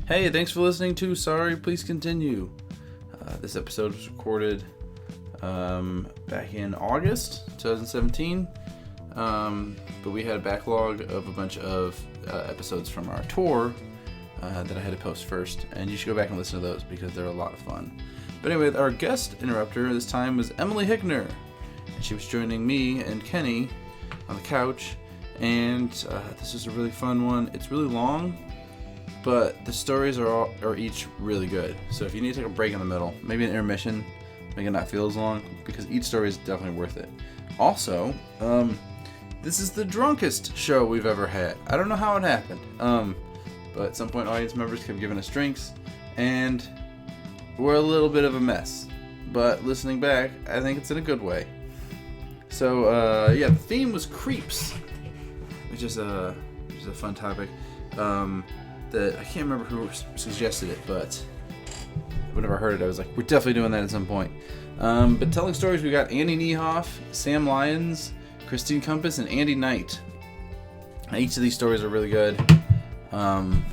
Hey, thanks for listening to Sorry, Please Continue. This episode was recorded back in August 2017, but we had a backlog of a bunch of episodes from our tour that I had to post first, and you should go back and listen to those because they're a lot of fun. But anyway, our guest interrupter this time was Emily Hickner, and she was joining me and Kenny on the couch, and this is a really fun one. It's really long, but the stories are each really good. So if you need to take a break in the middle, maybe an intermission, make it not feel as long, because each story is definitely worth it. Also, this is the drunkest show we've ever had. I don't know how it happened, but at some point audience members kept giving us drinks, and we're a little bit of a mess. But listening back, I think it's in a good way. So the theme was CREEPS, which is a fun topic. That I can't remember who suggested it, but whenever I heard it, I was like, we're definitely doing that at some point. But telling stories, we got Annie Neihoff, Sam Lyons, Christine Compass, and Andy Knight. Each of these stories are really good. One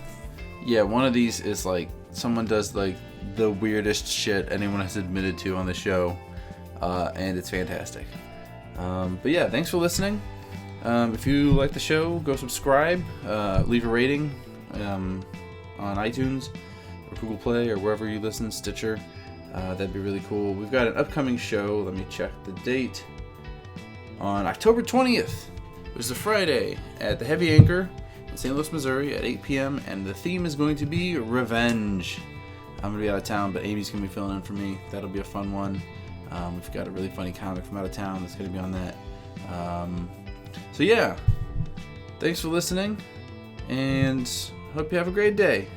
of these is like someone does like the weirdest shit anyone has admitted to on the show, and it's fantastic. Thanks for listening. If you like the show, go subscribe, leave a rating on iTunes or Google Play or wherever you listen, Stitcher. That'd be really cool. We've got an upcoming show. Let me check the date. On October 20th, which is a Friday, at the Heavy Anchor in St. Louis, Missouri at 8 p.m. And the theme is going to be revenge. I'm going to be out of town, but Amy's going to be filling in for me. That'll be a fun one. We've got a really funny comic from out of town that's going to be on that. Thanks for listening, and hope you have a great day.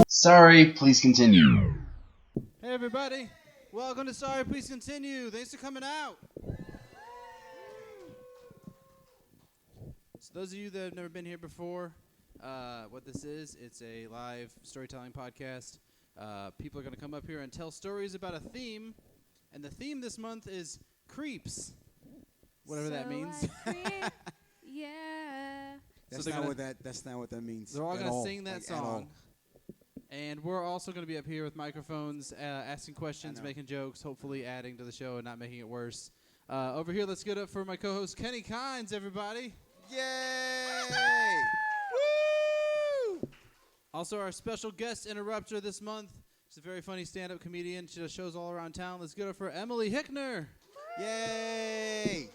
Sorry, please continue. Hey everybody, welcome to Sorry, Please Continue. Thanks for coming out. So those of you that have never been here before, what this is, it's a live storytelling podcast. People are going to come up here and tell stories about a theme, and the theme this month is CREEPS, whatever that means. Yeah. That's not what that means. They're all going to sing that song. And we're also going to be up here with microphones, asking questions, making jokes, hopefully adding to the show and not making it worse. Over here, let's get up for my co-host, Kenny Kynes, everybody. Yay! Woo! Also, our special guest interrupter this month. She's a very funny stand-up comedian. She does shows all around town. Let's get up for Emily Hickner. Yay!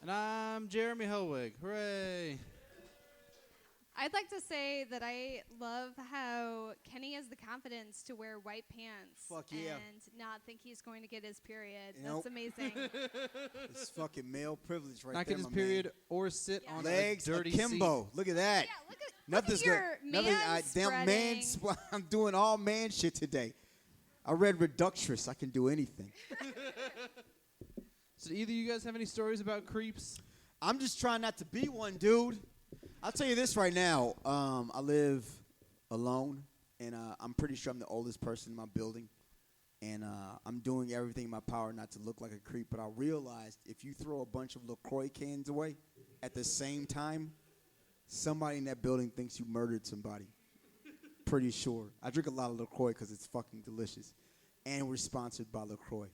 And I'm Jeremy Helwig. Hooray! I'd like to say that I love how Kenny has the confidence to wear white pants. Fuck yeah. And not think he's going to get his period. Nope. That's amazing. It's fucking male privilege right not there, get his my period man. or sit on Legs a dirty akimbo. seat. Look at that. Yeah, Nothing's look at good. Damn man. I'm doing all man shit today. I read Reductress. I can do anything. So do either of you guys have any stories about CREEPS? I'm just trying not to be one, dude. I'll tell you this right now. I live alone, and I'm pretty sure I'm the oldest person in my building. And I'm doing everything in my power not to look like a creep. But I realized if you throw a bunch of LaCroix cans away at the same time, somebody in that building thinks you murdered somebody. Pretty sure. I drink a lot of LaCroix because it's fucking delicious. And we're sponsored by LaCroix.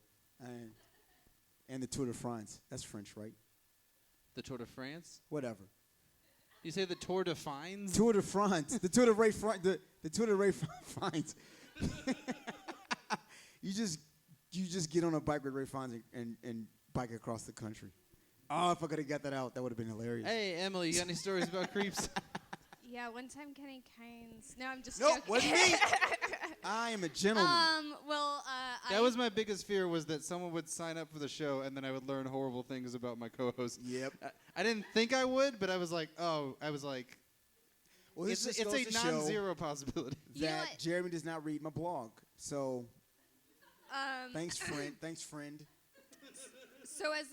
And the Tour de France. That's French, right? The Tour de France? Whatever. You say the Tour de France? Tour de France. The Tour de Ray the Tour de Ray France. You just get on a bike with Ray Fonz and bike across the country. Oh, if I could have got that out, that would have been hilarious. Hey, Emily, you got any stories about CREEPS? Yeah, one time Kenny Kynes. No, I'm just Nope, joking. wasn't me. I am a gentleman. That was my biggest fear, was that someone would sign up for the show and then I would learn horrible things about my co-host. Yep. I didn't think I would, but I was like, well, it's a non-zero possibility. That Jeremy does not read my blog. So, thanks, friend. So as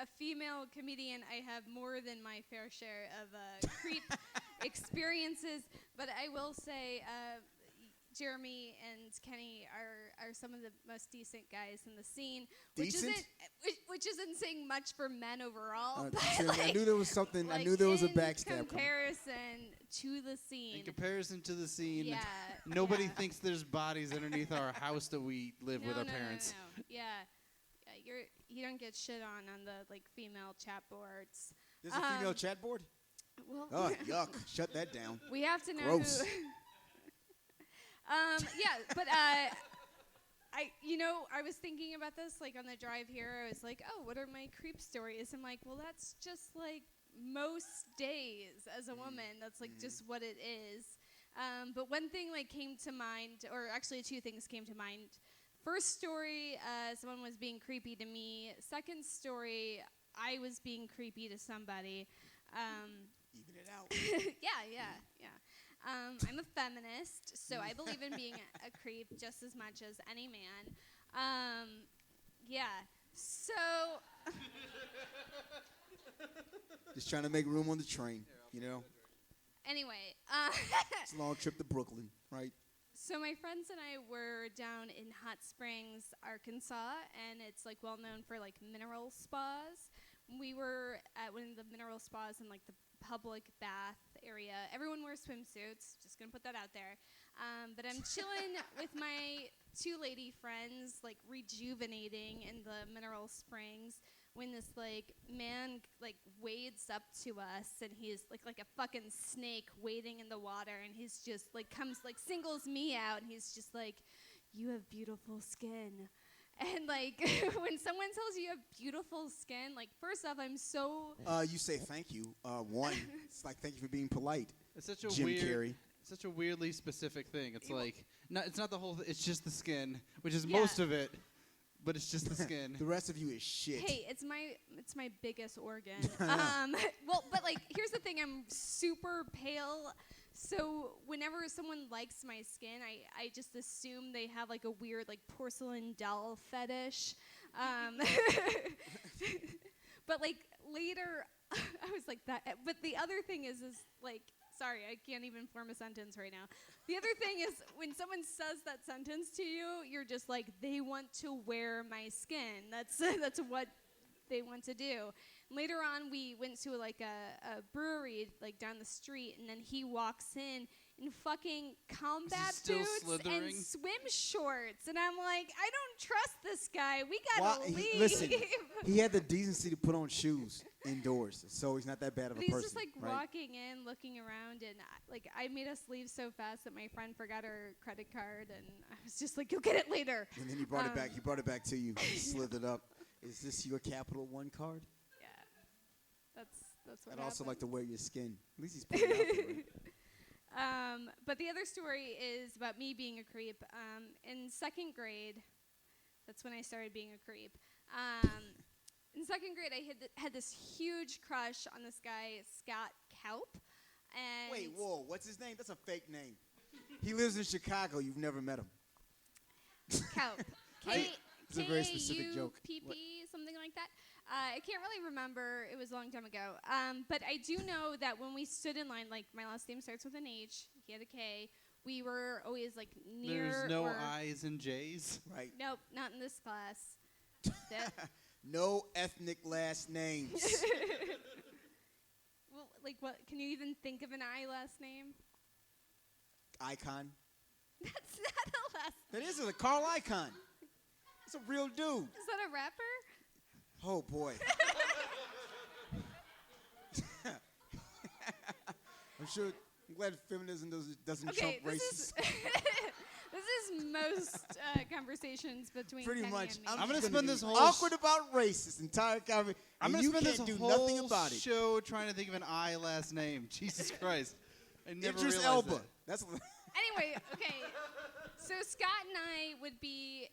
a female comedian, I have more than my fair share of creep experiences. But I will say, Jeremy and Kenny are some of the most decent guys in the scene, which isn't saying much for men overall. I knew there was something. Like I knew there was a in backstab. comparison to the scene. In comparison to the scene, Yeah. nobody yeah. thinks there's bodies underneath our house that we live with our parents. No. Yeah. You don't get shit on the like female chat boards. There's a female chat board? Well, Oh, yuck. Shut that down. we have to know Gross. who. But I was thinking about this like on the drive here. I was like, oh, what are my creep stories? I'm like, well, that's just like most days as a woman. That's like just what it is. But one thing like came to mind, or actually two things came to mind. First story, someone was being creepy to me. Second story, I was being creepy to somebody. Even it out. Yeah. I'm a feminist, so I believe in being a creep just as much as any man. So Just trying to make room on the train, you know? anyway, It's a long trip to Brooklyn, right? so my friends and I were down in Hot Springs, Arkansas, and it's like well known for like mineral spas. We were at one of the mineral spas in like the public bath area. Everyone wears swimsuits, just gonna put that out there. But I'm chilling with my two lady friends, like rejuvenating in the mineral springs, when this like man like wades up to us, and he's like a fucking snake wading in the water, and he's just like comes like singles me out, and he's just like, you have beautiful skin. And like when someone tells you have beautiful skin, like first off, I'm so You say thank you. One, it's like thank you for being polite. It's such a Jim Carrey. such a weirdly specific thing. It's like it's not the whole. It's just the skin, which is Yeah. most of it, but it's just the skin. The rest of you is shit. hey, it's my biggest organ. Well, but like here's the thing, I'm super pale. So whenever someone likes my skin, I just assume they have like a weird like porcelain doll fetish. But like later, I was like that. But the other thing is like, sorry, I can't even form a sentence right now. The other thing is when someone says that sentence to you, you're just like, they want to wear my skin. That's what they want to do. Later on, we went to like a brewery like down the street, and then he walks in fucking combat still boots slithering? and swim shorts, and I'm like, I don't trust this guy. We gotta leave. Listen, he had the decency to put on shoes indoors, so he's not that bad of But a he's person. just like right? walking in, looking around, and I made us leave so fast that my friend forgot her credit card, and I was just like, "You'll get it later." And then he brought it back. He brought it back to you. He slithered up. Is this your Capital One card? Yeah, that's what I'd also happened. like to wear your skin. At least he's putting it out there, right? But the other story is about me being a creep. In second grade, that's when I started being a creep. In second grade, I had this huge crush on this guy, Scott Kaup. And Wait, whoa, what's his name? That's a fake name. He lives in Chicago. You've never met him. Kaup. It's a very specific joke. K-A-U-P-P, something like that. I can't really remember. It was a long time ago. But I do know that when we stood in line, like my last name starts with an H, he had a K, we were always like near. There's no or I's and J's. Right. Nope, not in this class. No ethnic last names. Well, like what? Can you even think of an I last name? Icon. That's not a last. That is a Carl Icon. It's a real dude. Is that a rapper? Oh boy. I'm glad feminism doesn't trump Okay, this racism. is this is most conversations between Pretty Kenny much. and me. I'm gonna just spend this whole awkward about race this entire conversation. I'm gonna you spend can't this do whole nothing about it. show trying to think of an I last name. Jesus Christ! I never Idris realized Elba. that. That's what. Anyway, okay. So Scott and I would be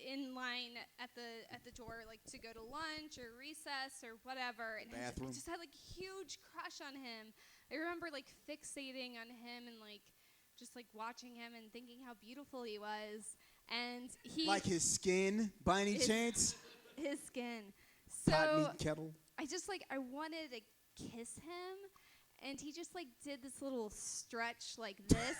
in line at the door, like to go to lunch or recess or whatever, and I Bathroom. just had like huge crush on him. I remember like fixating on him and like just like watching him and thinking how beautiful he was. And he Like his skin, by any chance? his skin. Pot So meat kettle. I just like I wanted to kiss him, and he just like did this little stretch like this,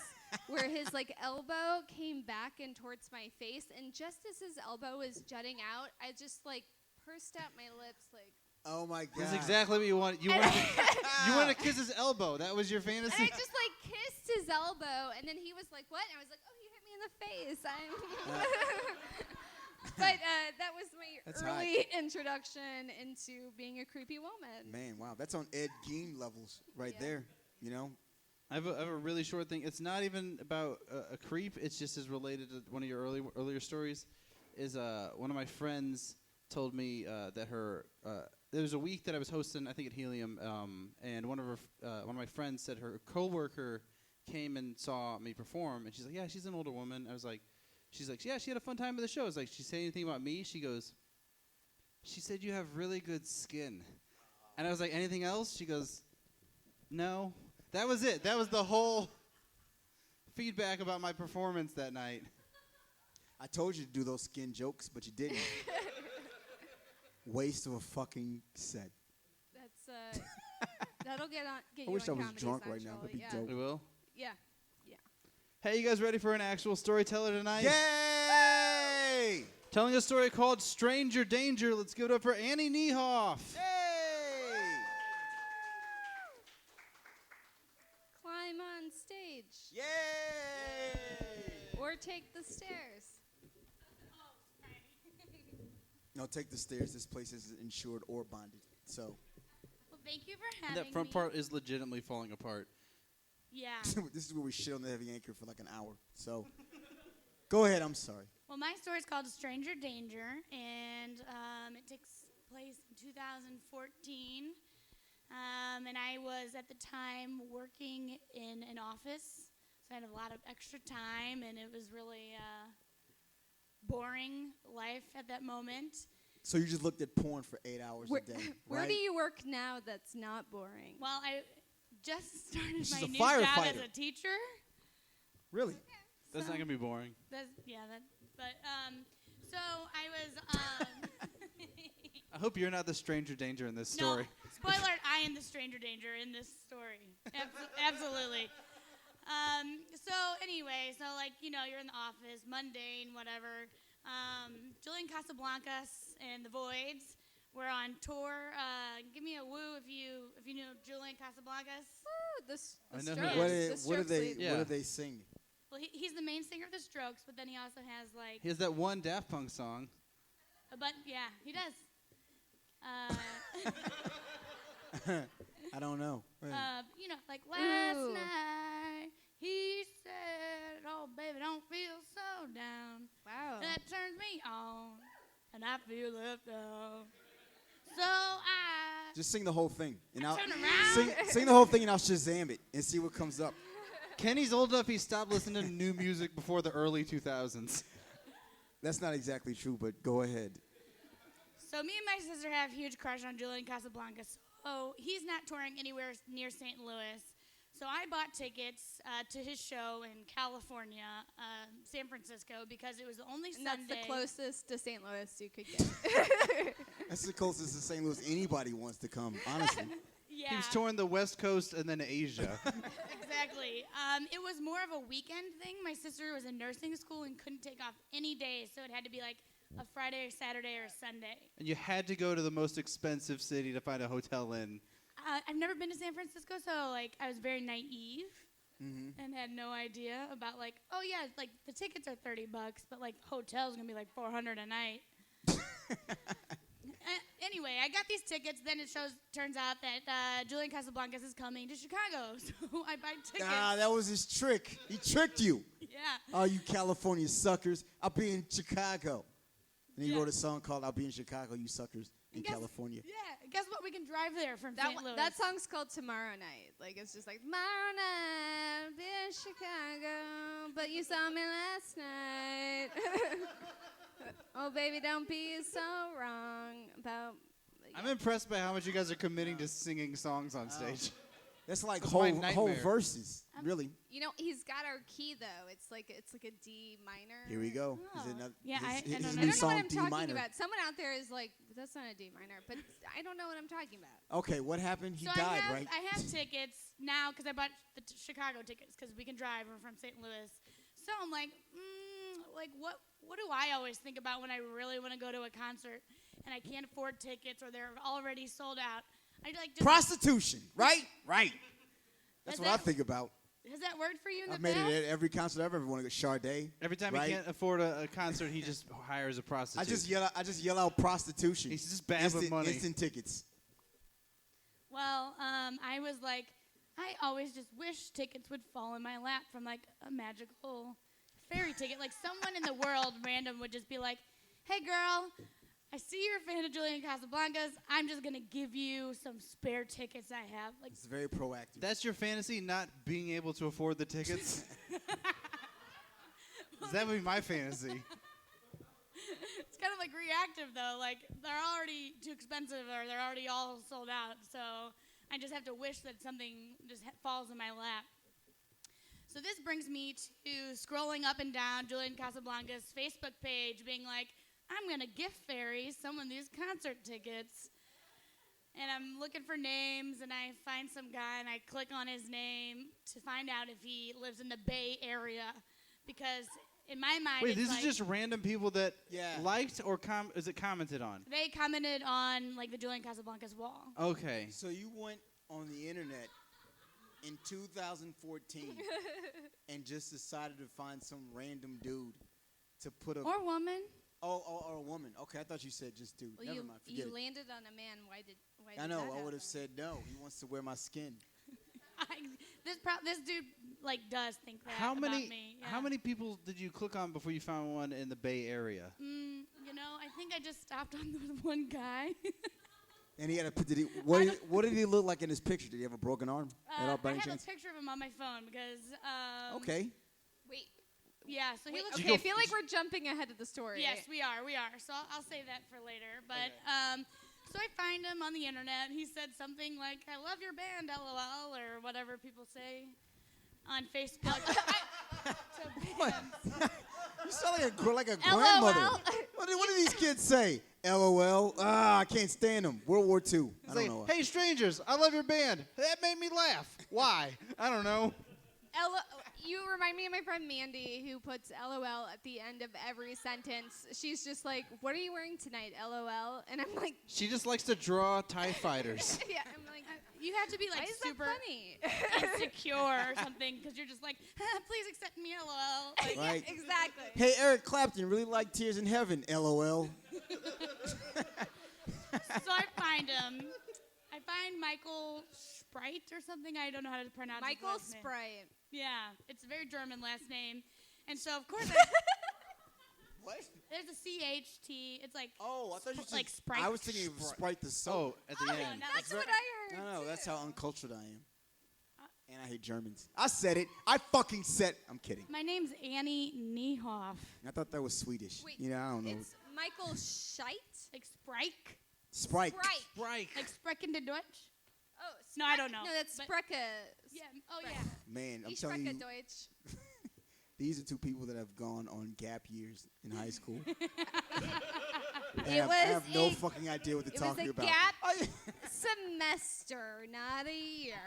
where his like elbow came back and towards my face, and just as his elbow was jutting out, I just like pursed out my lips like. Oh my God. That's exactly what you want. You wanted to kiss his elbow. That was your fantasy. And I just like kissed his elbow, and then he was like, "What?" And I was like, "Oh, you hit me in the face." But that was my That's early introduction into being a creepy woman. Man, wow. That's on Ed Gein levels right there. You know? I have a really short thing. It's not even about a creep. It's just as related to one of your earlier stories. Is one of my friends told me that her there was a week that I was hosting, I think at Helium, and one of my friends said her coworker came and saw me perform, and she's like, "Yeah, she's an older woman." I was like, she's like, "Yeah, she had a fun time at the show." I was like, "Did she say anything about me?" She goes, "She said you have really good skin," and I was like, "Anything else?" She goes, "No." That was it. That was the whole feedback about my performance that night. I told you to do those skin jokes, but you didn't. Waste of a fucking set. That's that'll get I you wish on I was Comedy drunk right now. Central, That'd be yeah. dope. We will. Yeah. Hey, you guys ready for an actual storyteller tonight? Yay! Telling a story called Stranger Danger. Let's give it up for Annie Neihoff. Yay! Climb on stage Yay! or take the stairs. No, take the stairs. This place isn't insured or bonded. So Well, thank you for having me. That front part is legitimately falling apart. Yeah. this is where we shit on the heavy anchor for like an hour. So go ahead. I'm sorry. Well, my story is called Stranger Danger, and it takes place in 2014. And I was at the time working in an office, so I had a lot of extra time, and it was really boring life at that moment. So you just looked at porn for 8 hours Where, a day, where right? do you work now that's not boring? Well, I just started She's my a new job as firefighter. a teacher. Really? That's not going to be boring. So I was. I hope you're not the stranger danger in this No, story. spoiler alert, I am the stranger danger in this story. Absolutely. So anyway, like, you're in the office, mundane, whatever. Julian Casablancas and the Voids were on tour. Give me a woo if you know Julian Casablancas. Ooh, I know who Strokes. he What, is. The what do Strokes they? lead. Yeah. What do they sing? Well, he's the main singer of the Strokes, but then he also has like. He has that one Daft Punk song. But yeah, he does. I don't know. Like last Ooh. night he said, "Oh baby, don't feel so down." Wow. That turns me on, and I feel left out. So I Just sing the whole thing, and I'll turn around. sing the whole thing, and I'll Shazam it and see what comes up. Kenny's old enough he stopped listening to new music before the early 2000s. That's not exactly true, but go ahead. So me and my sister have a huge crush on Julian Casablancas. So he's not touring anywhere near St. Louis. So I bought tickets to his show in California, San Francisco, because it was the only And Sunday. that's the closest to St. Louis you could get. That's the closest to St. Louis anybody wants to come, honestly. Yeah, He was touring the West Coast and then Asia. exactly. It was more of a weekend thing. My sister was in nursing school and couldn't take off any days, so it had to be like a Friday or Saturday or Sunday. And you had to go to the most expensive city to find a hotel in. I've never been to San Francisco, so like I was very naive Mm-hmm. and had no idea about like, oh yeah, like the tickets are $30, but like the hotel's gonna be like $400 a night. Anyway, I got these tickets. Then it turns out that Julian Casablancas is coming to Chicago, so I buy tickets. Ah, that was his trick. He tricked you. Yeah. Oh, you California suckers. I'll be in Chicago. And he Yeah. wrote a song called I'll Be in Chicago, You Suckers, in And guess- California. Yeah. Guess what? We can drive there from St. Louis. That song's called Tomorrow Night. Like, it's just like, tomorrow night, I'll be in Chicago, but you saw me last night. Oh, baby, don't be so wrong about... I'm impressed by how much you guys are committing to singing songs on stage. That's like That's my whole nightmare. verses, really. You know, he's got our key though. It's like a D minor. Here we go. Oh. Is it another, Yeah, I his don't know. I new don't know song what I'm D talking minor. about. Someone out there is like, that's not a D minor, but I don't know what I'm talking about. Okay, what happened? He So died, I have, right? I have tickets now because I bought the Chicago tickets because we can drive. We're from St. Louis. So I'm like, what do I always think about when I really want to go to a concert and I can't afford tickets or they're already sold out? I like just, Prostitution, right? Right. That's Is what I that- think about. Has that worked for you in I've the made past? it at every concert I've ever wanted to go. Sade. Every time Right? he can't afford a concert, he just hires a prostitute. I just yell out prostitution. He's just bad with money. Instant tickets. Well, I was like, I always just wish tickets would fall in my lap from like a magical fairy ticket. Like someone in the world random would just be like, hey girl, I see you're a fan of Julian Casablancas. I'm just going to give you some spare tickets I have. Like, It's very proactive. That's your fantasy, not being able to afford the tickets? That would be my fantasy. it's kind of like reactive though. Like they're already too expensive or they're already all sold out. So I just have to wish that something just falls in my lap. So this brings me to scrolling up and down Julian Casablancas' Facebook page, being like, I'm going to gift fairy someone these concert tickets. And I'm looking for names, and I find some guy, and I click on his name to find out if he lives in the Bay Area. Because in my mind, Wait, it's this like is just random people that Yeah. liked or is it commented on? they commented on like the Julian Casablancas wall. Okay. So you went on the internet in 2014 and just decided to find some random dude to put a Or woman. or a woman. Okay, I thought you said just dude. Well, Never you mind. Forget you it. landed on a man. Why did I know. that I would happen? have said no. He wants to wear my skin. This dude like does think that How many about me. how yeah. many people did you click on before you found one in the Bay Area? You know, I think I just stopped on the one guy. And he had a. What did he look like in his picture? Did he have a broken arm at all, by I any have chance? a picture of him on my phone because. Okay. Wait. Yeah, so he Wait, looks. okay, I feel like we're jumping ahead of the story. Yes, we are. So I'll say that for later. But so I find him on the internet. And he said something like, "I love your band, LOL," or whatever people say on Facebook. to bands. You sound like a LOL. grandmother. What do these kids say? LOL. I can't stand them. World War II. I It's don't like, know. hey strangers, I love your band. That made me laugh. Why? I don't know. You remind me of my friend Mandy, who puts LOL at the end of every sentence. She's just like, "What are you wearing tonight, LOL?" And I'm like, She just likes to draw TIE fighters. "Yeah." I'm like, You have to be like "Why is super that funny?" insecure or something because you're just like, please accept me, LOL. Like, Right. Exactly. Hey, Eric Clapton really like Tears in Heaven. LOL. So I find him. I find Michael Sprite or something. I don't know how to pronounce Michael his last name. Sprite. Yeah, it's a very German last name. And so, of course, What? there's a CHT. It's like, Oh, I thought you said like Sprite. I was thinking of Sprite the soap. Oh, at the end. no, That's what I heard. No, that's too. how uncultured I am. And I hate Germans. I said it. I fucking said. I'm kidding. My name's Annie Neihoff. I thought that was Swedish. Wait, You know, I don't know. It's Michael Scheidt. Like Sprite. Sprite. Sprite. Right. Like Sprechen de Deutsch. Oh, No, I Sprech- don't know, No, that's but- Spreka. Yeah. Oh, yeah. Man, I'm Ich telling spreche you, Deutsch. these are two people that have gone on gap years in high school. I It have was no a- fucking idea what they're It was talking a about. gap semester, not a year.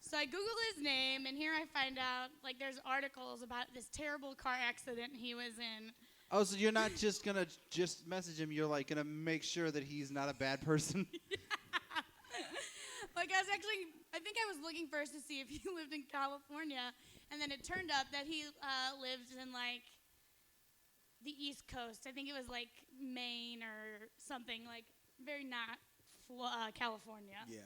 So I Google his name, and here I find out, like, there's articles about this terrible car accident he was in. Oh, so you're not just gonna just message him. You're like gonna make sure that he's not a bad person. Like, I think I was looking first to see if he lived in California, and then it turned up that he lived in, like, the East Coast. I think it was, like, Maine or something, like, very not California. Yeah,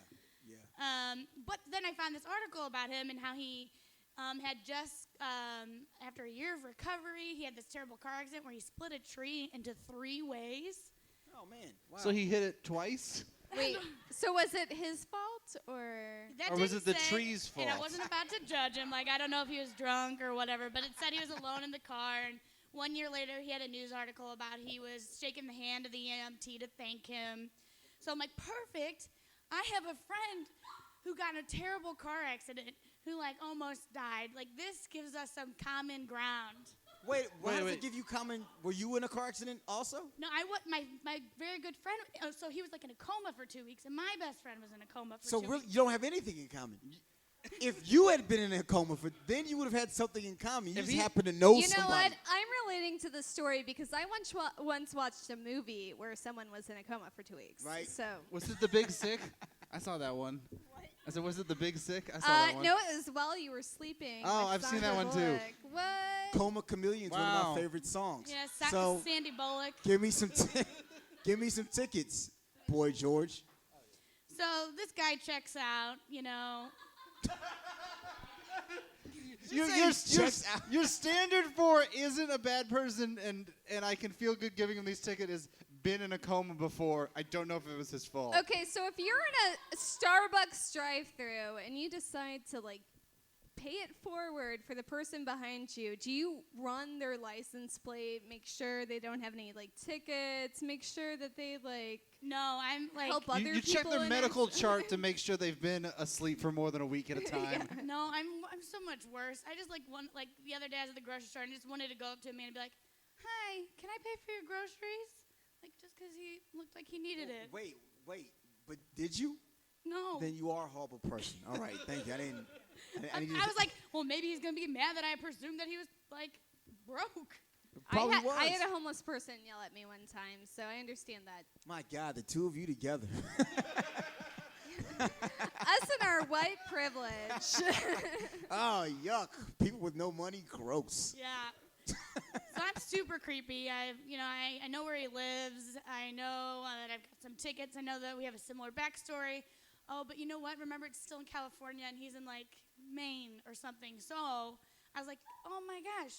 yeah. But then I found this article about him and how he had just, after a year of recovery, he had this terrible car accident where he split a tree into 3 ways. Oh man. Wow. So he hit it twice. Wait, so was it his fault or? That Or was didn't it the say- tree's And I fault? wasn't about to judge him. Like, I don't know if he was drunk or whatever, but it said he was alone in the car. And 1 year later, he had a news article about he was shaking the hand of the EMT to thank him. So I'm like, perfect. I have a friend who got in a terrible car accident, who like almost died. Like this gives us some common ground. Wait, why does wait. it give you common? Were you in a car accident also? No, my very good friend. So he was like in a coma for 2 weeks, and my best friend was in a coma for 2 weeks. So really, you don't have anything in common. If you had been in a coma then you would have had something in common. You just happen to know You know somebody. what? I'm relating to the story because I once watched a movie where someone was in a coma for 2 weeks. Right. So. Was it The Big Sick? I saw that one. What? I said, was it The Big Sick? I saw that one. No, it was While You Were Sleeping. Oh, with I've seen that Sandra one, too. Bullock. What? Coma Chameleon's one of Wow. my favorite songs. Yeah, so Sandy Bullock. give me some tickets, Boy George. So this guy checks out, you know. Your standard for isn't a bad person, and I can feel good giving him these tickets is been in a coma before. I don't know if it was his fault. Okay, so if you're in a Starbucks drive-thru and you decide to like pay it forward for the person behind you, do you run their license plate, make sure they don't have any like tickets, make sure that they like No, I'm like. help other You people check their in medical it? chart to make sure they've been asleep for more than a week at a time. No, I'm so much worse. I just like the other day I was at the grocery store and just wanted to go up to a man and be like, "Hi, can I pay for your groceries?" Like just because he looked like he needed it. Wait, but did you? No. Then you are a horrible person. All right, thank you. I was like, well, maybe he's gonna be mad that I presumed that he was like broke. Probably was. I had a homeless person yell at me one time, so I understand that. My God, the two of you together. Us and our white privilege. Oh, yuck. People with no money, gross. Yeah. So I'm super creepy. I know where he lives. I know that I've got some tickets. I know that we have a similar backstory. Oh, but you know what? Remember, it's still in California, and he's in, like, Maine or something. So I was like, oh, my gosh.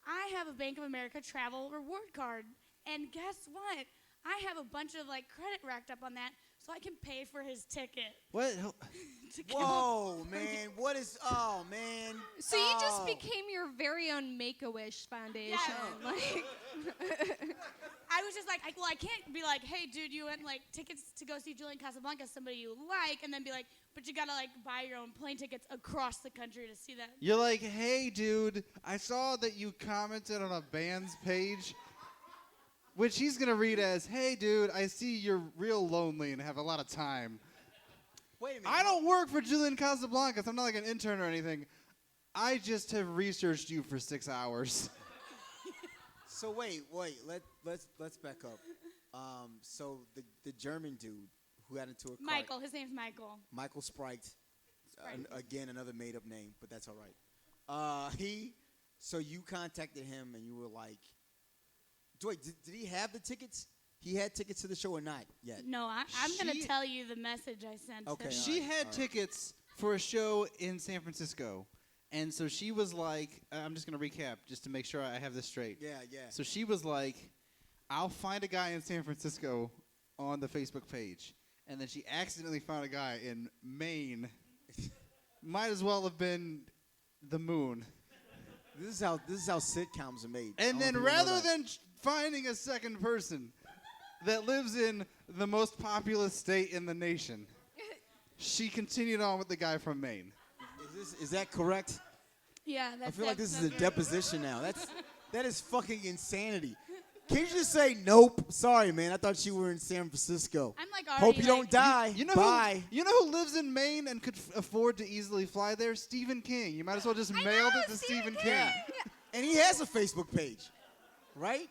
I have a Bank of America travel reward card. And guess what? I have a bunch of, like, credit racked up on that so I can pay for his ticket. What? Whoa, man. What is... Oh, man. So you just became your very own Make-A-Wish Foundation. Yeah. Like, I was just like, I can't be like, hey, dude, you want, like, tickets to go see Julian Casablanca, somebody you like, and then be like, but you got to, like, buy your own plane tickets across the country to see that. You're like, hey, dude, I saw that you commented on a band's page, which he's going to read as, hey, dude, I see you're real lonely and have a lot of time. Wait a minute. I don't work for Julian Casablancas. I'm not like an intern or anything. I just have researched you for 6 hours. So wait. Let's back up. So the German dude who got into a car. Michael. His name's Michael. Michael Sprite. Sprite. Again, another made-up name, but that's all right. So you contacted him and you were like, wait, did he have the tickets? He had tickets to the show or not yet? No, I'm going to tell you the message I sent Okay. him. She had tickets for a show in San Francisco. And so she was like, I'm just going to recap just to make sure I have this straight. Yeah. So she was like, I'll find a guy in San Francisco on the Facebook page. And then she accidentally found a guy in Maine. Might as well have been the moon. This is how sitcoms are made. And then rather than finding a second person that lives in the most populous state in the nation, she continued on with the guy from Maine. Is that correct? Yeah, that's I feel like this is a that's- deposition now. That is fucking insanity. Can you just say nope? Sorry, man. I thought you were in San Francisco. I'm like already Hope you don't like- die. You know Bye. Who you lives in Maine and could afford to easily fly there? Stephen King. You might as well just mailed it to Stephen King. Yeah. And he has a Facebook page, right?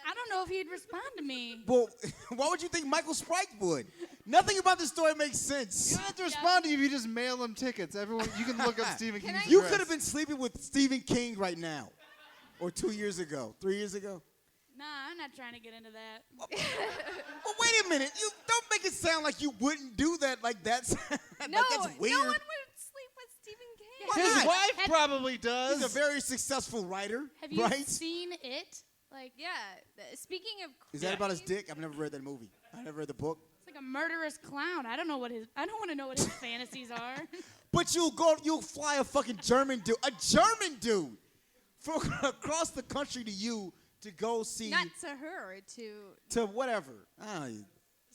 I don't know if he'd respond to me. Well, why would you think Michael Sprite would? Nothing about this story makes You sense. don't have to respond to you if you just mail him tickets. Everyone, you can look up Stephen Can King's I- You address. could have been sleeping with Stephen King right now. Or 2 years ago. 3 years ago. Nah, I'm not trying to get into that. Well, wait a minute. You don't make it sound like you wouldn't do that. Like that's no, like that's weird. no one would sleep with Stephen King. Why His not? wife probably does. He's a very successful writer, Have you right? seen it? Like, Yeah. Speaking of, Is that about his dick? I've never read that movie. I never read the book. it's like a murderous clown. I don't want to know what his fantasies are. But you'll fly a fucking German dude, from across the country to you to go see not to her, to to whatever. I don't know.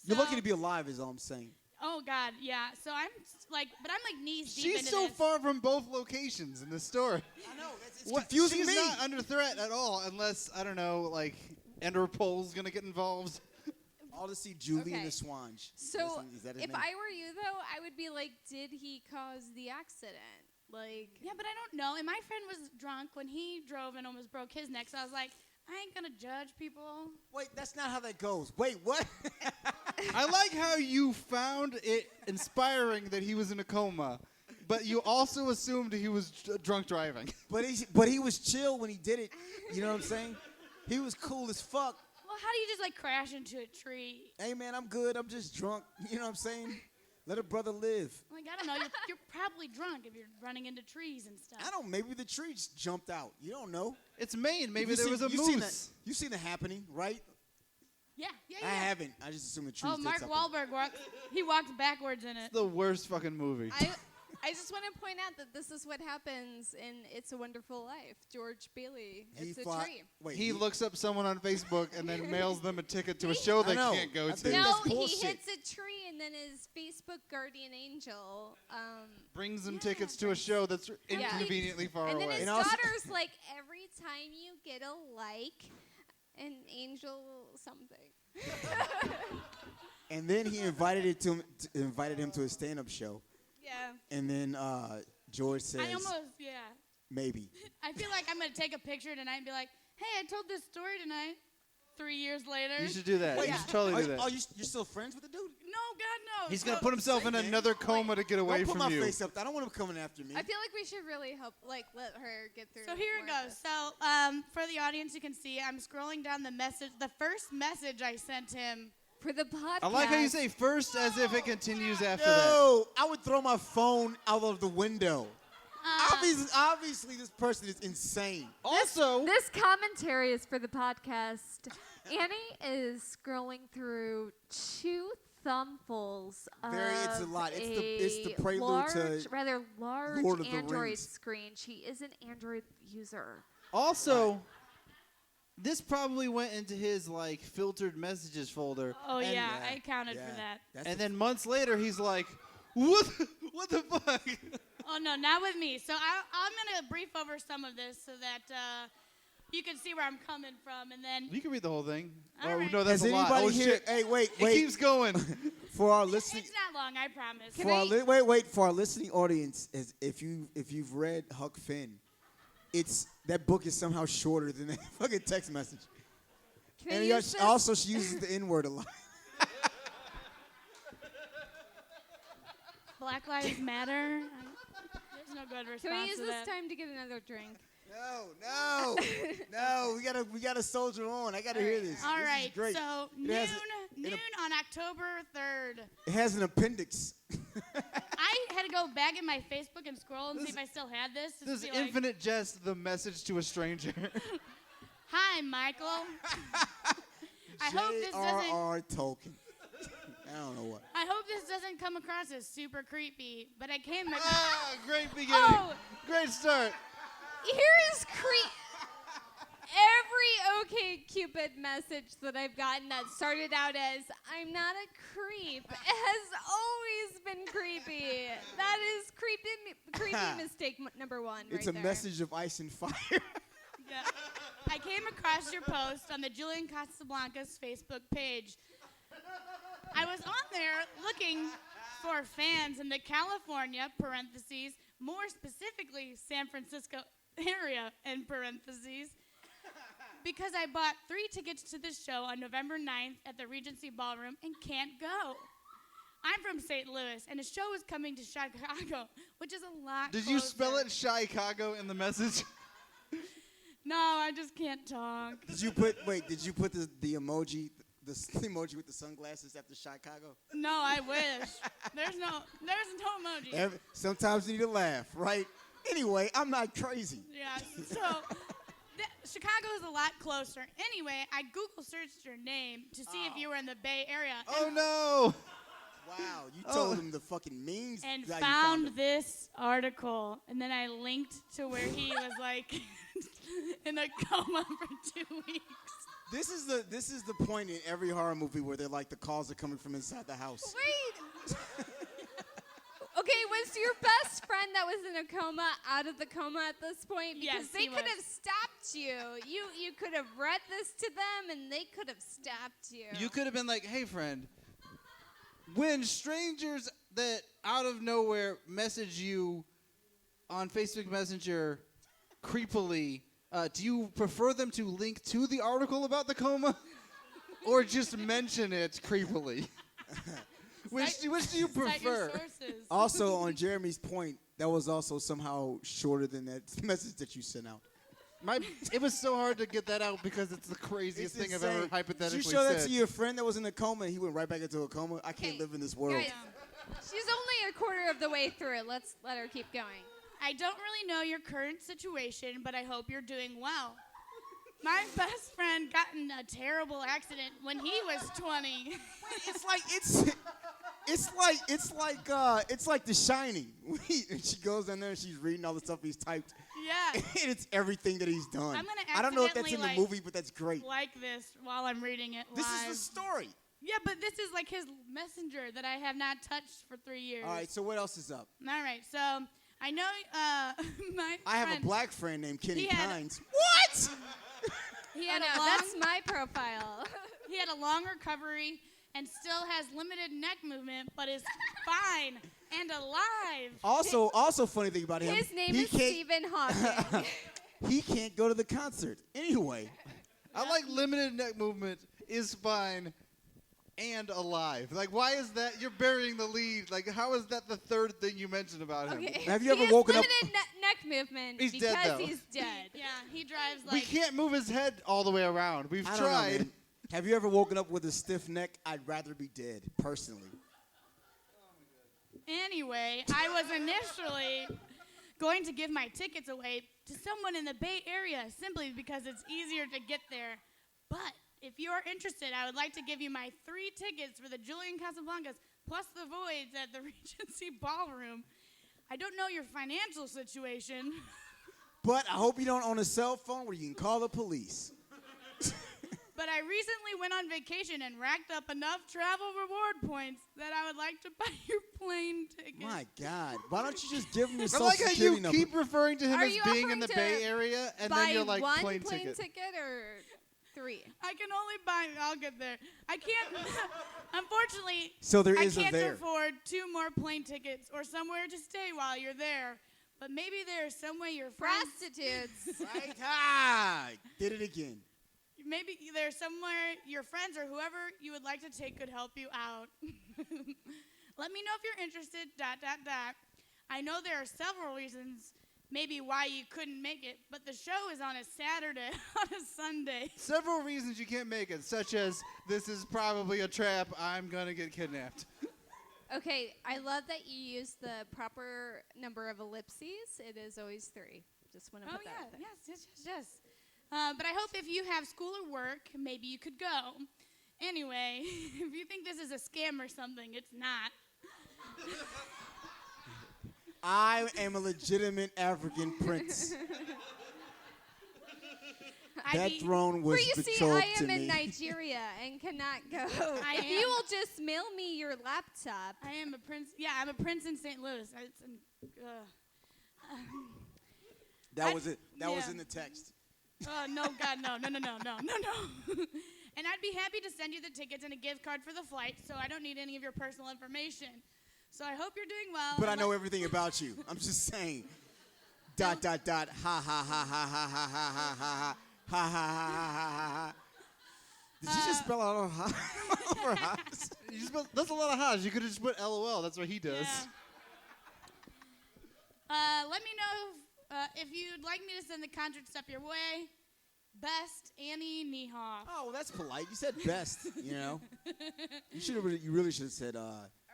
You're So- lucky to be alive, is all I'm saying. Oh God, yeah. So I'm like knees deep She's into so this. far from both locations in this story. I know. It's What, confusing she's me. not under threat at all, unless I don't know, like Interpol's gonna get involved. All to see Julie and Okay. the Swange. So Is that his if name? I were you, though, I would be like, did he cause the accident? Like, Yeah, but I don't know. And my friend was drunk when he drove and almost broke his neck. So I was like, I ain't gonna judge people. Wait, that's not how that goes. Wait, what? I like how you found it inspiring that he was in a coma, but you also assumed he was drunk driving. but he was chill when he did it. You know what I'm saying? He was cool as fuck. Well, how do you just like crash into a tree? Hey man, I'm good. I'm just drunk. You know what I'm saying? Let a brother live. Like I don't know. You're probably drunk if you're running into trees and stuff. I don't. Maybe the tree just jumped out. You don't know. It's Maine. Maybe You there seen- was a you seen moose. You seen it happening, right? Yeah. I haven't. I just assume the tree. Oh, Mark Wahlberg walked backwards in it. It's the worst fucking movie. I just want to point out that this is what happens in It's a Wonderful Life. George Bailey. It's a tree. Wait, He looks up someone on Facebook and then mails them a ticket to a show they know. can't go I to. think No, that's he bullshit. hits a tree, and then his Facebook guardian angel. Brings them tickets to a show that's inconveniently far And then away. his And also- daughter's like, every time you get a like, an angel something. And then he invited him to a stand-up show. Yeah. And then George says, I almost maybe. I feel like I'm gonna take a picture tonight and be like, hey, I told this story tonight. 3 years later. You should do that. Wait, You should totally do that. Oh, you're still friends with the dude? No, God, no. He's So- going to put himself in another coma to get away Don't put from my you. face up. I don't want him coming after me. I feel like we should really help, like, let her get through. So here it more of goes. this. So for the audience, you can see I'm scrolling down the first message I sent him. For the podcast. I like how you say first as if it continues after that. No, I would throw my phone out of the window. Uh, Obviously, this person is insane. Also, This commentary is for the podcast. Annie is scrolling through 2 thumbfuls of It's a lot. It's the prelude large, to rather large Lord of the Android Rings. screen. She is an Android user. this probably went into his like filtered messages folder. oh, and, yeah, I accounted for that. And then months later, he's like, "What? What the fuck?" Oh, no, not with me. So I'm going to brief over some of this so that you can see where I'm coming from. And then You can read the whole thing. All Oh right. no, that's Has a lot. anybody Oh here? shit! Hey, wait. It keeps going. For our listening, it's not long, I promise. for our listening audience, if you've read Huck Finn, that book is somehow shorter than that fucking text message. Can I And use this? also, she uses the N-word a lot. Black Lives Matter. There's no good response Can we use to this that. time to get another drink? No. We gotta soldier on. I gotta hear this. All This is right, great. so It has noon on October 3rd. It has an appendix. I had to go back in my Facebook and scroll and see if I still had this. to This see, like, infinite jest, the message to a stranger. Hi, Michael. I hope this doesn't. J.R.R. Tolkien. I don't know what. I hope this doesn't come across as super creepy, but I came. Great beginning. Oh. Great start. Here is every OK Cupid message that I've gotten that started out as "I'm not a creep" has always been creepy. That is creepy mistake number 1. It's right a there. message of ice and fire. Yeah. I came across your post on the Julian Casablancas Facebook page. I was on there looking for fans in the California (parentheses), more specifically San Francisco area (in parentheses), because I bought 3 tickets to the show on November 9th at the Regency Ballroom and can't go. I'm from St. Louis, and the show is coming to Chicago, which is a lot Did you closer. spell it Chicago in the message? No, I just can't talk. Did you put the emoji, the emoji with the sunglasses after Chicago? No, I wish. There's no emoji. Sometimes you need to laugh, right? Anyway, I'm not crazy. Yeah, so Chicago is a lot closer. Anyway, I Google searched your name to see if you were in the Bay Area. Oh no! Wow, you told him the fucking means. And that you found him. this article, and then I linked to where he was like in a coma for 2 weeks. This is the point in every horror movie where they're like the calls are coming from inside the house. Wait, Okay, was your best friend that was in a coma out of the coma at this point? Because Yes, they he could was. have stopped you. You could have read this to them, and they could have stopped you. You could have been like, hey, friend, when strangers that out of nowhere message you on Facebook Messenger creepily, do you prefer them to link to the article about the coma or just mention it creepily? Which do you Cite your prefer? sources. Also, on Jeremy's point, that was also somehow shorter than that message that you sent out. It was so hard to get that out because it's the craziest It's thing I've ever insane. hypothetically Did you show that said. to your friend that was in a coma and he went right back into a coma? I can't Hey, live in this world. guys, she's only a quarter of the way through. Let's let her keep going. I don't really know your current situation, but I hope you're doing well. My best friend got in a terrible accident when he was 20. It's like The Shining. And she goes in there and she's reading all the stuff he's typed. Yeah. And it's everything that he's done. I'm gonna I don't know if that's in accidentally, the movie, but that's great. Like this while I'm reading it This live. is the story. Yeah, but this is like his messenger that I have not touched for 3 years. All right, so what else is up? All right, so I know my I have a friend, black friend named Kenny He had- Kynes. What? He Oh, had no, a long, that's my profile. he had a long recovery and still has limited neck movement, but is fine and alive. Also funny thing about him. His name he is can't- Stephen Hawking. He can't go to the concert. Anyway. I like limited neck movement is fine and alive. Like, why is that? You're burying the lead. Like, how is that the third thing you mentioned about him? Okay. Have you ever he has woken up- limited neck movement He's because dead, though. he's dead. Yeah, he drives We like can't move his head all the way around. We've I don't know, tried. man. Have you ever woken up with a stiff neck? I'd rather be dead, personally. Anyway, I was initially going to give my tickets away to someone in the Bay Area simply because it's easier to get there. But if you're interested, I would like to give you my 3 tickets for the Julian Casablancas plus the Voids at the Regency Ballroom. I don't know your financial situation. But I hope you don't own a cell phone where you can call the police. But I recently went on vacation and racked up enough travel reward points that I would like to buy your plane ticket. My God. Why don't you just give him your I social like how security you number? keep referring to him Are as you being in offering the to Bay Area, and Buy then you're like, one plane plane ticket. or 3? I can only buy. I'll get there. I can't. Unfortunately, So there I is a can't there. afford 2 more plane tickets or somewhere to stay while you're there. But maybe there's some way your friends. Prostitutes. Right? Ah, did it again. Maybe there's somewhere your friends or whoever you would like to take could help you out. Let me know if you're interested. ... I know there are several reasons, maybe why you couldn't make it, but the show is on a Saturday, on a Sunday. Several reasons you can't make it, such as this is probably a trap. I'm gonna get kidnapped. Okay, I love that you use the proper number of ellipses. It is always 3. Just want to Oh put that yeah, out there. yes. But I hope if you have school or work, maybe you could go. Anyway, if you think this is a scam or something, it's not. I am a legitimate African prince. That throne was For you see, betrothed I to am in me. Nigeria and cannot go. I If am. you will just mail me your laptop. I am a prince. Yeah, I'm a prince in St. Louis. That was it. That was yeah. in the text. Oh, no, God, no. And I'd be happy to send you the tickets and a gift card for the flight, so I don't need any of your personal information. So I hope you're doing well. But I and know let- everything about you. I'm just saying. ... Ha ha ha ha ha ha ha ha ha ha ha ha ha. Did you just spell out all ha over ha's? You just put, that's a lot of ha's. You could have just put LOL. That's what he does. Yeah. Let me know if you'd like me to send the contract stuff your way. Best, Annie Neihoff. Oh, well, that's polite. You said best, you know. You really should have said All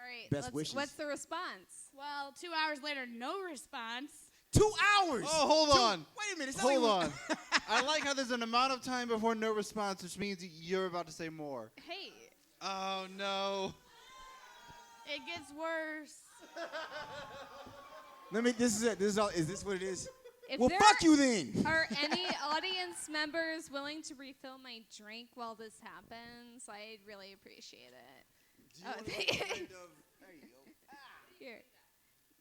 right, Best wishes. what's the response? Well, 2 hours later, no response. 2 hours. Oh, hold on. Wait a minute. It's not Hold even- on. I like how there's an amount of time before no response, which means you're about to say more. Hey, Oh, no. It gets worse. This is it. This is all. Is this what it is? if Well, there fuck you then. are any audience members willing to refill my drink while this happens, I'd really appreciate it. Do you Oh, want thank a you. blend of? There you go. Here.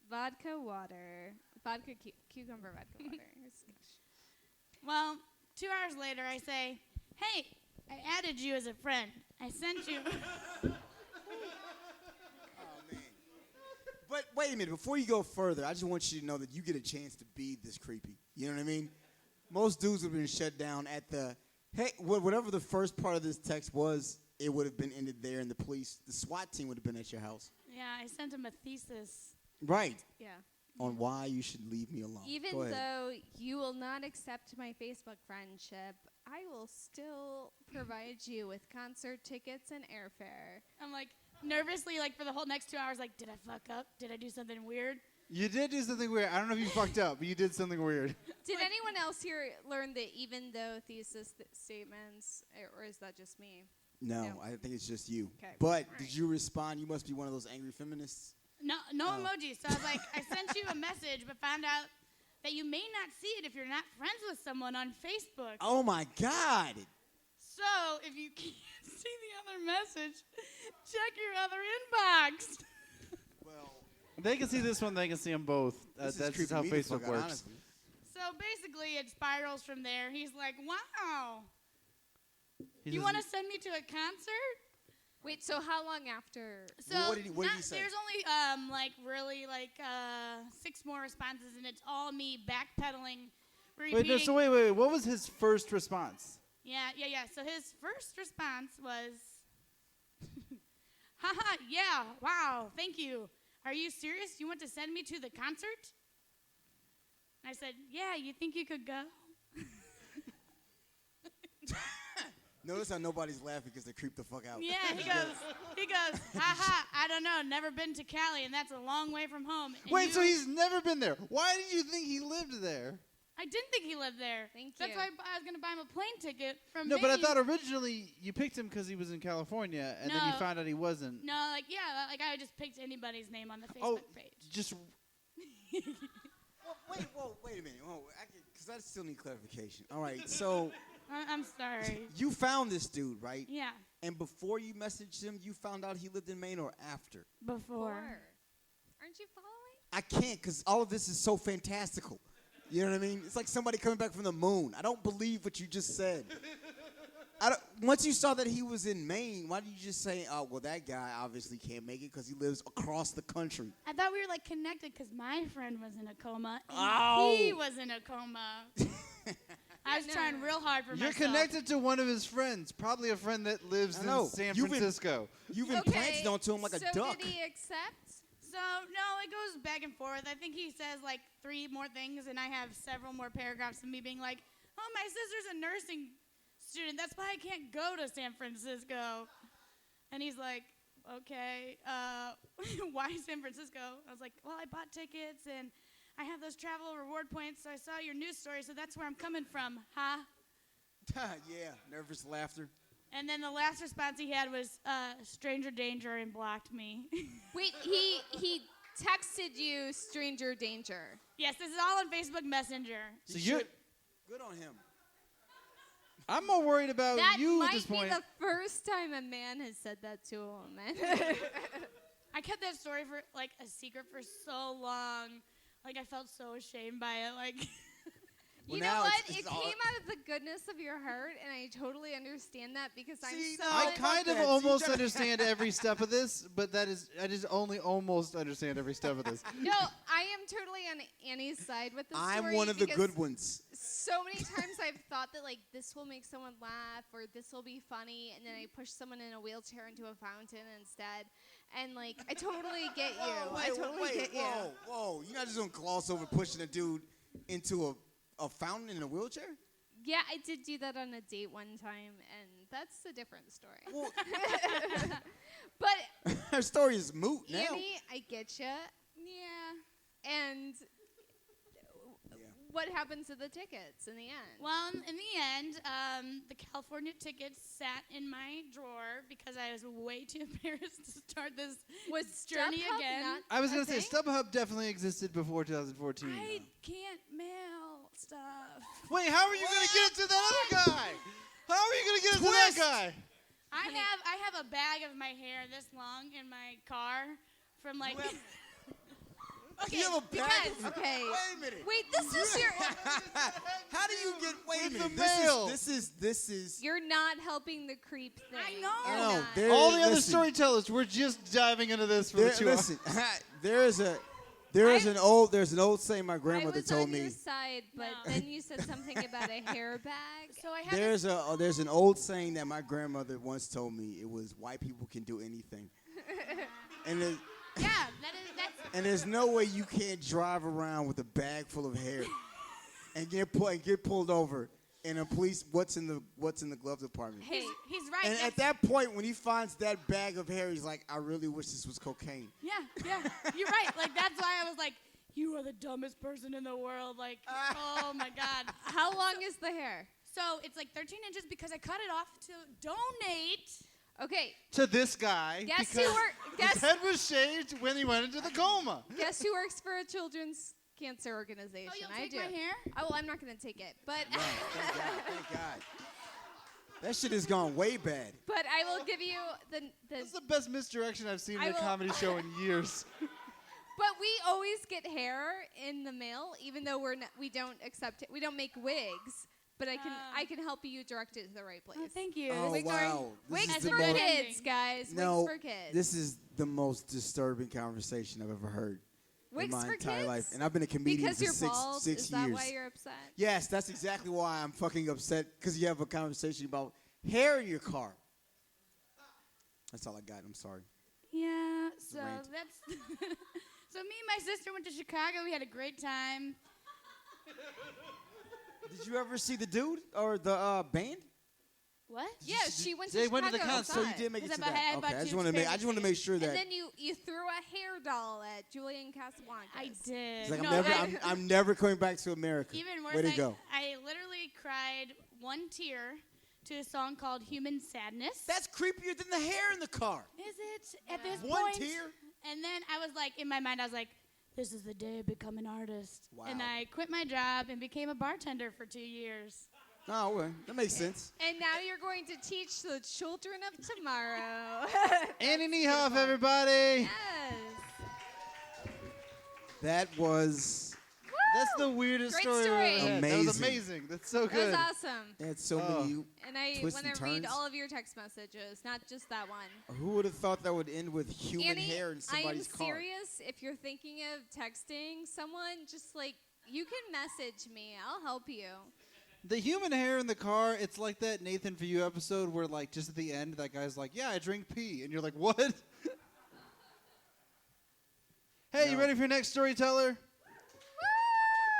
Vodka water. Cucumber vodka water. Well, 2 hours later, I say, hey, I added you as a friend. I sent you. Oh man. But wait a minute, before you go further, I just want you to know that you get a chance to be this creepy. You know what I mean? Most dudes would have been shut down at the, hey, whatever the first part of this text was, it would have been ended there, and the SWAT team would have been at your house. Yeah, I sent him a thesis. Right. Yeah. On why you should leave me alone. Even Go ahead. though you will not accept my Facebook friendship, I will still provide you with concert tickets and airfare. I'm like nervously, like for the whole next 2 hours, like, did I fuck up? Did I do something weird? You did do something weird. I don't know if you fucked up, but you did something weird. Did anyone else here learn the even though thesis statements, or is that just me? No, No. I think it's just you. 'Kay. But All did right. you respond? You must be one of those angry feminists. No Oh. emoji. So I was like, I sent you a message, but found out that you may not see it if you're not friends with someone on Facebook. Oh my God. So if you can't see the other message, check your other inbox. Well, They can see this one. They can see them both. this is That's creeping how me the fuck Facebook out, works. honestly. So basically, it spirals from there. He's like, wow, He you just- want to send me to a concert? Wait, so how long after? So Well, what did he say? There's only really 6 more responses, and it's all me backpedaling, Wait, repeating. no, so wait. What was his first response? Yeah. So his first response was, haha, yeah, wow, thank you. Are you serious? You want to send me to the concert? I said, yeah, you think you could go? Notice how nobody's laughing because they creep the fuck out. Yeah, he goes, haha, I don't know, never been to Cali, and that's a long way from home. And Wait, so he's never been there. Why did you think he lived there? I didn't think he lived there. Thank That's you. why I was going to buy him a plane ticket from No, but I Maine. thought originally you picked him because he was in California, and then you No. found out he wasn't. No, I just picked anybody's name on the Oh, Facebook page. just Wait a minute. Because I still need clarification. All right, so I'm sorry. you found this dude, right? Yeah, And before you messaged him, you found out he lived in Maine, or after? before. Aren't you following? I can't, because all of this is so fantastical. You know what I mean? It's like somebody coming back from the moon. I don't believe what you just said. Once you saw that he was in Maine, why did you just say, oh, well, that guy obviously can't make it because he lives across the country? I thought we were like connected because my friend was in a coma and Ow. he was in a coma. I was trying real hard for you're myself. connected to one of his friends, probably a friend that lives I know. in San You've been- Francisco. You've implanted onto him like a so duck. did he accept? So, no, it goes back and forth. I think he says like 3 more things, and I have several more paragraphs of me being like, oh, my sister's a nursing student. That's why I can't go to San Francisco. And he's like, okay, why San Francisco? I was like, well, I bought tickets, and I have those travel reward points, so I saw your news story, so that's where I'm coming from, huh? Yeah, nervous laughter. And then the last response he had was, stranger danger, and blocked me. Wait, he texted you stranger danger. Yes, this is all on Facebook Messenger. So you're. Good on him. I'm more worried about That you at might this be point. the first time a man has said that to a woman. I kept that story for like a secret for so long. Like I felt so ashamed by it. Like Well, you know now what? it's It all- came out of the goodness of your heart, and I totally understand that because See, I'm so. I fuck kind of that. See, almost that- understand every step of this, but I just only almost understand every step of this. No, I am totally on Annie's side with this story. I'm one of the because good ones. So many times I've thought that like this will make someone laugh or this will be funny, and then I push someone in a wheelchair into a fountain instead, and like I totally get you. I totally get you. Whoa. You're not just going to gloss over pushing a dude into a fountain in a wheelchair? Yeah, I did do that on a date one time, and that's a different story. Well, But her story is moot now. Annie, I get you. yeah. And what happened to the tickets in the end? Well, in the end, the California tickets sat in my drawer because I was way too embarrassed to start this Was journey StubHub again. not I was a going to say, thing? StubHub definitely existed before 2014. I can't mail stuff. Wait, how are you going to get it to that other guy? How are you going to get it to that guy? I have a bag of my hair this long in my car from like. Okay, You have a bag. Okay. Wait a minute. Wait, this is your. How do you get? Wait a With the minute. mail. This is. You're not helping the creep thing. I know. You're No, not. there- All the other listen. storytellers, we're just diving into this for the 2 hours. Listen, there's an old saying my I grandmother was told on me. your side, but No. then you said something about a hair bag. So I have. There's an old saying that my grandmother once told me. It was white people can do anything, and That's. there's no way you can't drive around with a bag full of hair and get pulled over. And the police, what's in the glove department? Hey, He's right. And at that point, when he finds that bag of hair, he's like, I really wish this was cocaine. Yeah, you're right. Like that's why I was like, you are the dumbest person in the world. Like, oh my god. how long is the hair? So it's like 13 inches because I cut it off to donate. Okay, To this guy. guess because who his head was shaved when he went into the coma. guess who works for a children's cancer organization? Oh, you'll I take do. my hair? Oh, well, I'm not gonna take it, but Right, thank God. That shit has gone way bad. but I will give you the. That's the best misdirection I've seen I in a will- comedy show in years. But we always get hair in the mail, even though we don't accept it. We don't make wigs, but I can help you direct it to the right place. Oh, thank you. Oh, Wigs wow. This Wigs is the for most- kids, guys. No, Wigs for kids. this is the most disturbing conversation I've ever heard Wigs in my for entire kids? life. And I've been a comedian Because for you're bald. six Is that years. why you're upset? Yes, that's exactly why I'm fucking upset, because you have a conversation about hair in your car. That's all I got. I'm sorry. Yeah. So rant. that's. So me and my sister went to Chicago. We had a great time. Did you ever see the dude or the band? What? Yeah, she went to They Chicago. went to the concert. So you outside. did make it Because to I that. had Okay, about I just two wanted to make sure that. And then you threw a hair doll at Julian Casablanca. I did. He's like, No, I'm never coming back to America. Even worse, Way to go. I literally cried one tear to a song called Human Sadness. That's creepier than the hair in the car. Is it at this One point? tear? And then I was like, in my mind, I was like, this is the day I become an artist. Wow. And I quit my job and became a bartender for 2 years. Oh, well, that makes sense. And now you're going to teach the children of tomorrow. Annie Neihoff, everybody. Yes. That was That's the weirdest Great story. story. I've ever had. That was Amazing. amazing. That's so That was good. awesome. they had so Oh. many. And I Twists want and to read turns. all of your text messages, not just that one. Who would have thought that would end with human Annie, hair in somebody's I'm car? serious. If you're thinking of texting someone, just like, you can message me. I'll help you. The human hair in the car, it's like that Nathan For You episode where, like, just at the end, that guy's like, yeah, I drink pee. And you're like, what? Hey, you No. ready for your next storyteller?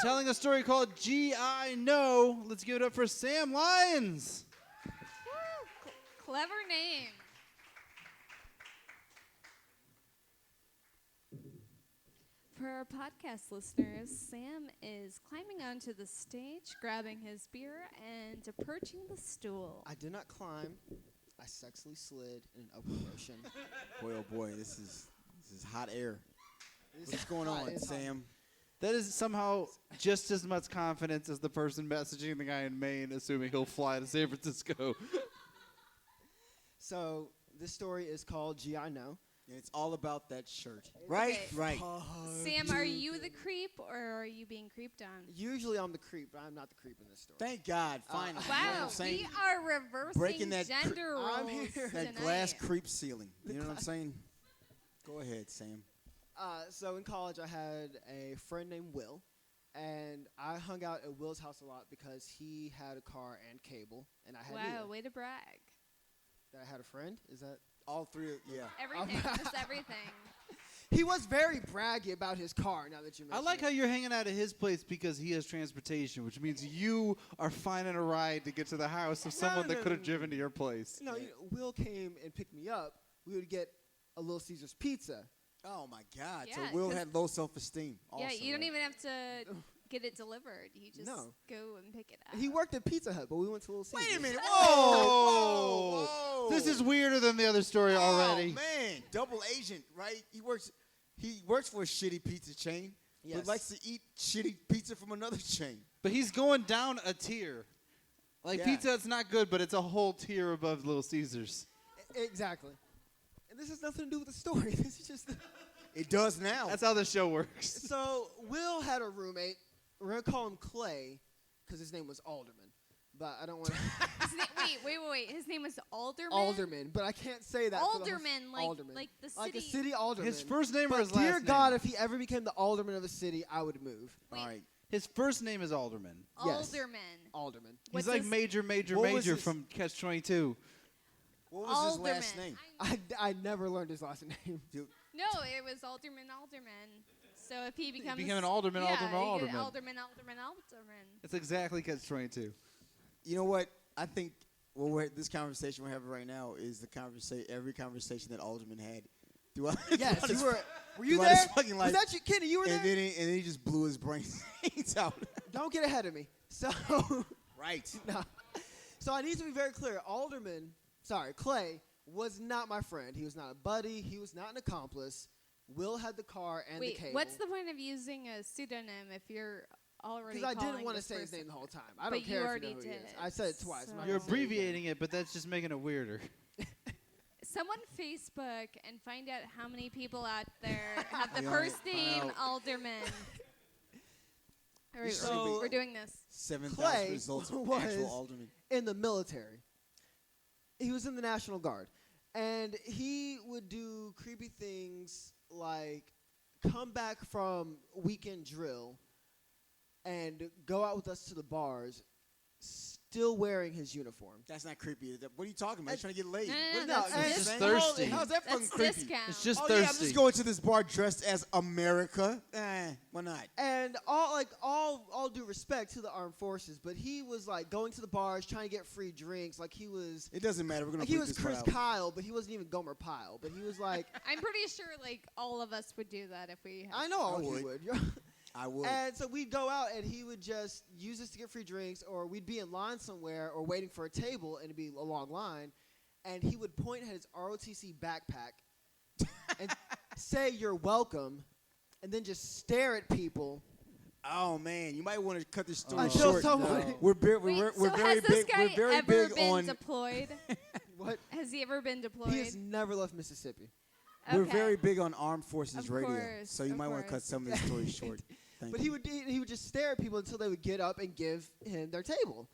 Telling a story called G.I. Know. Let's give it up for Sam Lyons. Woo! Clever name. For our podcast listeners, Sam is climbing onto the stage, grabbing his beer, and approaching the stool. I did not climb. I sexually slid in an upward motion. Boy, oh boy, this is hot air. This What's is going hot. on, It's hot. Sam? That is somehow just as much confidence as the person messaging the guy in Maine, assuming he'll fly to San Francisco. So this story is called G.I. Know. And it's all about that shirt. Right? Okay. Right. Sam, are you the creep or are you being creeped on? Usually I'm the creep, but I'm not the creep in this story. Thank God, finally. You know what Wow, I'm saying? we are reversing Breaking that gender roles I'm here. That tonight. glass creep ceiling. You know what I'm saying? Go ahead, Sam. So in college I had a friend named Will, and I hung out at Will's house a lot because he had a car and cable, and I had Wow, neither. way to brag. That I had a friend? Is that? All three, yeah. Everything, just everything. He was very braggy about his car, now that you I mention like it. how you're hanging out at his place because he has transportation, which means you are finding a ride to get to the house of someone that no, could have no. driven to your place. No, Will came and picked me up. We would get a Little Caesars pizza. Oh my God. Yeah, so Will 'cause- had low self-esteem. Yeah, Also, you don't right? even have to get it delivered. You just No. go and pick it up. He worked at Pizza Hut, but we went to Little Caesars. Wait a minute. Whoa! Whoa! This is weirder than the other story already. Oh man, double agent, right? He works for a shitty pizza chain, Yes. but likes to eat shitty pizza from another chain. But he's going down a tier. Like Yeah. Pizza Hut's not good, but it's a whole tier above Little Caesars. Exactly. And this has nothing to do with the story. This is just. It does now. That's how the show works. So Will had a roommate. We're gonna call him Clay, because his name was Alderman. But I don't want to. Wait. His name was Alderman. Alderman, but I can't say that. Alderman, Alderman. like the city. Like a city alderman. His first name or but his last dear name? God, if he ever became the alderman of a city, I would move. Wait. All right. His first name is Alderman. Yes. Alderman. Alderman. What's He's like his- major What was his- from Catch-22. What was his last Alderman. name? I never learned his last name. No, it was Alderman. So if he becomes became an alderman, yeah, alderman. Alderman. It's exactly Catch-22. You know what? I think this conversation we're having right now is the every conversation that Alderman had throughout. Yes, throughout you his- were. Were you throughout there? his fucking life. Was that you, Kenny? You were there. And then he just blew his brains out. Don't get ahead of me. So. Right. No. So I need to be very clear. Clay was not my friend. He was not a buddy. He was not an accomplice. Will had the car and the cable. What's the point of using a pseudonym if you're already? Because I didn't want to say his name the whole time. I But don't you care if already you know who he is. did, I said it twice. I'm not so- You're gonna say it again. abbreviating it, but that's just making it weirder. Someone Facebook and find out how many people out there have the Yeah. first name Wow. Alderman. All right, So- we're doing this. 7,000 Clay results of was- actual Alderman. In the military. He was in the National Guard. And he would do creepy things like come back from weekend drill and go out with us to the bars still wearing his uniform. That's not creepy. What are you talking about? He's trying to get laid. No, What- that's and- just and- thirsty. How's that fucking That's creepy? discount. It's just Oh thirsty. yeah, I'm just going to this bar dressed as America. Why not? And all due respect to the armed forces, but he was like going to the bars trying to get free drinks, like he was It doesn't matter. We're gonna. like he bleep was this Chris part out. Kyle, but he wasn't even Gomer Pyle. But he was like, I'm pretty sure like all of us would do that if we. Had I know all would. you would. I would. And so we'd go out, and he would just use us to get free drinks, or we'd be in line somewhere, or waiting for a table, and it'd be a long line, and he would point at his ROTC backpack and say, "You're welcome," and then just stare at people. Oh man, you might want to cut this story Until short. someone- We're very Wait, so very has this big. guy We're very ever big been on. deployed? What? Has he ever been deployed? He has never left Mississippi. We're Okay. very big on armed forces Of radio, course, so you of might want to cut course. some of this story short. Thank But you. he would just stare at people until they would get up and give him their table.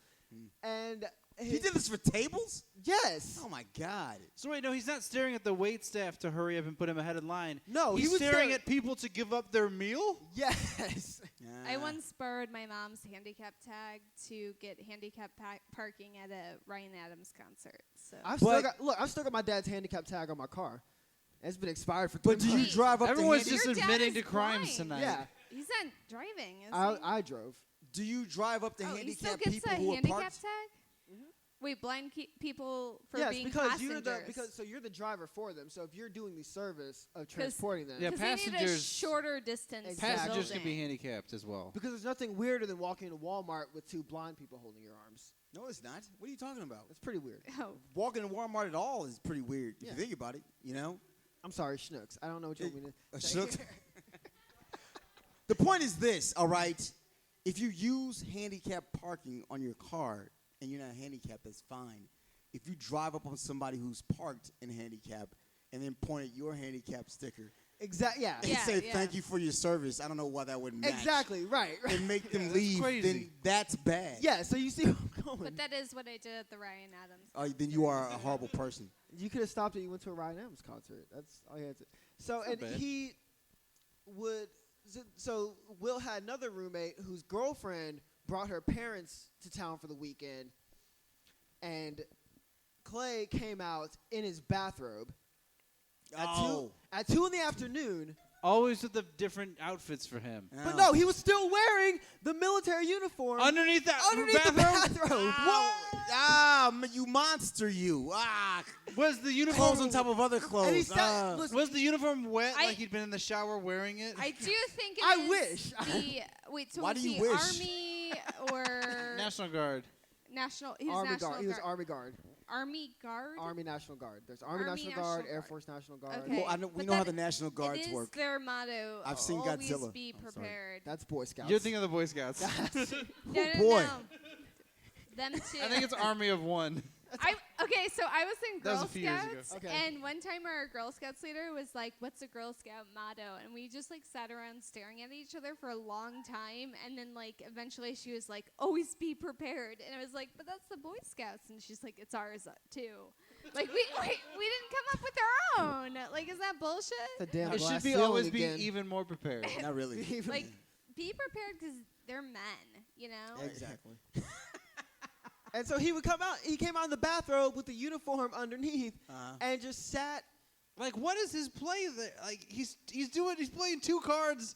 And He did this for tables? Yes. Oh my God! So wait, no, he's not staring at the wait staff to hurry up and put him ahead in line. No, he's he was staring at people to give up their meal. Yes. I Ah. once borrowed my mom's handicap tag to get handicap parking at a Ryan Adams concert. So I've But- still got my dad's handicap tag on my car. It's been expired for 3 But do you months. drive up Everyone's the just Your dad admitting is to crimes blind. tonight. Yeah, he's not driving, is he? I drove. Do you drive up the Oh, he still handicapped gets people a who are handicap parked? tag? Wait, blind people for Yes, being because passengers. you're the driver for them. So if you're doing the service of transporting them, Yeah, 'Cause they need a passengers- shorter distance. to Exactly. Passengers the can be building. handicapped as well. because there's nothing weirder than walking into Walmart with 2 blind people holding your arms. No, it's not. What are you talking about? That's pretty weird. Oh, Walking to Walmart at all is pretty weird if Yeah. you think about it. You know. I'm sorry, Schnooks. I don't know what you want me to say. Shook. The point is this, all right? If you use handicap parking on your car and you're not handicapped, that's fine. If you drive up on somebody who's parked in handicap and then point at your handicap sticker Exactly. Yeah. and Yeah, say yeah. thank you for your service, I don't know why that wouldn't match. Exactly. Right. And make them that's leave, crazy. then that's bad. Yeah. So you see where I'm going. but that is what I did at the Ryan Adams. Then you are a horrible person. You could have stopped it. You went to a Ryan Adams concert. That's all you had to. So Not and bad. he would. So Will had another roommate whose girlfriend brought her parents to town for the weekend, and Clay came out in his bathrobe Oh. at 2 in the afternoon. Always with the different outfits for him. But no, he was still wearing the military uniform Underneath that the bathrobe. You monster, you. Was the uniform Clothes on top of other clothes. And he said, listen, Was the uniform wet I- like he'd been in the shower wearing it? I do think it I is wish. the wait. So Why was do you he wish? Army or National Guard. National? He was Army National Guard. He was Guard. Army Guard. Army Guard. Army National Guard. There's Army, Army National Guard, National Air Guard. Force National Guard. Okay. Well, we But know how that- the National Guards It is work. their motto. I've seen Always Godzilla. be I'm sorry. prepared. That's Boy Scouts. You're thinking of the Boy Scouts. No, no, boy. no. Them too. I think it's Army of One. So I was in That was Girl a few years ago. Scouts, Okay. and one time our Girl Scouts leader was like, "What's a Girl Scout motto?" And we just like sat around staring at each other for a long time, and then like eventually she was like, "Always be prepared," and I was like, "But that's the Boy Scouts," and she's like, "It's ours too." Like we didn't come up with our own. Like, is that bullshit? The damn It glass should be ceiling always be again. even more prepared. Not really. Like, be prepared because they're men, you know. Exactly. And so he would come out. He came out in the bathrobe with the uniform underneath, and just sat. Like, what is his play there? Like, he's playing two cards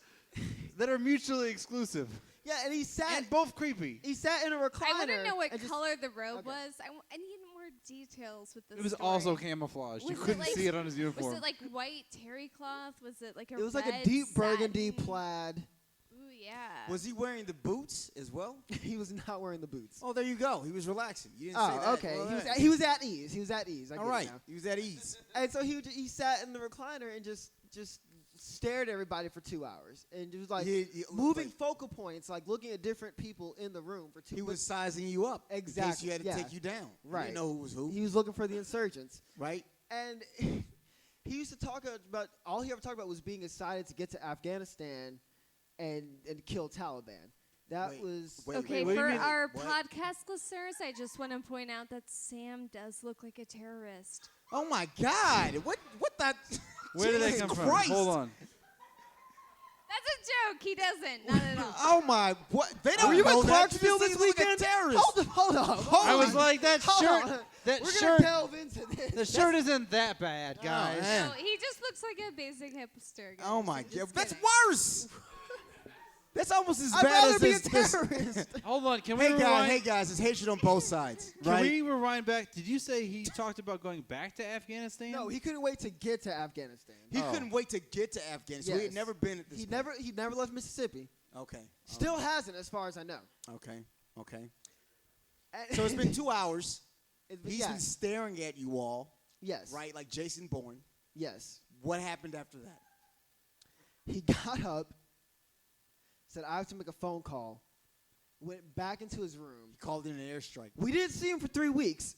that are mutually exclusive Yeah, and he sat. and both creepy. He sat in a recliner. I want to know what and just- color the robe Okay. was. I need more details with this. It was story. also camouflaged. You Was it couldn't like- see it on his uniform. Was it like white terry cloth? Was it like a It was like a red deep burgundy satin? plaid. Ooh, yeah. Was he wearing the boots as well? He was not wearing the boots. Oh, there you go. He was relaxing. You didn't say Oh, that. okay. Well, He was at ease. He was at ease. I all get it right. now. He was at ease. And so he sat in the recliner and just stared at everybody for 2 hours, and it was like moving focal points, like looking at different people in the room for 2. He was sizing you up. Exactly, In case you had to yeah. take you down. Right. You didn't know who was who. He was looking for the insurgents, Right? and he used to talk about all he ever talked about was being excited to get to Afghanistan and kill Taliban. That Wait, was wait, Okay, what do you for mean? our What? podcast listeners, I just want to point out that Sam does look like a terrorist. Oh my God! What that? Where did they Jesus come Christ. from? Hold on. That's a joke. He doesn't. Not at all. Oh my! What? They don't Were you know in that. Clarksville You this just look like a weekend? terrorist. Hold up. I was like, that Hold shirt. on. That We're shirt. gonna delve into this. The shirt isn't that bad, guys. man. No, he just looks like a basic hipster. Guys. Oh my I'm God! just That's kidding. worse. That's almost as I'd bad rather as be a this. terrorist. Hold on. Can we Hey rewind? guys, it's hatred on both sides, Can right? we rewind back? Did you say he talked about going back to Afghanistan? No, he couldn't wait to get to Afghanistan. He couldn't wait to get to Afghanistan. He had Yes. never been at this. He point. never left Mississippi. Okay. Still hasn't, as far as I know. Okay. Okay. And- So it's been 2 hours. He's yeah. been staring at you all, Yes. right? Like Jason Bourne. Yes. What happened after that? He got up, said, "I have to make a phone call." Went back into his room. He called in an airstrike. We didn't see him for 3 weeks.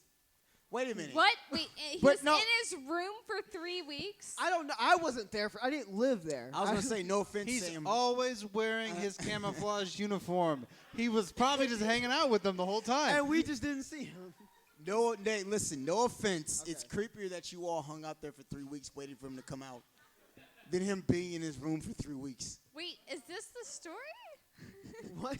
Wait a minute. What? Wait, he But was no- in his room for 3 weeks? I don't know. I wasn't there for. I didn't live there. I was gonna say no offense, He's Sam. always wearing his camouflage uniform. He was probably just hanging out with them the whole time. and we just didn't see him. No, listen. No offense. It's creepier that you all hung out there for 3 weeks waiting for him to come out than him being in his room for 3 weeks. Wait, is this the story? What?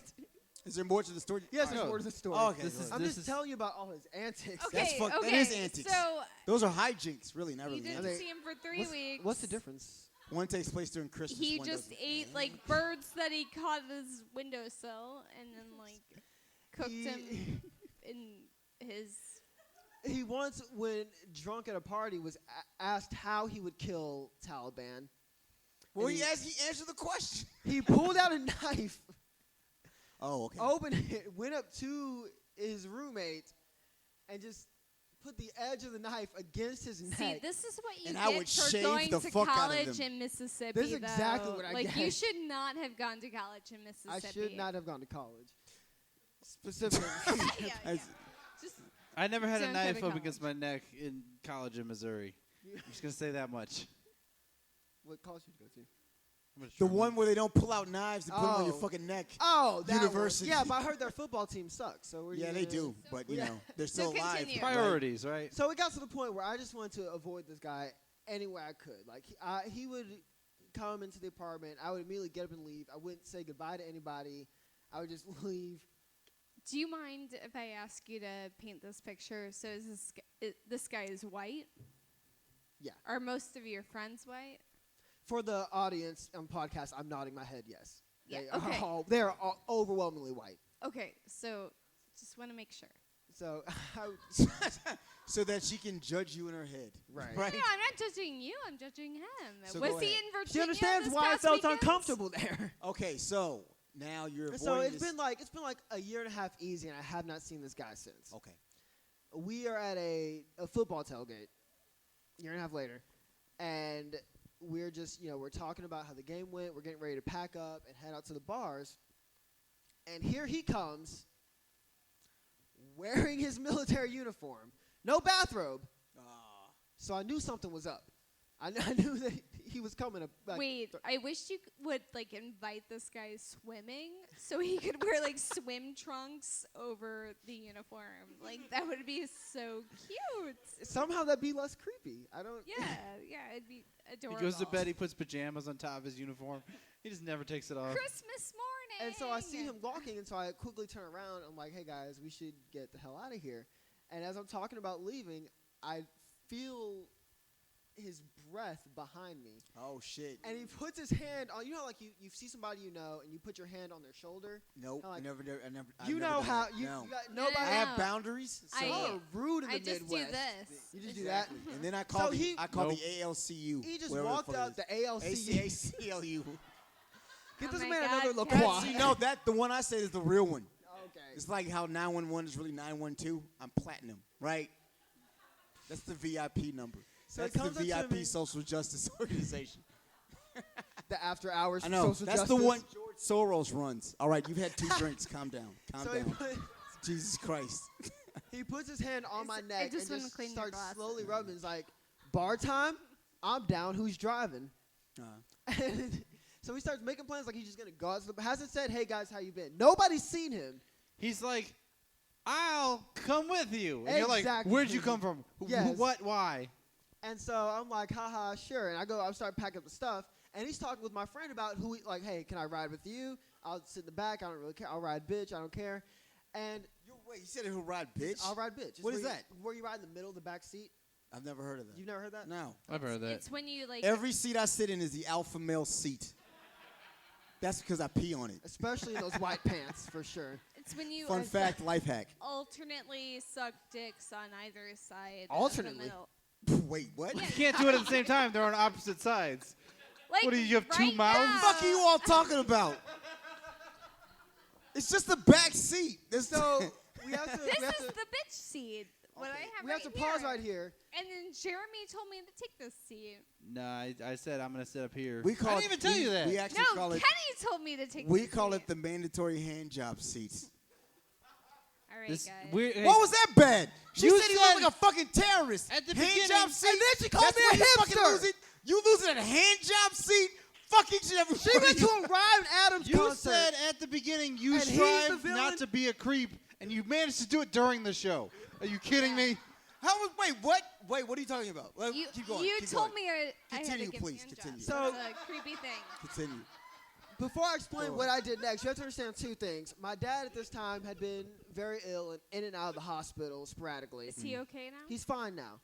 Is there more to the story? Yes, All there's right. more to the story. Oh, okay. This is- I'm this just is- telling you about all his antics. Okay, That's fuck- that okay. is antics. So Those are hijinks, really, not you really. didn't antics. see him for 3 weeks. What's the difference? One takes place during Christmas. He one just doesn't. ate like birds that he caught at his windowsill and then like cooked him in his. He once, when drunk at a party, was asked how he would kill Taliban. Well, and he answered the question. He pulled out a knife, Oh, okay. opened it, went up to his roommate, and just put the edge of the knife against his See, neck. this is what you And I get would for shave going the to fuck out of college them. in Mississippi. This is exactly though. what I like. You get. should not have gone to college in I Mississippi. should not have gone to college. Specifically. yeah. Just I never had a Don't go knife to up against my neck in college in Missouri. I'm just gonna say that much. What college did you go to? The one where they don't pull out knives to put them on your Oh. fucking neck. Oh, that University. One. Yeah, but I heard their football team sucks. So Yeah, they do, but you Yeah. know they're still So alive. continue. right? Priorities, right? So it got to the point where I just wanted to avoid this guy any way I could. Like he would come into the apartment. I would immediately get up and leave. I wouldn't say goodbye to anybody. I would just leave. Do you mind if I ask you to paint this picture? So is this guy is white? Yeah. Are most of your friends white? For the audience on podcast, I'm nodding my head yes. Yeah, They okay. they are all overwhelmingly white. Okay, so just want to make sure. So So that she can judge you in her head. Right. Right. No, I'm not judging you. I'm judging him. So Was go he ahead. in Virginia? she understands this why I past felt weekend? uncomfortable there. Okay, so now you're avoiding So it's this. been like a year and a half easy, and I have not seen this guy since. Okay. We are at a football tailgate, year and a half later, and we're just, we're talking about how the game went. We're getting ready to pack up and head out to the bars. And here he comes, wearing his military uniform, no bathrobe. So I knew something was up. I knew that he was coming. Wait, I wish you would like invite this guy swimming so he could wear like swim trunks over the uniform. Like that would be so cute. Somehow that'd be less creepy. I don't. Yeah, it'd be adorable. He goes to bed, he puts pajamas on top of his uniform. He just never takes it off. Christmas morning. And so I see him walking, and so I quickly turn around. I'm like, hey guys, we should get the hell out of here. And as I'm talking about leaving, I feel his breath behind me. Oh shit! And he puts his hand on. You know, like you see somebody you know, and you put your hand on their shoulder. Nope, like, I never. You know how you, no. you got No, nobody. I have boundaries. So Y'all are rude in the I just Midwest. do this. You just do that. and then I call So I call Nope. the ALCU. He just wherever walked fuck out it the is. ALCU. ACLU. Get Oh this my man God, another Kevin. LaCroix. See, no, that the one I said is the real one. Okay. It's like how 911 is really 912. I'm platinum, right? That's the VIP number. So That's he comes the up to VIP me- social justice organization. The after hours I know. social That's justice. the one George Soros runs. All right, you've had 2 drinks. Calm down. Calm So he, down. Jesus Christ. he puts his hand on my I neck and just wanna just clean your starts glasses. slowly rubbing. He's like, bar time? I'm down. Who's driving? And so he starts making plans like he's just going to go out to the... Hasn't said, hey, guys, how you been? Nobody's seen him. He's like, I'll come with you. And you're like, Exactly. where'd you come from? Yes. What? Why? And so I'm like, haha, sure. And I start packing up the stuff. And he's talking with my friend about like, hey, can I ride with you? I'll sit in the back. I don't really care. I'll ride bitch. I don't care. And Wait, you said he'll ride bitch? I'll ride bitch. It's What is where that? Where you ride in the middle of the back seat. I've never heard of that. You've never heard that? No. I've heard that. It's when you like. Every seat I sit in is the alpha male seat. That's because I pee on it. Especially in those white pants, for sure. It's when you Fun fact, life hack. alternately suck dicks on either side. Alternately? Of the middle. Wait, what? You can't do it at the same time. They're on opposite sides. Like, What do you have, 2 right mouths? now. What the fuck are you all talking about? It's just the back seat. There's So we have to. This we have is to, the bitch seat. What I have we have to right pause here. right here. And then Jeremy told me to take this seat. No, I said I'm going to sit up here. We call I didn't even tell you that. We actually No, call Kenny it. told me to take We this call seat. it the mandatory hand job seat. All right, This guys. weird. What was that bad? She You said he said looked like a fucking terrorist. at the hand beginning- job seat. And then she called That's me a why you fucking hipster. lose it. You lose it at a hand job seat. Fuck each and every She one went of to you. a Ryan Adams You concert. said at the beginning you And he's strive the villain? not to be a creep, and you managed to do it during the show. Are you kidding me? Wait, what? Wait, what are you talking about? You, Keep going. you keep told going. me I had Continue, to give please, hand continue. jobs. So- That's a creepy thing. Continue. Before I explain Go what on. I did next, you have to understand 2 things. My dad at this time had been very ill and in and out of the hospital sporadically. Is he okay now? He's fine now.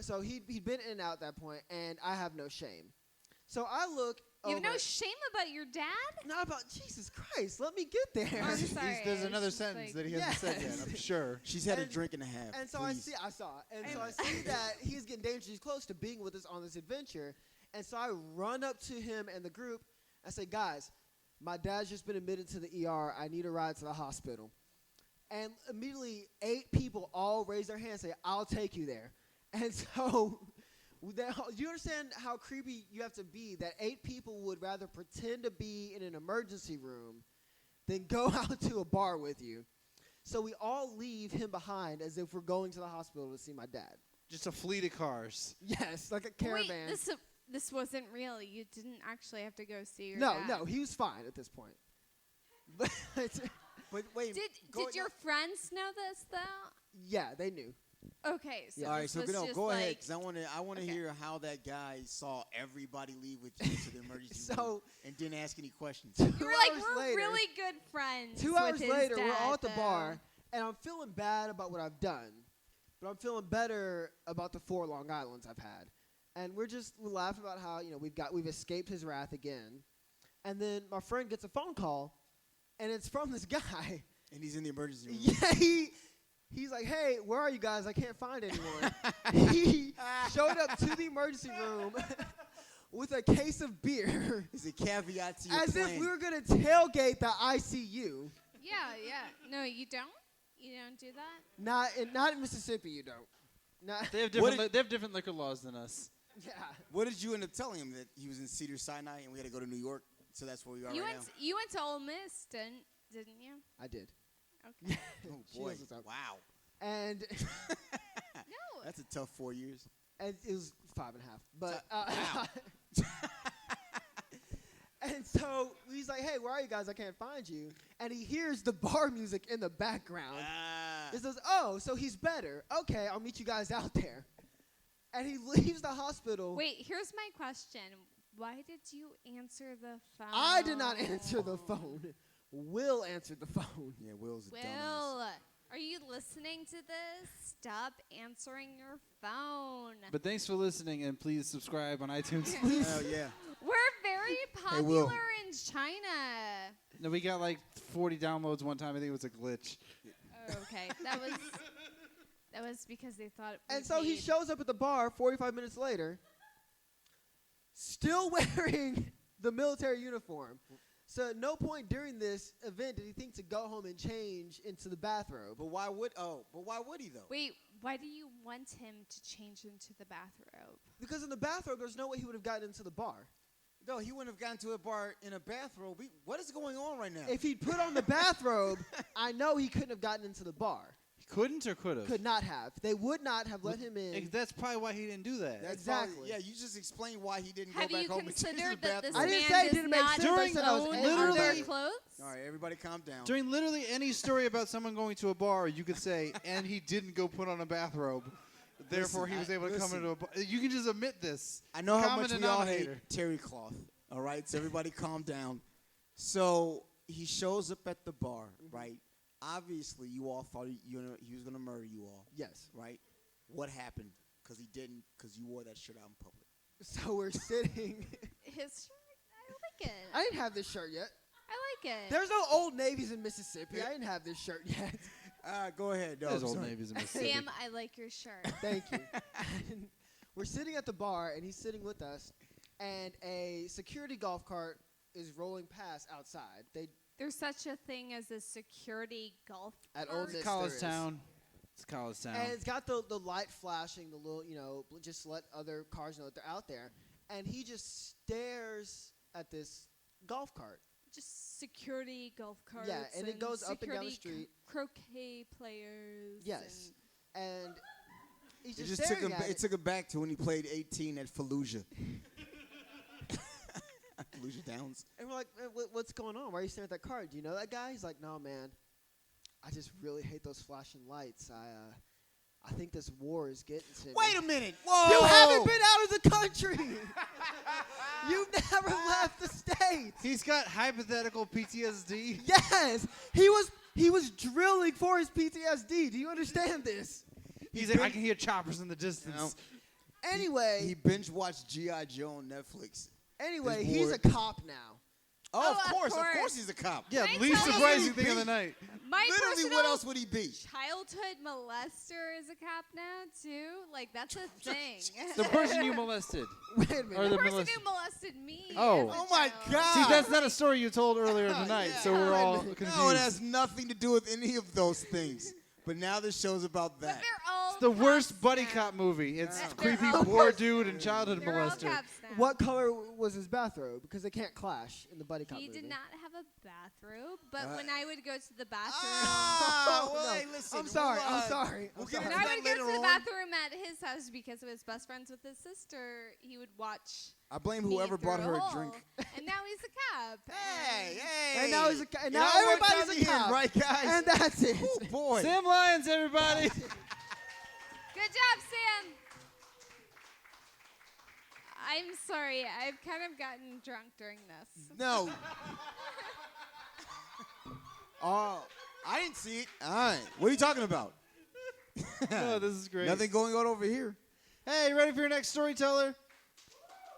So he'd been in and out at that point, and I have no shame. So I look You have over. no shame about your dad? Not about Jesus Christ. Let me get there. I'm sorry. There's it's another just sentence like- that he hasn't said yet, Yes. I'm sure. She's had a And- drink and a half. And so please. I saw it. And so I see that he's getting dangerously close to being with us on this adventure. And so I run up to him and the group. I say, guys, my dad's just been admitted to the ER. I need a ride to the hospital. And immediately 8 people all raise their hands and say, I'll take you there. And so you understand how creepy you have to be that 8 people would rather pretend to be in an emergency room than go out to a bar with you. So we all leave him behind as if we're going to the hospital to see my dad. Just a fleet of cars. Yes, like a Wait, caravan. this wasn't real. You didn't actually have to go see your No, dad. no, he was fine at this point. But But wait. Did your friends know this though? yeah, they knew. Okay, so All right, this so was no, just go ahead, like- because I want to Okay. hear how that guy saw everybody leave with you to the emergency room So and didn't ask any questions. 2 You were like, hours we're later, really good friends. 2 with hours his later, we're dad, all at the though. bar, and I'm feeling bad about what I've done, but I'm feeling better about the 4 Long Islands I've had. And we're laughing about how we've escaped his wrath again, and then my friend gets a phone call, and it's from this guy. And he's in the emergency room. Yeah, he's like, hey, where are you guys? I can't find anyone. He showed up to the emergency room with a case of beer. It's a caveat to your As plan. if we were going to tailgate the ICU. Yeah. No, you don't. You don't do that. Not in Mississippi, you don't. Not, They have What different, they have different liquor laws than us. yeah. What did you end up telling him, that he was in Cedars-Sinai and we had to go to New York? So that's where we are You right went. now. You went to Ole Miss, didn't you? I did. Okay. Oh She boy! knows what's up. Wow. And No, That's a tough 4 years. And it was 5.5. But Wow. and so he's like, "Hey, where are you guys? I can't find you." And he hears the bar music in the background. He says, "Oh, so he's better. Okay, I'll meet you guys out there." And he leaves the hospital. Wait, here's my question. Why did you answer the phone? I did not answer the phone. Will answered the phone. Yeah, Will's a dumbass. Will, are you listening to this? Stop answering your phone. But thanks for listening, and please subscribe on iTunes. Hell yeah. We're very Will. popular in China. No, we got like 40 downloads one time. I think it was a glitch. Oh, okay, that was because they thought. And so he shows up at the bar 45 minutes later, still wearing the military uniform. So at no point during this event did he think to go home and change into the bathrobe. But why would he though? Wait, why do you want him to change into the bathrobe? Because in the bathrobe, there's no way he would have gotten into the bar. No, he wouldn't have gotten to a bar in a bathrobe. What is going on right now? If he'd put on the bathrobe, I know he couldn't have gotten into the bar. Couldn't or could have? Could not have. They would not have let him in. That's probably why he didn't do that. That's exactly. probably, yeah, you just explained why he didn't Have go back you home and change to the considered that this bathroom. I man didn't say it does didn't make not sense. I During said I was own angry. literally- other clothes? All right, everybody calm down. During literally any story about someone going to a bar, you could say, and he didn't go put on a bathrobe. Therefore, he was able to come into a bar. You can just admit this. I know how Common much we all hate denominator. terry cloth. All right, so everybody calm down. So he shows up at the bar, right? Obviously, you all thought he was going to murder you all. Yes. Right? What happened? Because he didn't, because you wore that shirt out in public. So we're sitting. His shirt, I like it. I didn't have this shirt yet. I like it. There's no Old Navies in Mississippi. I didn't have this shirt yet. Go ahead. No, There's I'm Old sorry. Navy's in Mississippi. Sam, I like your shirt. Thank you. And we're sitting at the bar, and he's sitting with us, and a security golf cart is rolling past outside. There's such a thing as a security golf At cart. Old Miss It's College there is. Town. It's College Town. And it's got the light flashing, the little, just let other cars know that they're out there. And he just stares at this golf cart. Just security golf carts. Yeah, and it goes up and down the security street. Croquet players. Yes. And he's It just just took staring him. at It took him back to when he played 18 at Fallujah. Fallujah Downs. And we're like, what's going on? Why are you staring at that cart? Do you know that guy? He's like, no, man. I just really hate those flashing lights. I think this war is getting to me. Wait a minute. Whoa. You haven't been out of the country. You've never left the States. He's got hypothetical PTSD. Yes. He was drilling for his PTSD. Do you understand this? He's like, I can hear choppers in the distance. Anyway. He binge watched G.I. Joe on Netflix. Anyway, His he's boy- a cop now. Oh, of of course. course he's a cop. Yeah, Can I least tell you- surprising thing of the night. My Literally, personal what else would he be? childhood molester is a cop now too. Like that's a thing. The person you molested. Wait a Or minute. the the person molest- who molested me. Oh. as a Oh my child. God. See, that's not a story you told earlier tonight, so we're all confused. No, it has nothing to do with any of those things. But now this show's about But that. they're all It's the worst cops buddy now. cop movie. It's They're creepy all poor cops. dude and childhood They're all molester. cops now. What color was his bathrobe? Because they can't clash in the buddy cop He movie. did not have a bathrobe, but when I would go to the bathroom, Ah, well, No, hey, listen. I'm sorry. we'll, I'm sorry. we'll I'm get sorry. when into I that would go later to the on. bathroom at his house because he was best friends with his sister, he would watch I blame me whoever brought through her a hole. drink. And now he's a cop. Hey, hey. And now he's a and You now know what? everybody's Down a the cop, end, right, guys? And that's it. Oh boy. Sam Lyons, everybody. Good job, Sam. I'm sorry. I've kind of gotten drunk during this. No. Oh, I didn't see it. All right. What are you talking about? Oh, this is great. Nothing going on over here. Hey, ready for your next storyteller?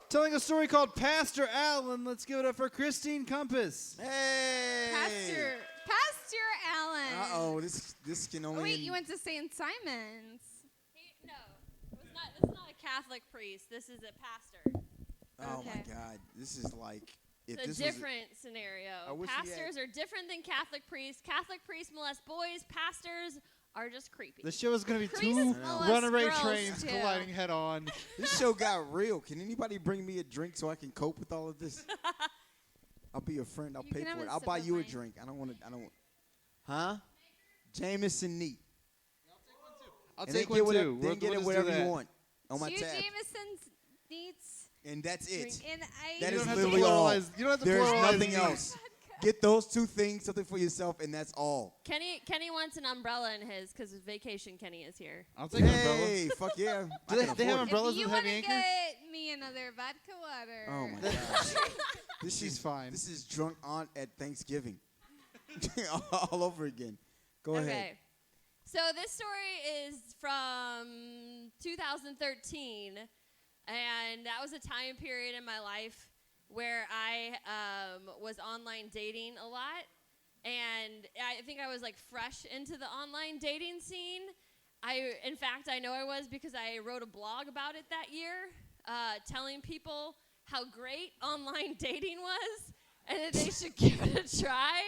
Telling a story called Pastor Allen. Let's give it up for Christine Compass. Hey. Pastor Allen. Uh-oh. This can only... Oh, wait, you went to St. Simon's. No, this is not a Catholic priest. This is a pastor. Oh, Okay. my God. This is like... If It's this a was different scenario. I wish he had- Pastors are different than Catholic priests. Catholic priests molest boys. Pastors are just creepy. The show is going to be Priests two molest runaway girls, trains too. colliding head on. This show got real. Can anybody bring me a drink so I can cope with all of this? I'll be your friend. I'll You pay can have for it. a I'll sip buy of you a mine. drink. I don't want. Huh? Jameson neat. I'll And take then one get too. Then get it whatever you want on my Hugh tab. Jameson's needs And that's it. drink. And That You is don't have to literally all. pluralize- you don't have to There's pluralize nothing these. else. Get those two things, something for yourself, and that's all. Kenny wants an umbrella in his because Vacation Kenny is here. I'll take an umbrella. Hey, fuck yeah. Do they have umbrellas if you with want heavy to anchor? get me another vodka water. Oh my gosh. She's fine. This is drunk aunt at Thanksgiving. All over again. Go Okay. ahead. So this story is from 2013, and that was a time period in my life where I was online dating a lot, and I think I was like fresh into the online dating scene. In fact, I know I was because I wrote a blog about it that year, telling people how great online dating was and that they should give it a try.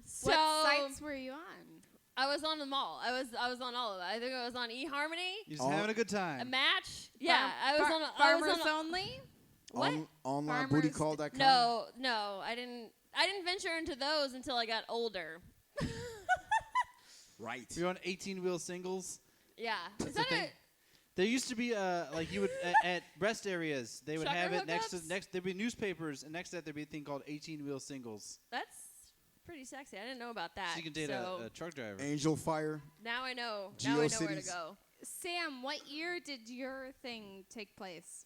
So What sites were you on? I was on them all. I was on all of them. I think I was on eHarmony, You're just having a good time. a Match. Yeah, I was on. Farmers Only? What? Onlinebootycall.com. No, I didn't venture into those until I got older. Right. You're on 18-wheel singles. Yeah. That's Is that the thing. There used to be like you would at rest areas they would Sugar have it hookups? next there'd be newspapers and next to that there'd be a thing called 18-wheel singles. That's pretty sexy. I didn't know about that. So you can date so a truck driver. Angel Fire. now I know. Now I know where to GeoCities. go. Sam, what year did your thing take place?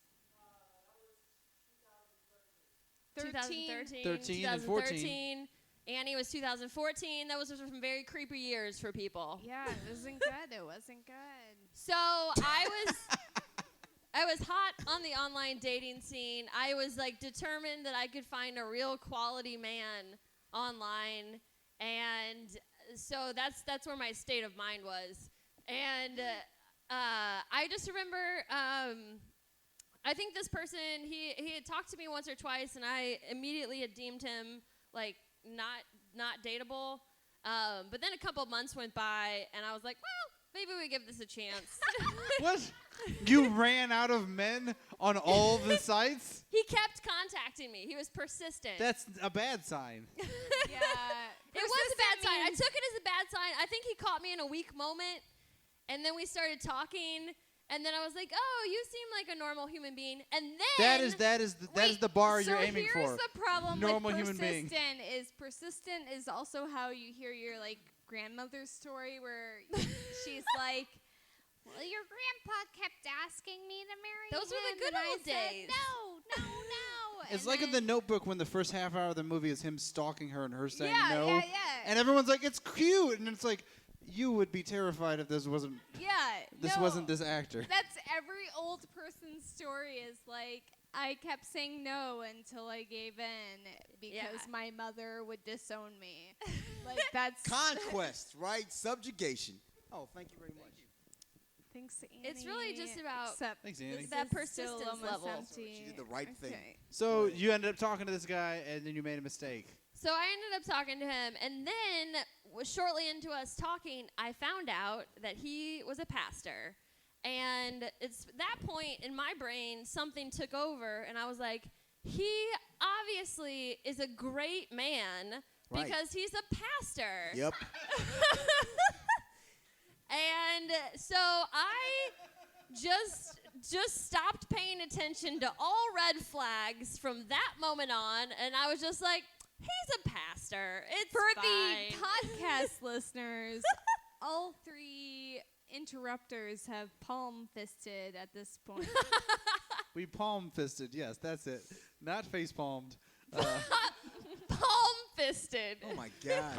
2013, 13 and 14. 2013. Annie was 2014. That was some very creepy years for people. Yeah, it wasn't good. It wasn't good. So I was hot on the online dating scene. I was like determined that I could find a real quality man online, and so that's where my state of mind was. And I just remember I think this person he had talked to me once or twice, and I immediately had deemed him like not dateable. But then a couple months went by, and I was like, well, maybe we give this a chance. What? You ran out of men on all the sites? He kept contacting me. He was persistent. That's a bad sign. Yeah. It was a bad sign. I took it as a bad sign. I think he caught me in a weak moment, and then we started talking, and then I was like, "Oh, you seem like a normal human being." And then that is the bar you're aiming So here's for. the problem Normal with human being. persistent is also how you hear your like grandmother's story where she's like, well, your grandpa kept asking me to marry Those were the him, good and old I said, days. no. It's And like in then- The Notebook when the first half hour of the movie is him stalking her and her saying yeah, no. Yeah. And everyone's like, it's cute. And it's like, you would be terrified if this wasn't this actor. That's every old person's story is like, I kept saying no until I gave in because my mother would disown me. Like that's Conquest, right? Subjugation. Oh, thank you very much. Thanks, Annie. It's really just about Except Thanks, Annie. this that is still persistence almost level. empty. She did the right thing. Okay. So you ended up talking to this guy, and then you made a mistake. So I ended up talking to him, and then shortly into us talking, I found out that he was a pastor. And it's that point in my brain, something took over, and I was like, he obviously is a great man Right. because he's a pastor. Yep. And so I just stopped paying attention to all red flags from that moment on, and I was just like, he's a pastor. It's For fine. the podcast listeners, all three interrupters have palm fisted at this point. We palm fisted. Yes, that's it. Not face palmed. Palm fisted. Oh my God.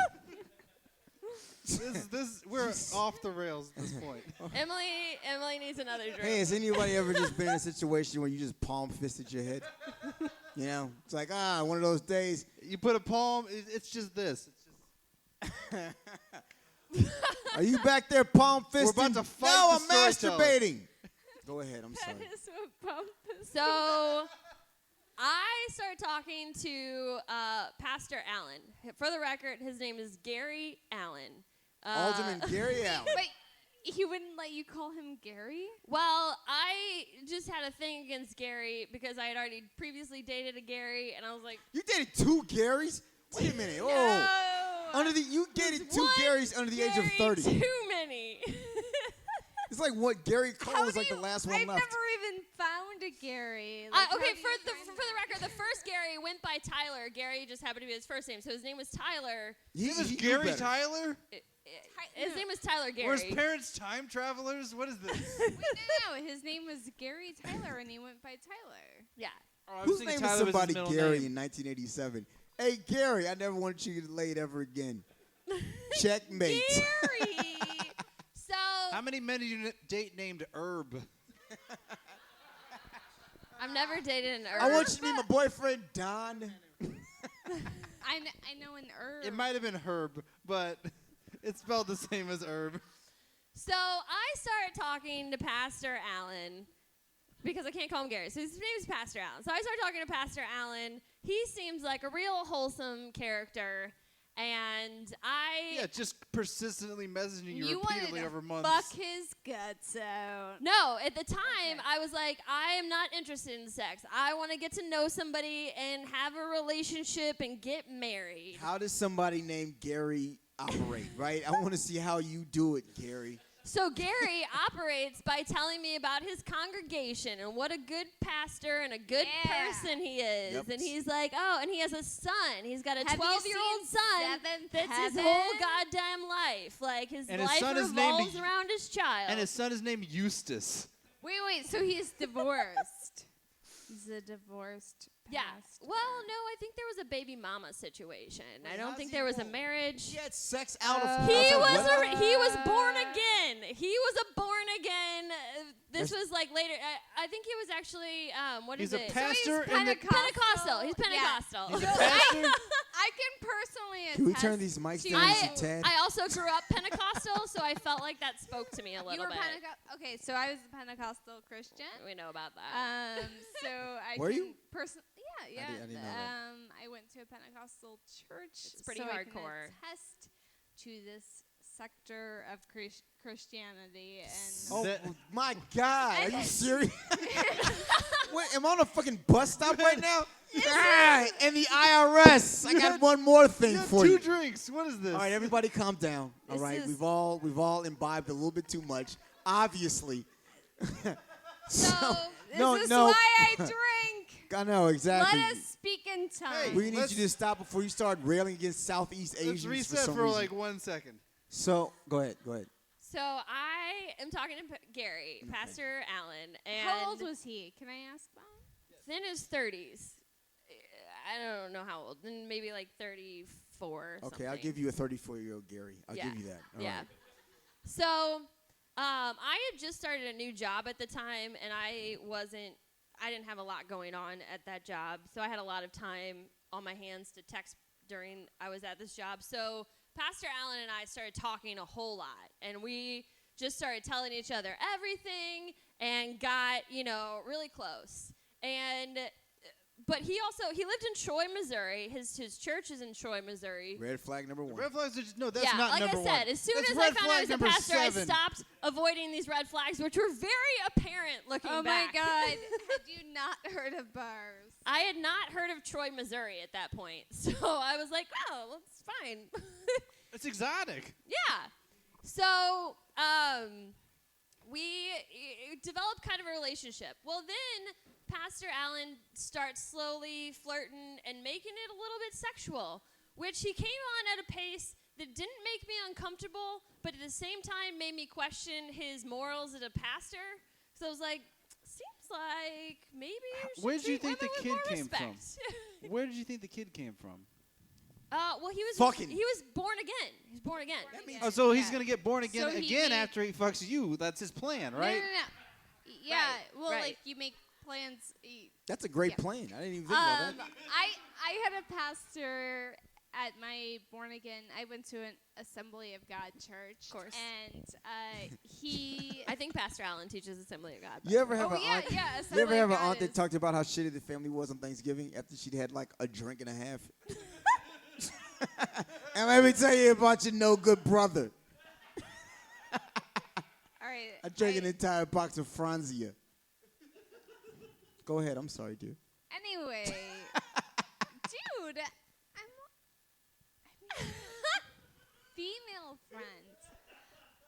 We're off the rails at this point. Emily needs another drink. Hey, has anybody ever just been in a situation where you just palm fisted your head? You know, it's like one of those days. You put a palm. It's just this. Are you back there palm fisting? We're about to fight No, the I'm storyteller. masturbating. Go ahead. I'm sorry. That is what palm fisted. So I started talking to Pastor Allen. For the record, his name is Gary Allen. Alderman Gary Allen. Wait, he wouldn't let you call him Gary? Well, I just had a thing against Gary because I had already previously dated a Gary, and I was like, You dated two Garys? Wait a minute. Oh. You dated two One Garys under the age of 30. Too many. It's like what Gary Cole was like the last one I've left. never even found a Gary. Like, how Okay, do for you the find record, the first Gary went by Tyler. Gary just happened to be his first name, so his name was Tyler. His name is He knew Gary better. Tyler? His name was Tyler Gary. Were his parents time travelers? What is this? Wait, no. His name was Gary Tyler, and he went by Tyler. Yeah. Oh, I was Whose thinking name is Tyler was his somebody middle Gary name. in 1987? Hey, Gary, I never wanted you to get laid ever again. Checkmate. Gary. So How many men did you date named Herb? I've never dated an Herb. I want you to be my boyfriend, Don. I know an herb. It might have been Herb, but it's spelled the same as Herb. So I started talking to Pastor Allen because I can't call him Gary. So his name is Pastor Allen. So I started talking to Pastor Allen. He seems like a real wholesome character. And Yeah, just persistently messaging you repeatedly over months. fuck his guts out. No, at the time, I was like, I am not interested in sex. I want to get to know somebody and have a relationship and get married. How does somebody named Gary operate, right? I want to see how you do it, Gary. So Gary operates by telling me about his congregation and what a good pastor and a good person he is. Yep. And he's like, oh, and he has a son. He's got a Have you 12-year-old seen son Seventh that's his Heaven? whole goddamn life. Like, his And his life son is named revolves around his child. And his son is named Eustace. Wait. So he's divorced. He's a divorced Yeah. pastor. Well, no, I think there was a baby mama situation. I don't how's think he there was a born? marriage. He had sex out of He out of was wedlock? he was born again. He was a born again. This That's- was like later. I think he was actually what is He's a it? pastor he's in the... Pentecostal. He's Yeah. Pentecostal. He's a pastor? I can personally attest. Can we turn these mics to- down just a tad? I also grew up Pentecostal, so I felt like that spoke to me a You little were bit. Okay, so I was a Pentecostal Christian. We know about that. So I Were can you? Yeah. I didn't know that. I went to a Pentecostal church. It's pretty so hardcore. I can attest to this sector of Christianity and. Oh That- my God! Are you And- serious? Wait, am I on a fucking bus stop right now? Ah, and the IRS. I got one more thing You have for two you. drinks. What is this? All right, everybody, calm down. All This right, is- we've all imbibed a little bit too much, obviously. So no, this is no. why I drink. I know exactly. Let us speak in tongues. Hey, We need let's- you to stop before you start railing against Southeast Let's Asians reset for some for reason. like 1 second. So go ahead. So I am talking to Gary, Pastor Allen, and How old was he? Can I ask that? in his 30s. I don't know how old. Maybe like 34 or Okay, something. I'll give you a 34-year-old Gary. I'll Yeah. give you that. All Yeah. right. So I had just started a new job at the time, and I didn't have a lot going on at that job, so I had a lot of time on my hands to text during I was at this job. So Pastor Allen and I started talking a whole lot, and we just started telling each other everything and got, really close. But he lived in Troy, Missouri. His church is in Troy, Missouri. Red flag number one. Red flags are just... No, that's yeah, not like number I said, one. as soon That's as I red found out he flag was a number pastor, I 7. stopped avoiding these red flags, which were very apparent looking Oh back. my God! Had you not heard of bars? I had not heard of Troy, Missouri at that point, so I was like, "Oh, well, it's fine." It's exotic. Yeah. So we developed kind of a relationship. Well, then Pastor Allen starts slowly flirting and making it a little bit sexual, which he came on at a pace that didn't make me uncomfortable, but at the same time made me question his morals as a pastor. So I was like, seems like maybe you should Where did you treat think the women with kid more came from? respect. Where did you think the kid came from? Well, he was Fucking. he was born again. He's born again. Oh, so he's going to get born again So he again made- after he fucks you. That's his plan, right? No. Yeah. Right, Well, right. like you make plans. That's a great Yeah. plan. I didn't even think about that. I had a pastor at my born again. I went to an Assembly of God church. Of course. And he. I think Pastor Allen teaches Assembly of God. You ever have Oh, an yeah, aunt? yeah, You ever Assembly have of an God aunt that is- talked about how shitty the family was on Thanksgiving after she'd had like a drink and a half? And let me tell you about your no good brother. All right. I drank an entire box of Franzia. Go ahead. I'm sorry, dude. Anyway, dude, female friend.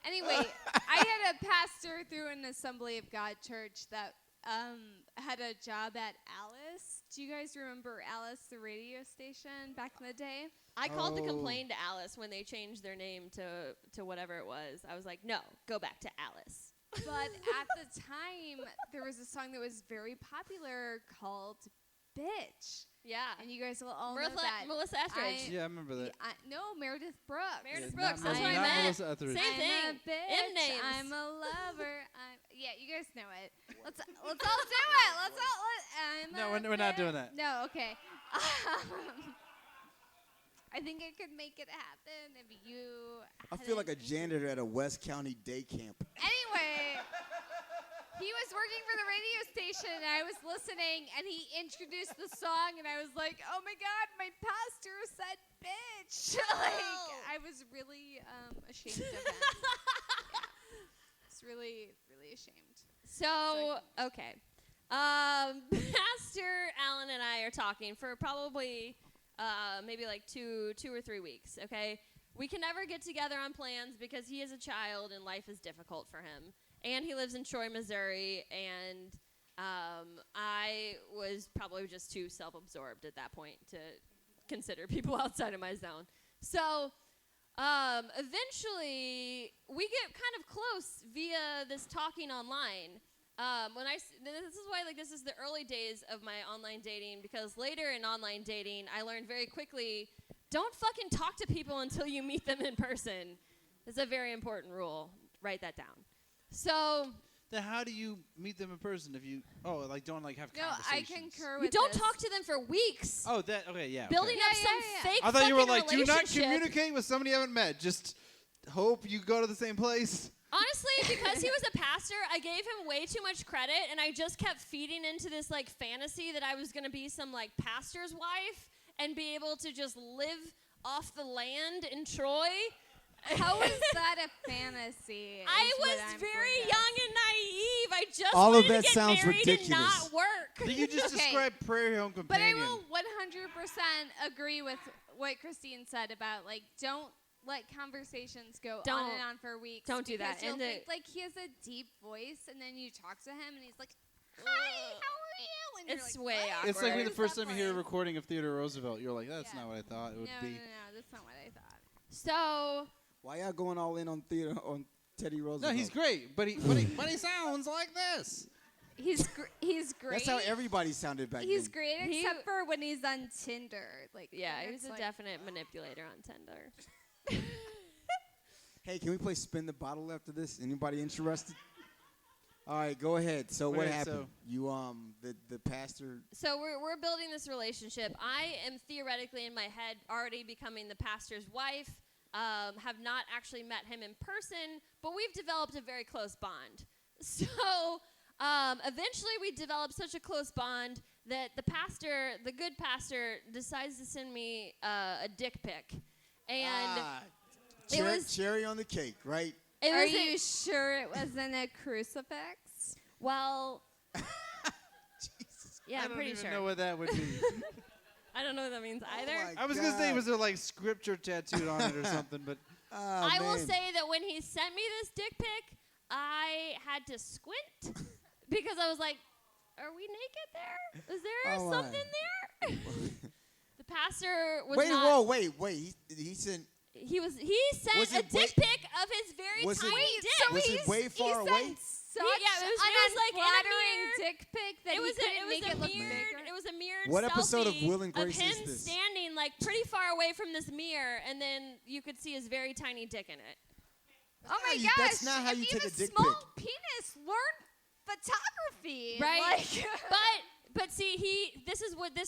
Anyway, I had a pastor through an Assembly of God church that had a job at Alice. Do you guys remember Alice, the radio station, back in the day? I called to complain to Alice when they changed their name to whatever it was. I was like, no, go back to Alice. But at the time, there was a song that was very popular called Bitch. Yeah. And you guys will all know that. Melissa Etheridge. Yeah, I remember that. No, Meredith Brooks. Meredith Yeah, Brooks. not That's what I Melissa- not meant. Melissa Etheridge. Same I'm thing. a bitch. M names. I'm a lover. Yeah, you guys know it. Let's all do it. I'm No, a we're not bitch. doing that. No, okay. I think I could make it happen if you. I feel like a janitor at a West County day camp. Anyway, he was working for the radio station, and I was listening, and he introduced the song, and I was like, "Oh my God, my pastor said bitch!" Like, I was really ashamed of him. Yeah. It's really, really ashamed. So, okay. Pastor Alan and I are talking for probably maybe like two or 3 weeks, okay? We can never get together on plans because he is a child and life is difficult for him. And he lives in Troy, Missouri, and I was probably just too self-absorbed at that point to consider people outside of my zone. So eventually we get kind of close via this talking online. This is why this is the early days of my online dating, because later in online dating I learned very quickly, don't fucking talk to people until you meet them in person. It's a very important rule. Write that down. So Then how do you meet them in person if you don't have No, conversations? I concur you with don't this. talk to them for weeks. Oh, that okay, yeah. Building okay. up some fake I thought you were fucking like, do not relationship. communicate with somebody you haven't met. Just hope you go to the same place. Honestly, because he was a pastor, I gave him way too much credit, and I just kept feeding into this fantasy that I was going to be some pastor's wife and be able to just live off the land in Troy. How is that a fantasy? I is what was I'm very going to young and naive. I just All of wanted that to get sounds married ridiculous. and not work. You just Okay. describe Prairie Home But I Companion. will 100% agree with what Christine said about don't let conversations go on Don't. and on for weeks. Don't do that. because you'll And think, he has a deep voice, and then you talk to him, and he's like, "Hi, how are you?" And It's you're way like, awkward. It's like when the What first is time that you hear a for? recording of Theodore Roosevelt, you're like, that's Yeah. not what I thought it would No, be. no, that's not what I thought. So, Why y'all going all in on theater on Teddy No, Roosevelt? he's great, but he sounds like this. He's great. That's how everybody sounded back He's then. great, except for when he's on Tinder. yeah, when he was it's a definite manipulator on Tinder. Hey, can we play Spin the Bottle after this? Anybody interested? All right, go ahead. So what Okay, happened? You the pastor. So we're building this relationship. I am theoretically in my head already becoming the pastor's wife. Have not actually met him in person, but we've developed a very close bond. So eventually we developed such a close bond that the good pastor, decides to send me a dick pic. And it was cherry on the cake, right? it Are was you sure it wasn't a crucifix? well, Jesus. yeah, I I'm don't pretty even sure. know what that would be. I don't know what that means either. my I was gonna say, God. was there scripture tattooed on it or something? But Oh, I will man. say that when he sent me this dick pic, I had to squint because I was like, "Are we naked there? Is there Oh, my. something there?" The pastor was Wait, not. whoa, wait. He sent. He sent Was a it dick pic of his very was it- tiny dick. was it way far away? Such Yeah, it was like in a unflattering mirror. dick pic that It was he couldn't make it look mirrored. bigger. It was a mirrored What episode of selfie Will and Grace him is this? standing pretty far away from this mirror, and then you could see his very tiny dick in it. Oh my you- gosh! that's not how if you you take have a dick small pic. penis, learn photography. Right. Like, But see, this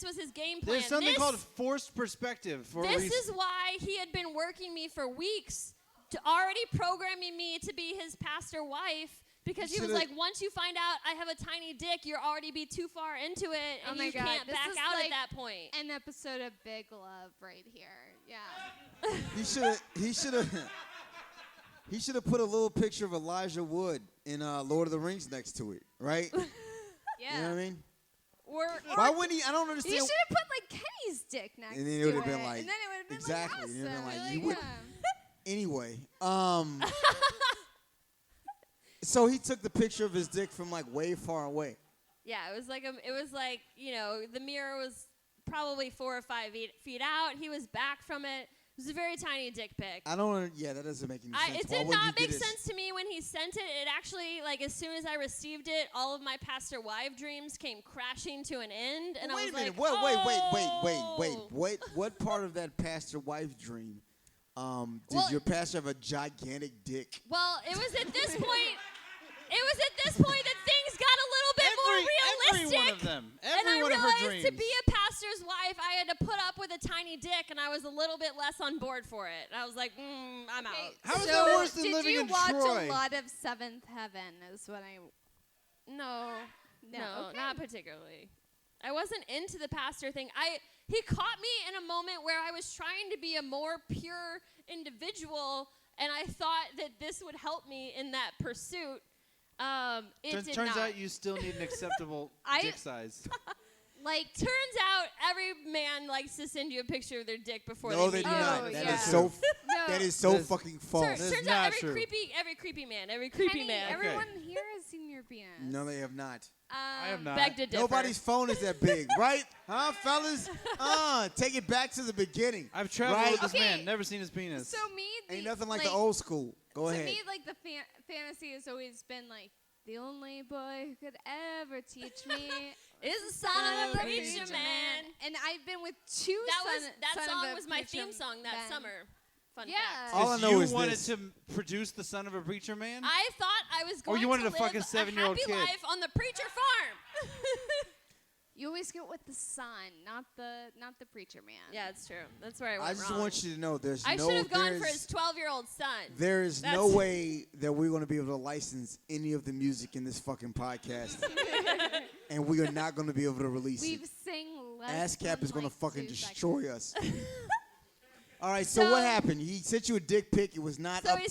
was his game plan. there's something This- called forced perspective for a This reason. is why he had been working me for weeks, to already programming me to be his pastor wife, because he was Shoulda- like, once you find out I have a tiny dick, you're already be too far into it, Oh and my you God, can't this back is out like at that point. an episode of Big Love right here. Yeah. He should have put a little picture of Elijah Wood in Lord of the Rings next to it, right? Yeah. You know what I mean? Or Why wouldn't he? I don't you understand. should have put Kenny's dick next And then it to would've been and like- then it would have been exactly, awesome. and it would've been like, Like, you would- Anyway, so he took the picture of his dick from like way far away. Yeah, it was like the mirror was probably 4 or 5 feet out. He was back from it. It was a very tiny dick pic. I don't. Yeah, that doesn't make any sense. It did not make sense to me when he sent it. It actually, like, as soon as I received it, all of my pastor wife dreams came crashing to an end, and I was like, wait. What part of that pastor wife dream? Did your pastor have a gigantic dick? Well, it was at this point. That things got a little bit more realistic. Every one of them. Every one of her dreams. To be a pastor's wife, I had to put up with a tiny dick, and I was a little bit less on board for it. And I was like, I'm out. How is that worse than living in Troy? Did you watch a lot of Seventh Heaven? Is what I. No, okay. not particularly. I wasn't into the pastor thing. He caught me in a moment where I was trying to be a more pure individual, and I thought that this would help me in that pursuit. Turns out you still need an acceptable dick size. Turns out every man likes to send you a picture of their dick before they No, meet they do you. not. Yeah. That is so fucking false. Turns out every creepy man. Everyone here has seen your penis. No, they have not. I have not. Beg to differ. Nobody's phone is that big, right? Huh, fellas? Take it back to the beginning. I've traveled right? with this man, never seen his penis. So ain't nothing like the old school. Go ahead. To me, like the fantasy has always been like the only boy who could ever teach me is the son of a preacher man. And I've been with two. That song was my theme song that summer. Fun fact. All I know is you wanted this. to produce the son of a preacher man? I thought I was going you wanted to to fuck a live 7-year-old happy kid. life on the preacher farm. You always get with the son, not the preacher man. Yeah, it's true. That's where I went I just wrong. want you to know I should have gone for his 12-year-old son. There is no way that we're going to be able to license any of the music in this fucking podcast. And we are not going to be able to release We've it. sang less ASCAP is going to fucking 2 destroy us. All right, so what happened? He sent you a dick pic. It was not up to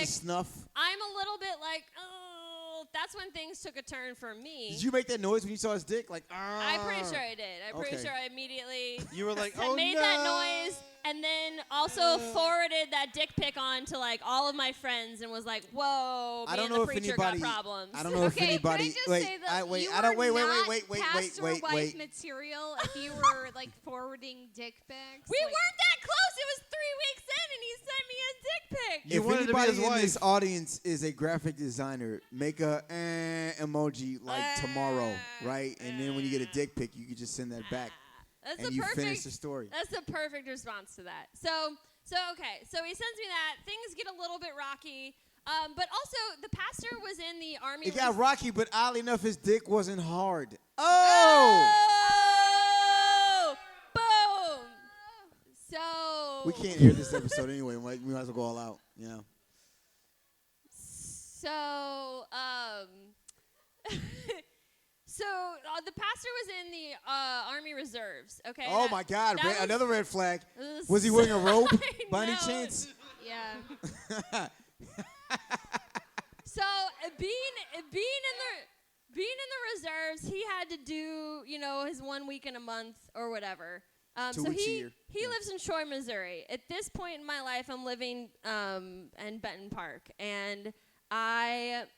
snuff. I'm a little bit like, oh, that's when things took a turn for me. Did you make that noise when you saw his dick? Like, I'm pretty sure I did. I'm pretty sure I immediately you were like, made that noise, and then also forwarded that dick pic on to like all of my friends and was like, whoa, me and the preacher got problems. I don't know if anybody. Can I just say that wait, you I don't. were Wait. not pastor wife material if you were like forwarding dick pics. We weren't that close. It was 3 weeks in, and he sent me a dick pic. You wanted to be his If anybody in wife. this audience is a graphic designer, make a emoji like tomorrow, right? And then when you get a dick pic, you can just send that back, and you finish the story. That's the perfect response to that. So okay. So he sends me that. Things get a little bit rocky. But also, the pastor was in the army. It got rocky, but oddly enough, his dick wasn't hard. Oh! Boom! So... We can't hear this episode anyway. We might as well go all out, you know. So, the pastor was in the Army Reserves, okay? Oh, my God. that was- Another red flag. Was he wearing a robe by any know. chance? Yeah. So being in the reserves, he had to do his 1 week in a month or whatever. 2 weeks a year. He lives in Troy, Missouri. At this point in my life, I'm living in Benton Park, and it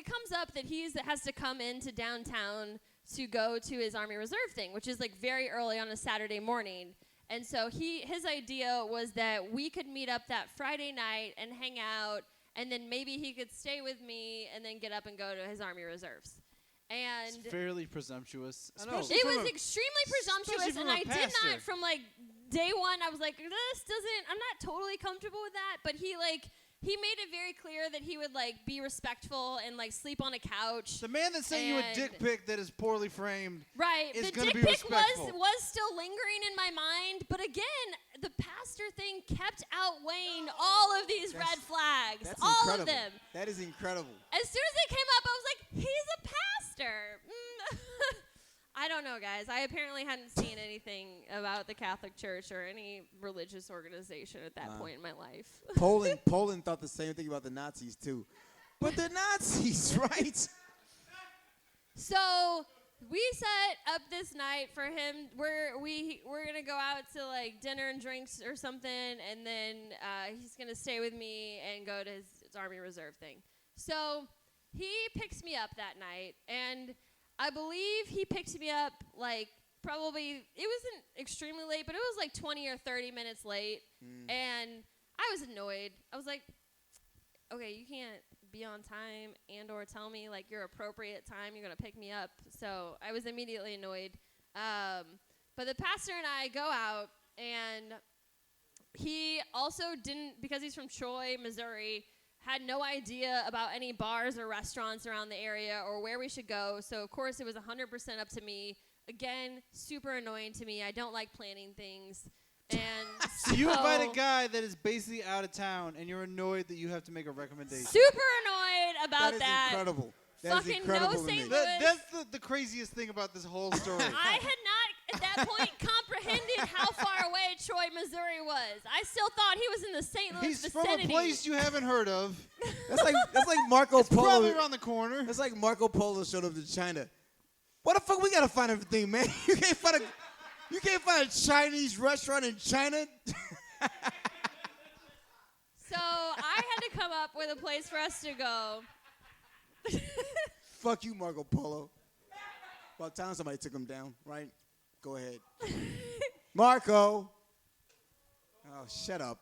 comes up that he has to come into downtown to go to his Army Reserve thing, which is like very early on a Saturday morning. And so his idea was that we could meet up that Friday night and hang out, and then maybe he could stay with me and then get up and go to his Army Reserves. And it's fairly presumptuous. it was extremely presumptuous, and I did not, from like day one, I was like, I'm not totally comfortable with that. But he made it very clear that he would like be respectful and like sleep on a couch. The man that sent you a dick pic that is poorly framed, right? is The going to dick be pic respectful. was still lingering in my mind, but again, the pastor thing kept outweighing all of these red flags, That's all incredible. of them. That is incredible. As soon as they came up, I was like, he's a pastor. I don't know, guys. I apparently hadn't seen anything about the Catholic Church or any religious organization at that point in my life. Poland thought the same thing about the Nazis, too. But they're Nazis, right? So we set up this night for him. We're gonna go out to like dinner and drinks or something, and then he's gonna stay with me and go to his Army Reserve thing. So he picks me up that night, and I believe he picked me up like probably, it wasn't extremely late, but it was like 20 or 30 minutes late, and I was annoyed. I was like, okay, you can't be on time and or tell me like your appropriate time you're going to pick me up. So I was immediately annoyed. But the pastor and I go out, and he also didn't, because he's from Troy, Missouri, had no idea about any bars or restaurants around the area or where we should go. So, of course, it was 100% up to me. Again, super annoying to me. I don't like planning things. And so you invite a guy that is basically out of town, and you're annoyed that you have to make a recommendation. Super annoyed about that. That is incredible. That Fucking is incredible no to me. St. Louis. That's the craziest thing about this whole story. I had not, at that point, comprehended how far away Troy, Missouri was. I still thought he was in the St. Louis He's vicinity. from a place you haven't heard of. That's like Marco Polo. Probably around the corner. That's like Marco Polo showed up to China. What the fuck we gotta find everything, man? You can't find a Chinese restaurant in China. So I had to come up with a place for us to go. Fuck you, Marco Polo. About time somebody took him down, right? Go ahead. Marco. Oh, shut up.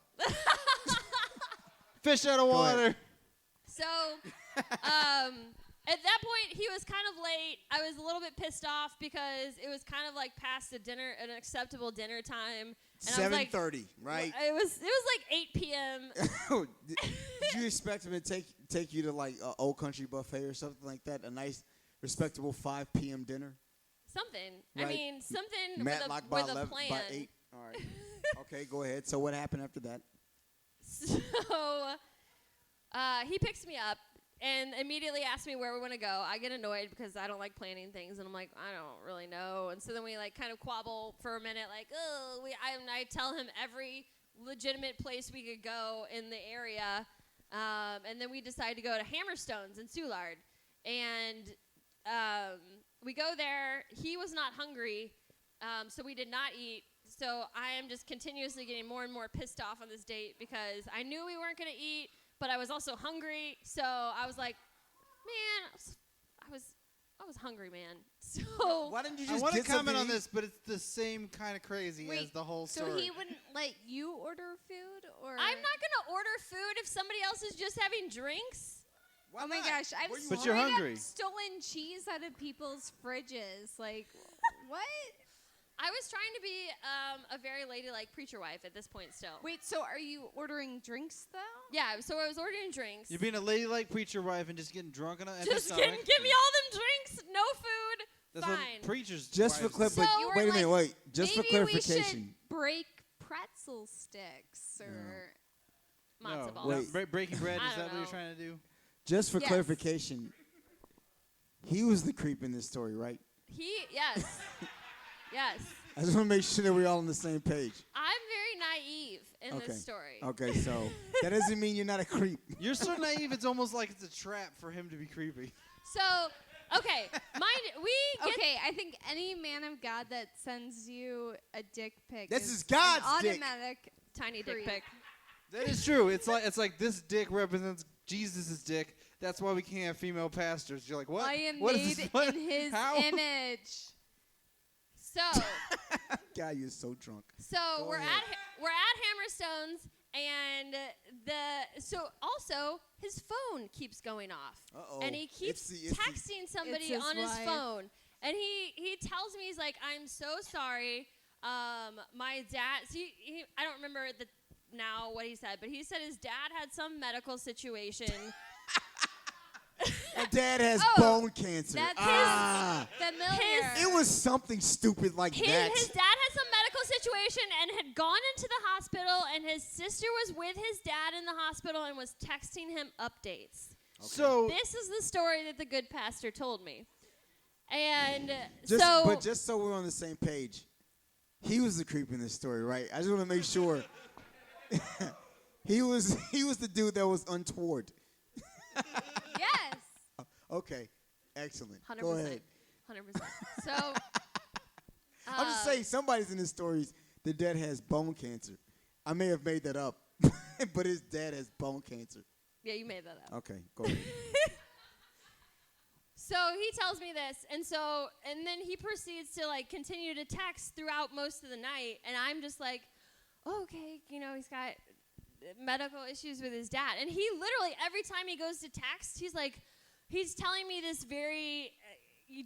Fish out of water. So, at that point, he was kind of late. I was a little bit pissed off because it was kind of like past an acceptable dinner time. And 7:30, right? It was like 8 p.m. Did you expect him to take you to like an old country buffet or something like that? A nice, respectable 5 p.m. dinner? Something. Right. I mean, something Matlock with a 11, plan. by 8. All right. Okay, go ahead. So what happened after that? So he picks me up and immediately asks me where we want to go. I get annoyed because I don't like planning things, and I'm like, I don't really know. And so then we like kind of quabble for a minute, like, I tell him every legitimate place we could go in the area, and then we decide to go to Hammerstones in Soulard, and we go there. He was not hungry, so we did not eat. So I am just continuously getting more and more pissed off on this date because I knew we weren't going to eat, but I was also hungry. So I was like, man, I was hungry, man. So why didn't you I just want to get something comment on to eat? this, but it's the same kind of crazy as the whole story. So he wouldn't let you order food, or I'm not going to order food if somebody else is just having drinks. Why oh my not? gosh, I've But straight you're up hungry. stolen cheese out of people's fridges. Like, what? I was trying to be a very ladylike preacher wife at this point still. Wait, so are you ordering drinks though? Yeah, so I was ordering drinks. You're being a ladylike preacher wife and just getting drunk on a Just give me all them drinks, no food, That's fine. what preachers. Just for wives clip, do. So wait we're a minute, like, wait. Just for Maybe we clarification. should break pretzel sticks or Matzo balls. Wait. Breaking bread. I Is don't that what you're know. trying to do? Just for Yes. clarification, he was the creep in this story, right? Yes. Yes. I just want to make sure that we're all on the same page. I'm very naive in this story. Okay, so that doesn't mean you're not a creep. You're so naive. It's almost like it's a trap for him to be creepy. So, okay, we get okay, I think any man of God that sends you a dick pic This is is God's an dick. automatic tiny dick creep. pic. That is true. It's like this dick represents Jesus' dick. That's why we can't have female pastors. You're like, what? I am What is made this? What? in his How? image. So, God, you're so drunk. so Go we're ahead. at Hammerstones, and so also his phone keeps going off, Uh-oh. and he keeps texting somebody It's his on his wife. phone, and he tells me, he's like, I'm so sorry, my dad. I don't remember now what he said, but he said his dad had some medical situation. My dad has Oh, bone cancer. That's familiar. It was something stupid like that. His dad had some medical situation and had gone into the hospital, and his sister was with his dad in the hospital and was texting him updates. So This is the story that the good pastor told me. And But just so we're on the same page, he was the creep in this story, right? I just want to make sure. he was the dude that was untoward. Yes. Okay, excellent. 100%. Go ahead. 100%. So I'm just saying, somebody's in the stories. The dad has bone cancer. I may have made that up, but his dad has bone cancer. Yeah, you made that up. Okay, go ahead. So he tells me this, and then he proceeds to like continue to text throughout most of the night, and I'm just like, oh, okay, he's got medical issues with his dad, and he literally every time he goes to text, he's telling me this very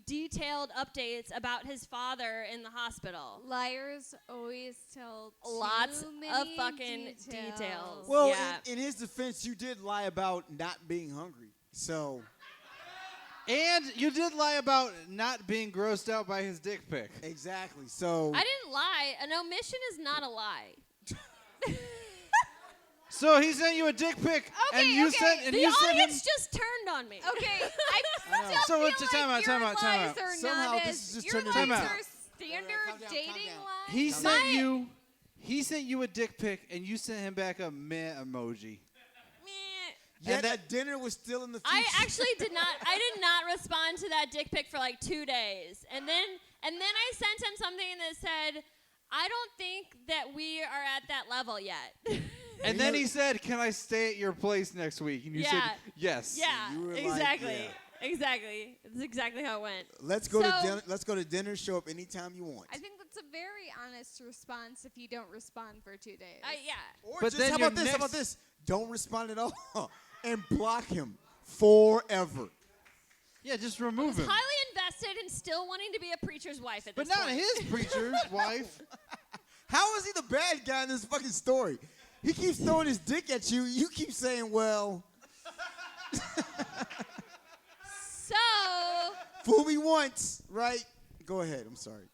detailed updates about his father in the hospital. Liars always tell Lots too of many fucking details. Well, yeah. in his defense, you did lie about not being hungry. So. And you did lie about not being grossed out by his dick pic. Exactly. So. I didn't lie. An omission is not a lie. So he sent you a dick pic, and you sent the audience just turned on me. Okay, I So still what's feel the time like out, your time out, time lies out. are Somehow not this as is just your turning lies into- Time out. are standard Calm down, dating calm down. lies. He sent you a dick pic, and you sent him back a meh emoji. Meh. Yeah, that dinner was still in the future. I actually did not respond to that dick pic for like 2 days. And then I sent him something that said, I don't think that we are at that level yet. And then he said, "Can I stay at your place next week?" And you said, "Yes." Yeah, You were like, exactly. yeah. Exactly. It's exactly how it went. Let's go to So- dinner. Let's go to dinner. Show up anytime you want. I think that's a very honest response if you don't respond for 2 days. Yeah. Or But just then how your about this? How next- about this? Don't respond at all, and block him forever. Yeah, just remove him. Highly invested in still wanting to be a preacher's wife at But this not point. his preacher's wife. How is he the bad guy in this fucking story? He keeps throwing his dick at you. You keep saying, "Well, So, fool me once, right?" Go ahead. I'm sorry.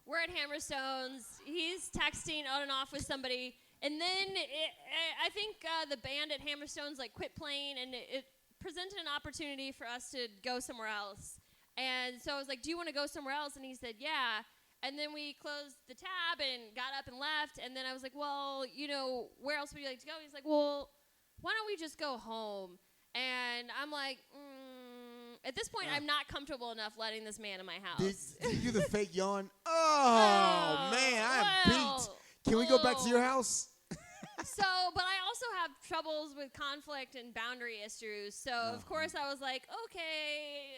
we're at Hammerstones. He's texting on and off with somebody, and then I think the band at Hammerstones like quit playing, and it presented an opportunity for us to go somewhere else. And so I was like, "Do you want to go somewhere else?" And he said, "Yeah." And then we closed the tab and got up and left. And then I was like, "Well, where else would you like to go?" He's like, "Well, why don't we just go home?" And I'm like, at this point, I'm not comfortable enough letting this man in my house. Did you do the fake yawn? Oh man, I am beat. Can we go back to your house? So, but I also have troubles with conflict and boundary issues. So, of course, I was like, okay.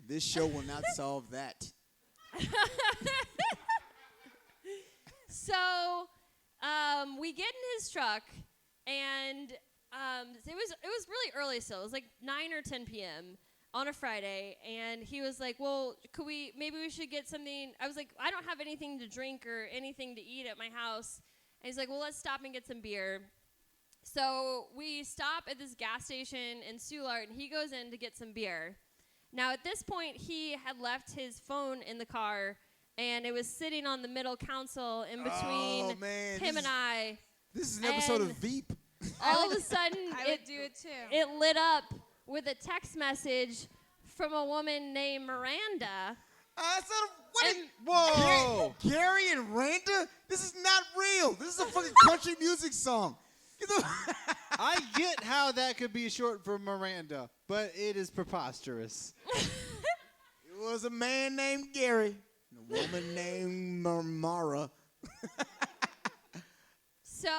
This show will not solve that. So, we get in his truck, and it was really early still. It was like 9 or 10 p.m. on a Friday, and he was like, "Well, maybe we should get something." I was like, "I don't have anything to drink or anything to eat at my house." And he's like, "Well, let's stop and get some beer." So we stop at this gas station in Soulard, and he goes in to get some beer. Now, at this point, he had left his phone in the car, and it was sitting on the middle console in between him and I. This is an episode of And Veep. All of a sudden, I would do it too. it lit up with a text message from a woman named Miranda. Whoa! Gary and Randa? This is not real. This is a fucking country music song. I get how that could be short for Miranda, but it is preposterous. It was a man named Gary and a woman named Mara. So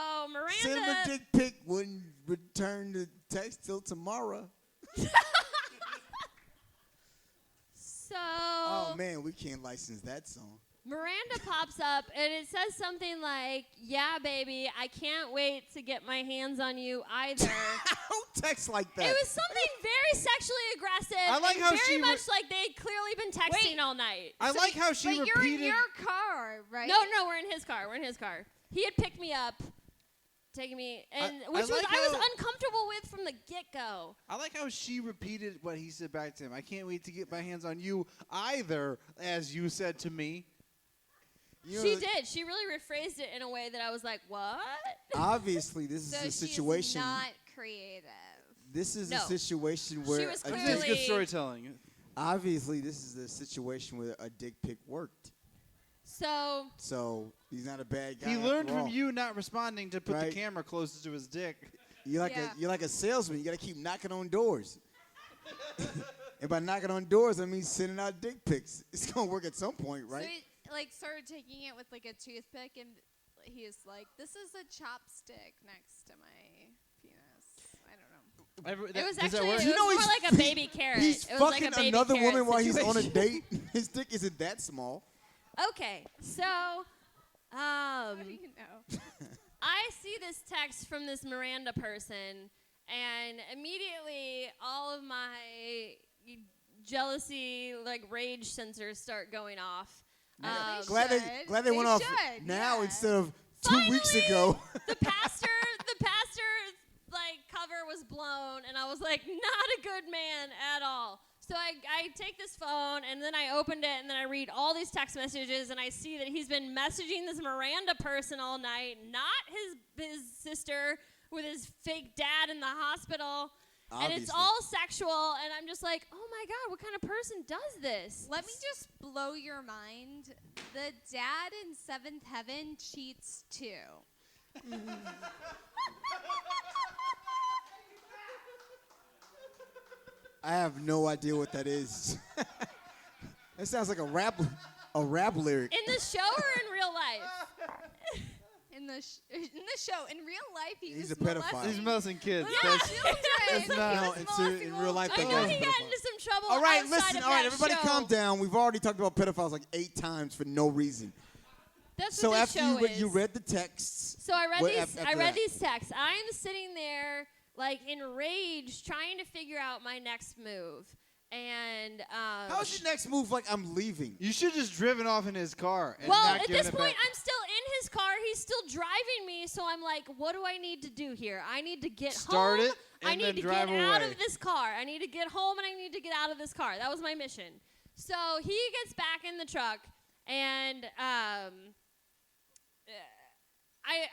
Send him a Miranda, dick pic, wouldn't return the text till tomorrow. Oh man, we can't license that song. Miranda pops up and it says something like, "Yeah, baby, I can't wait to get my hands on you either." Don't text like that. It was something very sexually aggressive. I like and how very she much like they'd clearly been texting all night. I like how she But repeated. you're in your car, right? No, we're in his car. We're in his car. He had picked me up, taken me, and I which like I was how- uncomfortable with from the get-go. I like how she repeated what he said back to him. "I can't wait to get my hands on you either," as you said to me. She did. She really rephrased it in a way that I was like, "What?" Obviously, this is So a she's situation. not creative. This is No. a situation where was I a just think it's good Clearly- storytelling. obviously this is a situation where a dick pic worked. So So he's not a bad guy. He after learned from all. you not responding to put Right. the camera closer to his dick. You're like Yeah. you're like a salesman. You got to keep knocking on doors. And by knocking on doors, I mean sending out dick pics. It's gonna work at some point, right? So he like started taking it with like a toothpick, and he was like, "This is a chopstick next to my penis." I don't know. It was Does that actually work? it You was know more he's- like a baby carrot. He's It was like fucking a baby another carrot woman while he's on a situation. date. His dick isn't that small. Okay, so How do you know? I see this text from this Miranda person, and immediately all of my jealousy, like rage sensors start going off. Glad they They went off should, now yeah. instead of 2 weeks Finally, ago. the pastor, like cover was blown, and I was like, not a good man at all. So I take this phone, and then I opened it, and then I read all these text messages, and I see that he's been messaging this Miranda person all night, not his sister with his fake dad in the hospital. And it's Obviously. all sexual, and I'm just like, oh my God, what kind of person does this? Let me just blow your mind. The dad in Seventh Heaven cheats too. I have no idea what that is. That sounds like a rap lyric. In the show or in real life? In the show, in real life, He's was a pedophile. molesting He's molesting kids. Yeah. That's, children. That's not- No, in real life, I that know guy's he a got pedophile. into some trouble All right, outside listen. of All right, that everybody, show. calm down. We've already talked about pedophiles like 8 times for no reason. That's So what this after show you is. read the texts, So I read what these. after I read that? these texts. I'm sitting there, like enraged, trying to figure out my next move. And how's your next move? Like I'm leaving. you should just driven off in his car. And well, not at given this it point, back. I'm still in his car. He's still driving me. So I'm like, what do I need to do here? I need to get Start home. it I and need then to drive get out away. of this car. I need to get home and I need to get out of this car. That was my mission. So he gets back in the truck, and I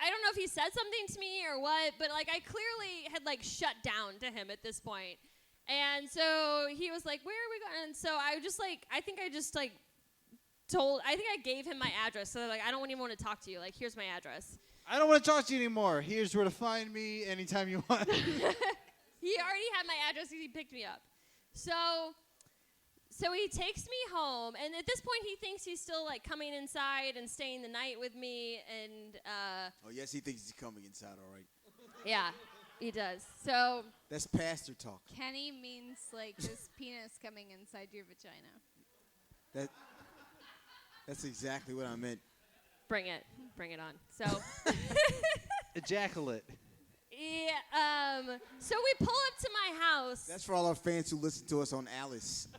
don't know if he said something to me or what, but like I clearly had like shut down to him at this point. And so he was like, where are we going? And so I just like, I think I gave him my address. So like, I don't even want to talk to you. Like, here's my address. I don't want to talk to you anymore. Here's where to find me anytime you want. He already had my address because he picked me up. So he takes me home. And at this point, he thinks he's still like coming inside and staying the night with me. And Oh yes, he thinks he's coming inside. All right. yeah, he does. So That's pastor talk. Kenny means like his penis coming inside your vagina. That's exactly what I meant. bring it on. So. Ejaculate. Yeah, so we pull up to my house. That's for all our fans who listen to us on Alice.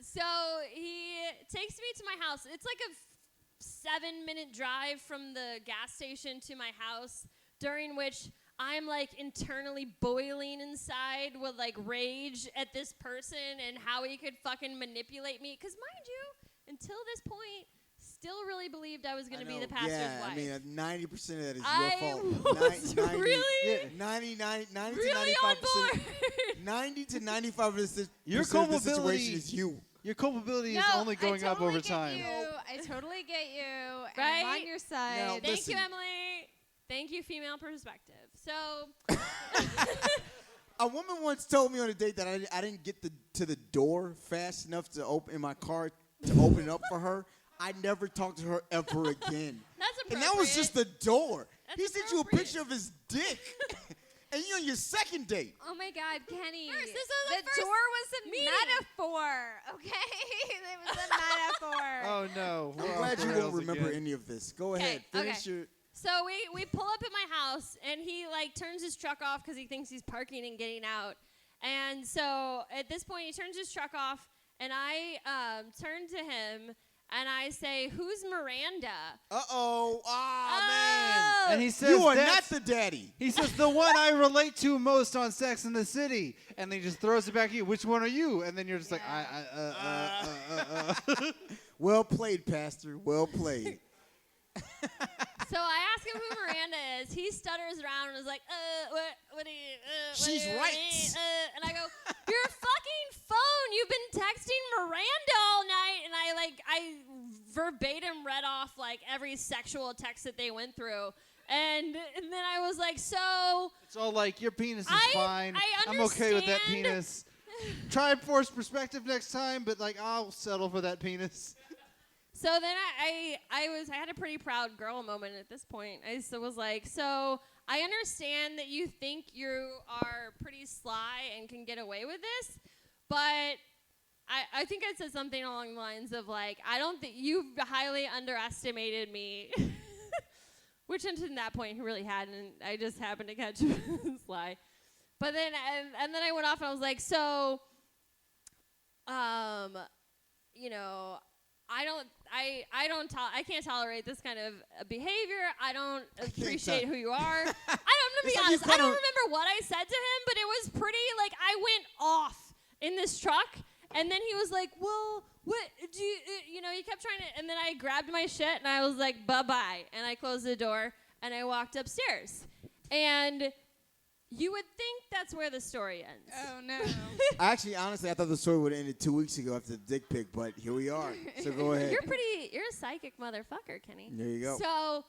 So he takes me to my house. It's like a 7-minute drive from the gas station to my house, during which I'm like internally boiling inside with like rage at this person and how he could fucking manipulate me. Because mind you, until this point, still really believed I was going to be the pastor's wife. I mean, 90% of that is I your fault. was really, 90 really on 95%. board. 90 to 95% Your of the culpability situation is you. Your culpability is only going I up totally over get time. You. I totally get you. And Right? I'm on your side. Now, Thank listen. you, Emily. Thank you, female perspective. So, A woman once told me on a date that I didn't get to the door fast enough to open in my car to open it up for her. I never talked to her ever again. that's appropriate. And that was just the door. That's He sent you a appropriate. picture of his dick. And you're on your second date. Oh my God, Kenny! First, this was the the first door was a meeting. metaphor. Okay, it was a metaphor. Oh no. I'm We're glad off you the won't rails remember again. any of this. Go Okay, ahead. Finish okay. your... So we pull up at my house, and he like turns his truck off because he thinks he's parking and getting out. And so at this point, he turns his truck off, and I turn to him and I say, "Who's Miranda?" Uh-oh. Ah, Oh. And he man. says, You are not "That's-" the daddy. He says, the one I relate to most on Sex in the City. And then he just throws it back at you. Which one are you? And then you're just like, Well played, Pastor. Well played. So I ask him who Miranda is. He stutters around and is like, what do you, what She's do you right. mean? And I go, your fucking phone. You've been texting Miranda all night. And I verbatim read off like every sexual text that they went through. And then I was like, so It's all like, your penis is I fine. I'm okay with that understand. penis. Try forced perspective next time, but like I'll settle for that penis. So then I had a pretty proud girl moment at this point. I just was like, so I understand that you think you are pretty sly and can get away with this, but I think I said something along the lines of like, I don't think you've highly underestimated me. Which until that point he really hadn't. I just happened to catch him sly. But then and then I went off and I was like, so you know, I can't tolerate this kind of behavior. I don't appreciate who you are. I'm gonna be honest. I don't remember what I said to him, but it was pretty like I went off in this truck, and then he was like, "Well, what do you?" You know, he kept trying to, and then I grabbed my shit and I was like, "Bye bye," and I closed the door and I walked upstairs, and you would think that's where the story ends. Oh, no. Actually, honestly, I thought the story would have ended 2 weeks ago after the dick pic, but here we are. So go ahead. You're a psychic motherfucker, Kenny. There you go. So,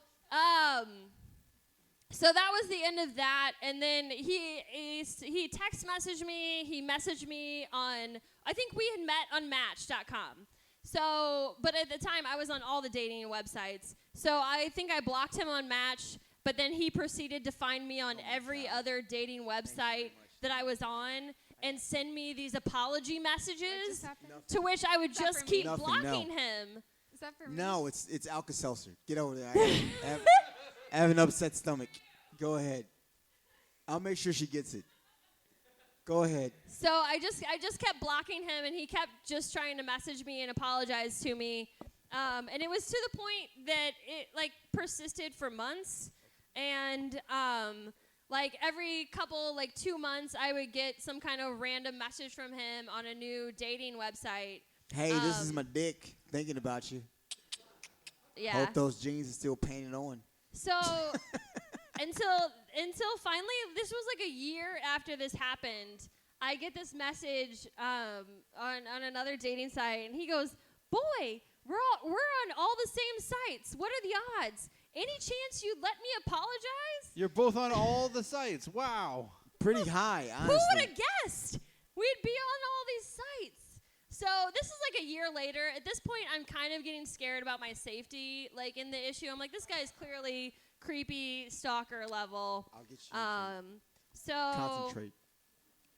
so that was the end of that, and then he text messaged me. He messaged me on, I think we had met on Match.com. So, but at the time I was on all the dating websites. So I think I blocked him on Match. But then he proceeded to find me on every other dating website that I was on and send me these apology messages, to which I would just keep blocking him. Is that for me? No, it's Alka-Seltzer. Get over there. I have an upset stomach. Go ahead. I'll make sure she gets it. Go ahead. So I just kept blocking him, and he kept just trying to message me and apologize to me. And it was to the point that it like persisted for months. And like every couple, like 2 months, I would get some kind of random message from him on a new dating website. Hey, this is my dick. Thinking about you. Yeah. Hope those jeans are still painted on. So until finally, this was like a year after this happened, I get this message on another dating site, and he goes, "Boy, we're on all the same sites. What are the odds? Any chance you'd let me apologize?" You're both on all the sites. Wow. Pretty high, honestly. Who would have guessed we'd be on all these sites? So this is like a year later. At this point, I'm kind of getting scared about my safety. Like in the issue, I'm like, this guy's clearly creepy stalker level. I'll get you. So Concentrate.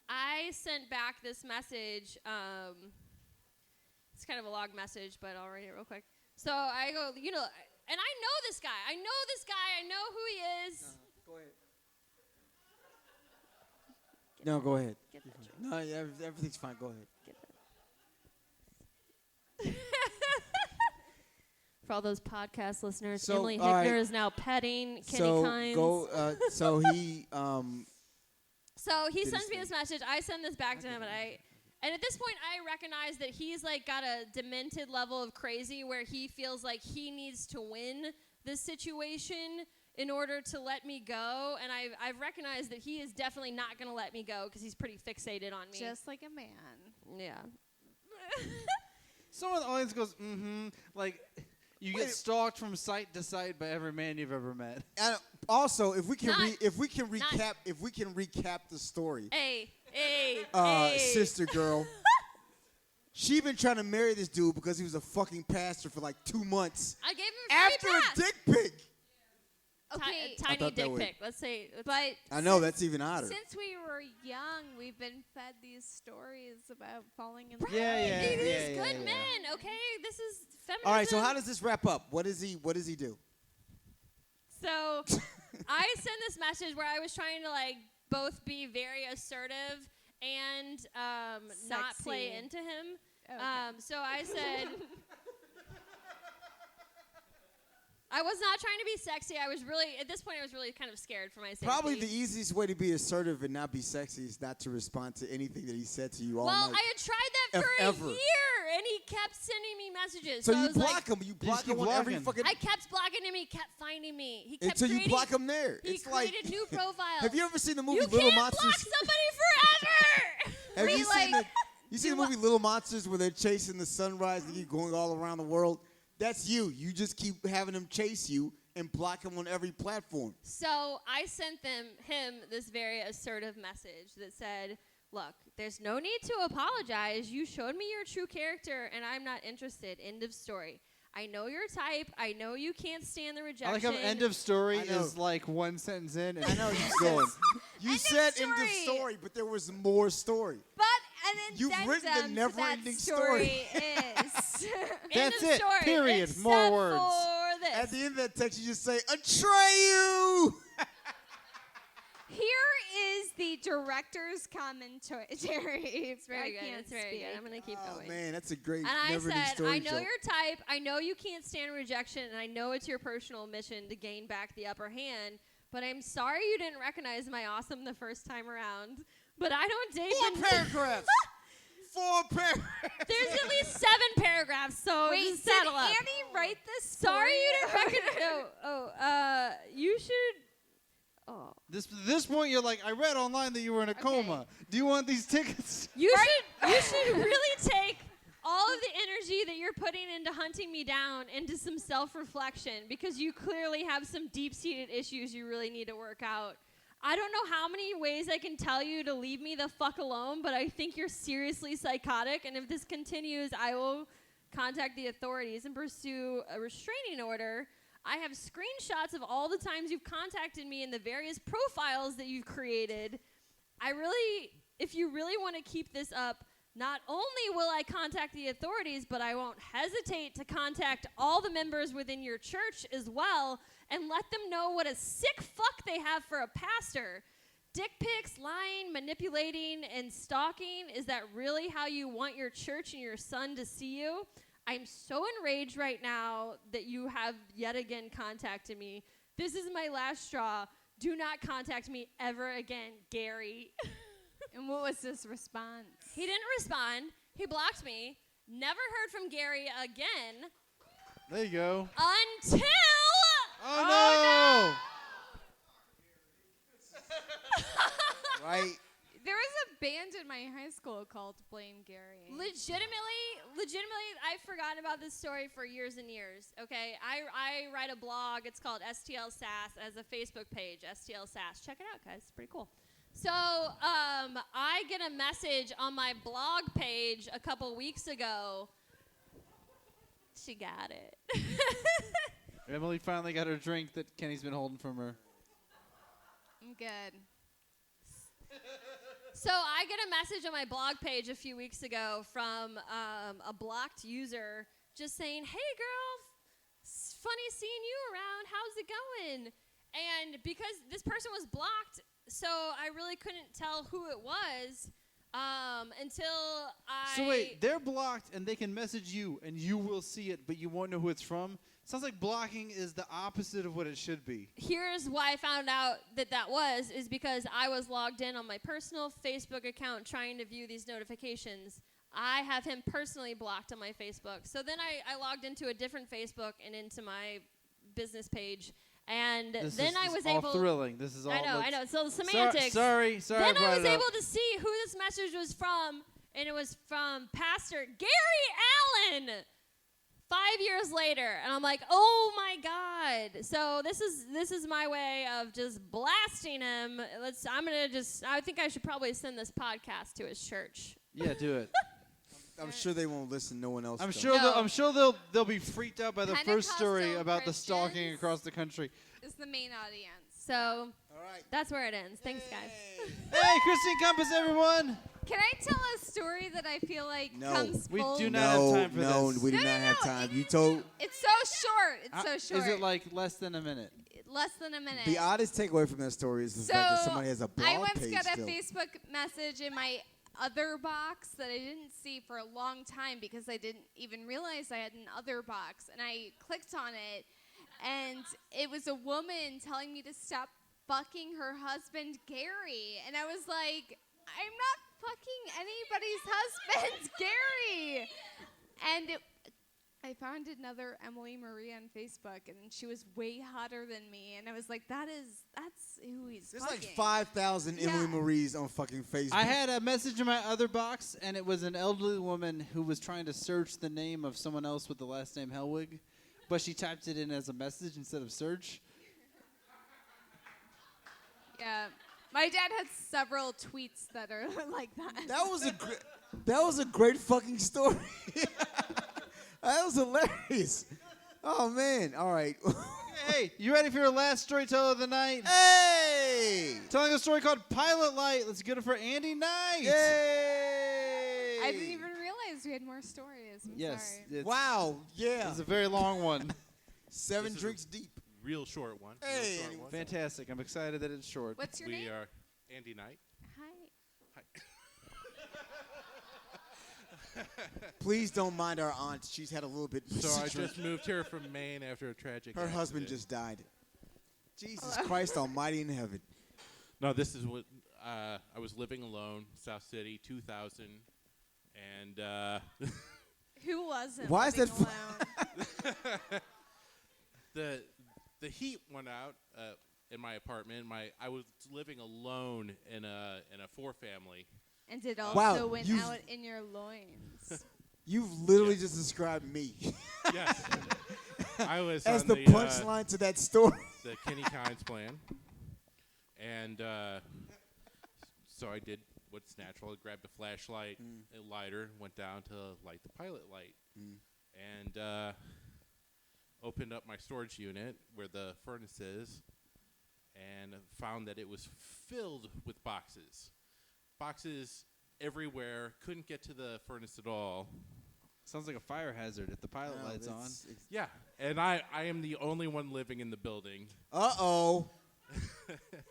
I sent back this message. It's kind of a long message, but I'll read it real quick. So I go, you know, and I know this guy. I know who he is. Go ahead. No, go ahead. Get that joke. No, everything's fine. Go ahead. For all those podcast listeners, So, Emily all right. Hickner is now petting Kenny So Kynes. So he So he Did sends his me thing. this message. I send this back to him, and at this point, I recognize that he's like got a demented level of crazy where he feels like he needs to win this situation in order to let me go. And I've recognized that he is definitely not going to let me go because he's pretty fixated on me. Just like a man. Yeah. Someone in the audience goes, like you get stalked from site to site by every man you've ever met. and also if we can Not- recap the story. Hey. Sister girl. She been trying to marry this dude because he was a fucking pastor for like 2 months. I gave him a free After pass. a dick pic. Okay, Tiny thought that dick was- pic. Let's say. but I know, that's even odder. since we were young, we've been fed these stories about falling in Right. love. These yeah, good yeah. men. Okay, this is feminism. All right, so how does this wrap up? What does he do? So I sent this message where I was trying to like both be very assertive and not play Sexy. into him. Okay. So I said I was not trying to be sexy. I was really at this point I was really kind of scared for my safety. Probably the easiest way to be assertive and not be sexy is not to respond to anything that he said to you all well, night. I had tried that for Ever. a year, and he kept sending me messages. So I you was block like, him. You block keep him on every blocking. fucking... I kept blocking him. He kept finding me. He kept Until you creating, block him there. He It's like... created new profiles. Have you ever seen the movie You Little can't Monsters? block somebody forever. Have you seen like, you seen the movie Little Monsters where they're chasing the sunrise and you going all around the world? That's you. You just keep having them chase you, and block him on every platform. So I sent him this very assertive message that said, look, there's no need to apologize. You showed me your true character, and I'm not interested. End of story. I know your type. I know you can't stand the rejection. I like how end of story is like one sentence in. And I know you said end of story, but there was more story. But an You've written the addendum to never-ending that story is That's End of it. story, Period. except More words. for this. At the end of that text, you just say, Atreyu! here is the director's commentary. It's very I good. can't It's very speak. good. I'm going to keep Oh, going. man, that's a great And I never-ending said, story I know show. your type. I know you can't stand rejection, and I know it's your personal mission to gain back the upper hand. But I'm sorry you didn't recognize my awesome the first time around. But I don't date 4 paragraphs. 4 paragraphs. There's at least 7 paragraphs, so Wait, just did settle up. Annie write this? Sorry you story? didn't recognize. You should. Oh. This point, you're like, I read online that you were in a coma. Do you want these tickets? You should really take all of the energy that you're putting into hunting me down into some self-reflection, because you clearly have some deep-seated issues you really need to work out. I don't know how many ways I can tell you to leave me the fuck alone, but I think you're seriously psychotic, and if this continues, I will contact the authorities and pursue a restraining order. I have screenshots of all the times you've contacted me in the various profiles that you've created. If you really want to keep this up, not only will I contact the authorities, but I won't hesitate to contact all the members within your church as well and let them know what a sick fuck they have for a pastor. Dick pics, lying, manipulating, and stalking, is that really how you want your church and your son to see you? I'm so enraged right now that you have yet again contacted me. This is my last straw. Do not contact me ever again, Gary. And what was his response? He didn't respond. He blocked me. Never heard from Gary again. There you go. Until... Oh, no! Right? There was a band in my high school called Blame Gary. Legitimately, I've forgotten about this story for years and years, okay? I write a blog. It's called STL Sass. As a Facebook page, STL Sass. Check it out, guys. It's pretty cool. So I get a message on my blog page a couple weeks ago. She got it. Emily finally got her drink that Kenny's been holding from her. I'm good. So I get a message on my blog page a few weeks ago from a blocked user just saying, hey, girl, it's funny seeing you around. How's it going? And because this person was blocked, so I really couldn't tell who it was until I... So wait, they're blocked and they can message you and you will see it, but you won't know who it's from? Sounds like blocking is the opposite of what it should be. Here's why I found out that was is because I was logged in on my personal Facebook account trying to view these notifications. I have him personally blocked on my Facebook. So then I logged into a different Facebook and into my business page. And then I was able... thrilling. This is all... I know. So the semantics. Sorry. Then I was able to see who this message was from, and it was from Pastor Gary Allen. 5 years later, and I'm like, oh my God. So this is my way of just blasting him. I think I should probably send this podcast to his church. Yeah, do it. I'm sure they won't listen. No one else. I'm does. sure. I'm sure they'll be freaked out by the first story Pentecostal about the stalking Christians across the country. is the main audience. So All right. that's where it ends. Thanks, guys. Hey, Christine Compass, everyone. Can I tell a story that I feel like No. comes We full? do not have time for no, this. we do No, not no, have no, time. it- You told. It's so short. It's so short. Is it like less than a minute? Less than a minute? The oddest takeaway from that story is the fact that somebody has a blog I once page got a still. Facebook message in my other box that I didn't see for a long time because I didn't even realize I had an other box. And I clicked on it, and it was a woman telling me to stop fucking her husband, Gary. And I was like, I'm not fucking anybody's husband, Gary. And I found another Emily Marie on Facebook, and she was way hotter than me. And I was like, that's who he's There's fucking. like 5,000 Emily Maries on fucking Facebook. I had a message in my other box, and it was an elderly woman who was trying to search the name of someone else with the last name Hellwig. but she typed it in as a message instead of search. Yeah. My dad had several tweets that are like that. That was a great fucking story. That was hilarious. Oh man! All right. Hey, you ready for your last storyteller of the night? Hey! Telling a story called Pilot Light. Let's get it for Andy Knight. Yay! I didn't even realize we had more stories. I'm Yes. sorry. Wow. Yeah. It's a very long one. 7 drinks deep. Real short one. Hey, Real short one. Fantastic. I'm excited that it's short. What's your We name? are Andy Knight. Hi. Please don't mind our aunt. She's had a little bit. So I just moved here from Maine after a tragic Her husband accident. just died. Jesus Christ Almighty in heaven. No, this is what I was living alone, South City, 2000, and Who wasn't? Why is living that alone? the heat went out in my apartment. I was living alone in a 4-family. And it also Wow, went you've- out in your loins. You've literally Yes. just described me Yes, I was as on the punchline to that story. the Kenny Kynes plan, and so I did what's natural. I grabbed a flashlight, a lighter, went down to light the pilot light, and opened up my storage unit where the furnace is, and found that it was filled with boxes. Boxes everywhere. Couldn't get to the furnace at all. Sounds like a fire hazard if the pilot light's on. Yeah, and I am the only one living in the building. Uh-oh.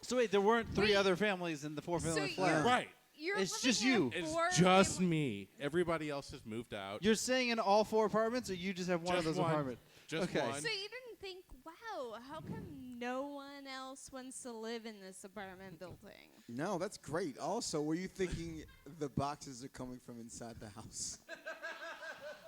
So wait, there weren't 3 Wait. other families in the 4-family So flat. Right. You're It's living just in a you. It's four- just me. Everybody else has moved out. You're staying in all 4 apartments, or you just have one of Just those one. apartments? Just Okay. one. So you didn't think, wow, how come no one else wants to live in this apartment building? No, that's great. Also, were you thinking the boxes are coming from inside the house?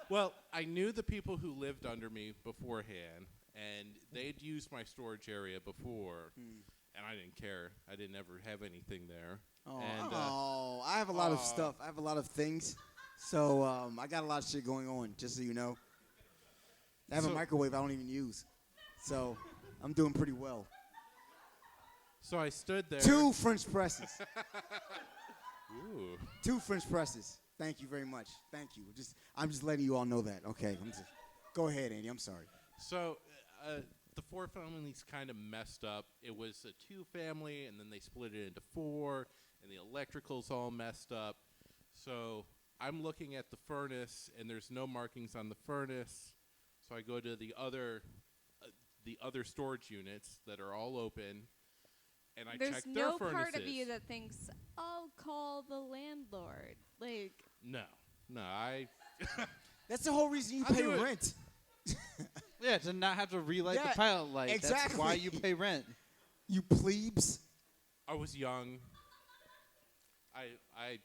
Well, I knew the people who lived under me beforehand, and they'd used my storage area before, and I didn't care. I didn't ever have anything there. Oh, And, I have a lot of Aw. stuff. I have a lot of things. So I got a lot of shit going on, just so you know. I have a So- microwave I don't even use. So I'm doing pretty well. So I stood there. 2 French presses. Ooh. 2 French presses. Thank you very much. Thank you. I'm just letting you all know that. Okay. Go ahead, Andy. I'm sorry. So the 4 families kind of messed up. It was a 2-family, and then they split it into 4, and the electrical's all messed up. So I'm looking at the furnace, and there's no markings on the furnace. So I go to the other storage units that are all open, and I There's check their no furnaces. part of you that thinks, I'll call the landlord. Like, No, I That's the whole reason you I'll pay do it. rent. Yeah, to not have to relight Yeah, the pilot light. That's exactly. why you pay rent. You plebes. I was young.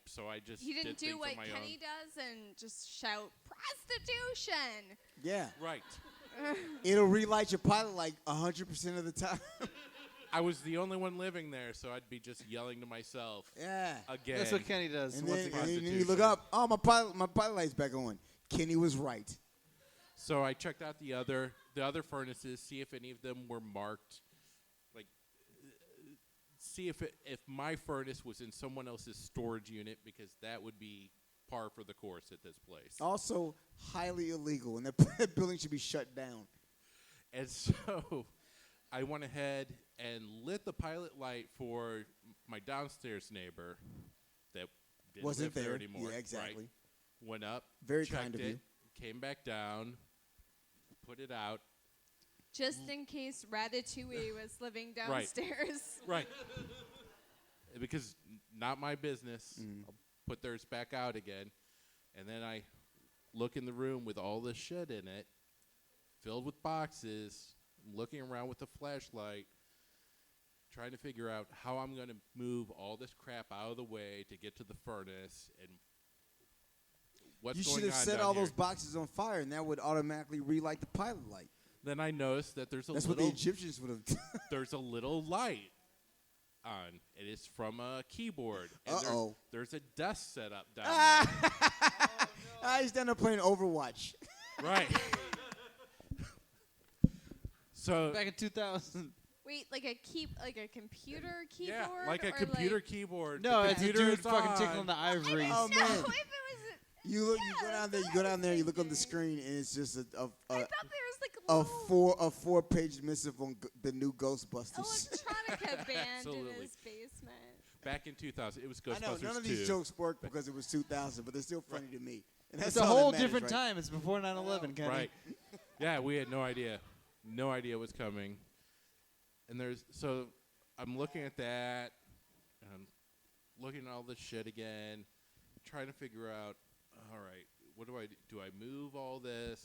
So I just he didn't did do things what on my Kenny own. does and just shout, prostitution! Yeah. Right. It'll relight your pilot like 100% of the time. I was the only one living there, so I'd be just yelling to myself Yeah. again. That's what Kenny does. And once then, again. and then you look up, oh, my pilot light's back on. Kenny was right. So I checked out the other furnaces, see if any of them were marked, like see if my furnace was in someone else's storage unit, because that would be par for the course at this place. Also, highly illegal, and that building should be shut down. And so I went ahead and lit the pilot light for my downstairs neighbor that didn't Wasn't live there there. anymore. Yeah, exactly. Right. Went up, Very checked kind of it, you. came back down, put it out. Just in case Ratatouille was living Right. downstairs. Right. Because not my business. Mm. I'll put theirs back out again. And then I look in the room with all this shit in it, filled with boxes, looking around with a flashlight, trying to figure out how I'm going to move all this crap out of the way to get to the furnace and what's You going should on have set down all here. those boxes on fire, and that would automatically relight the pilot light. Then I noticed that there's a That's what the little Egyptians would have. there's a little light on. It is from a keyboard. And Uh-oh. there's a desk set up down there. He's down there playing Overwatch. Right. So Back in 2000. Wait, like a computer keyboard? yeah, like a or computer keyboard. No, the it's a computer dude is fucking on. tickling the ivory. Oh, No, man. if it was. You go Yeah, down there. that's You go what I down was there. You look on the thinking. screen, and it's just I thought there was like a little four-page missive on the new Ghostbusters. electronica band in Absolutely. his basement. Back in 2000, it was I Ghostbusters know none of 2. these jokes work because it was 2000, but they're still funny to me. And It's that's a all that whole matters, different right? time. It's before 9/11, Kenny. Right. Yeah, we had no idea. No idea what's coming. And so I'm looking at that, and I'm looking at all this shit again, trying to figure out, all right, what do I do? Do I move all this?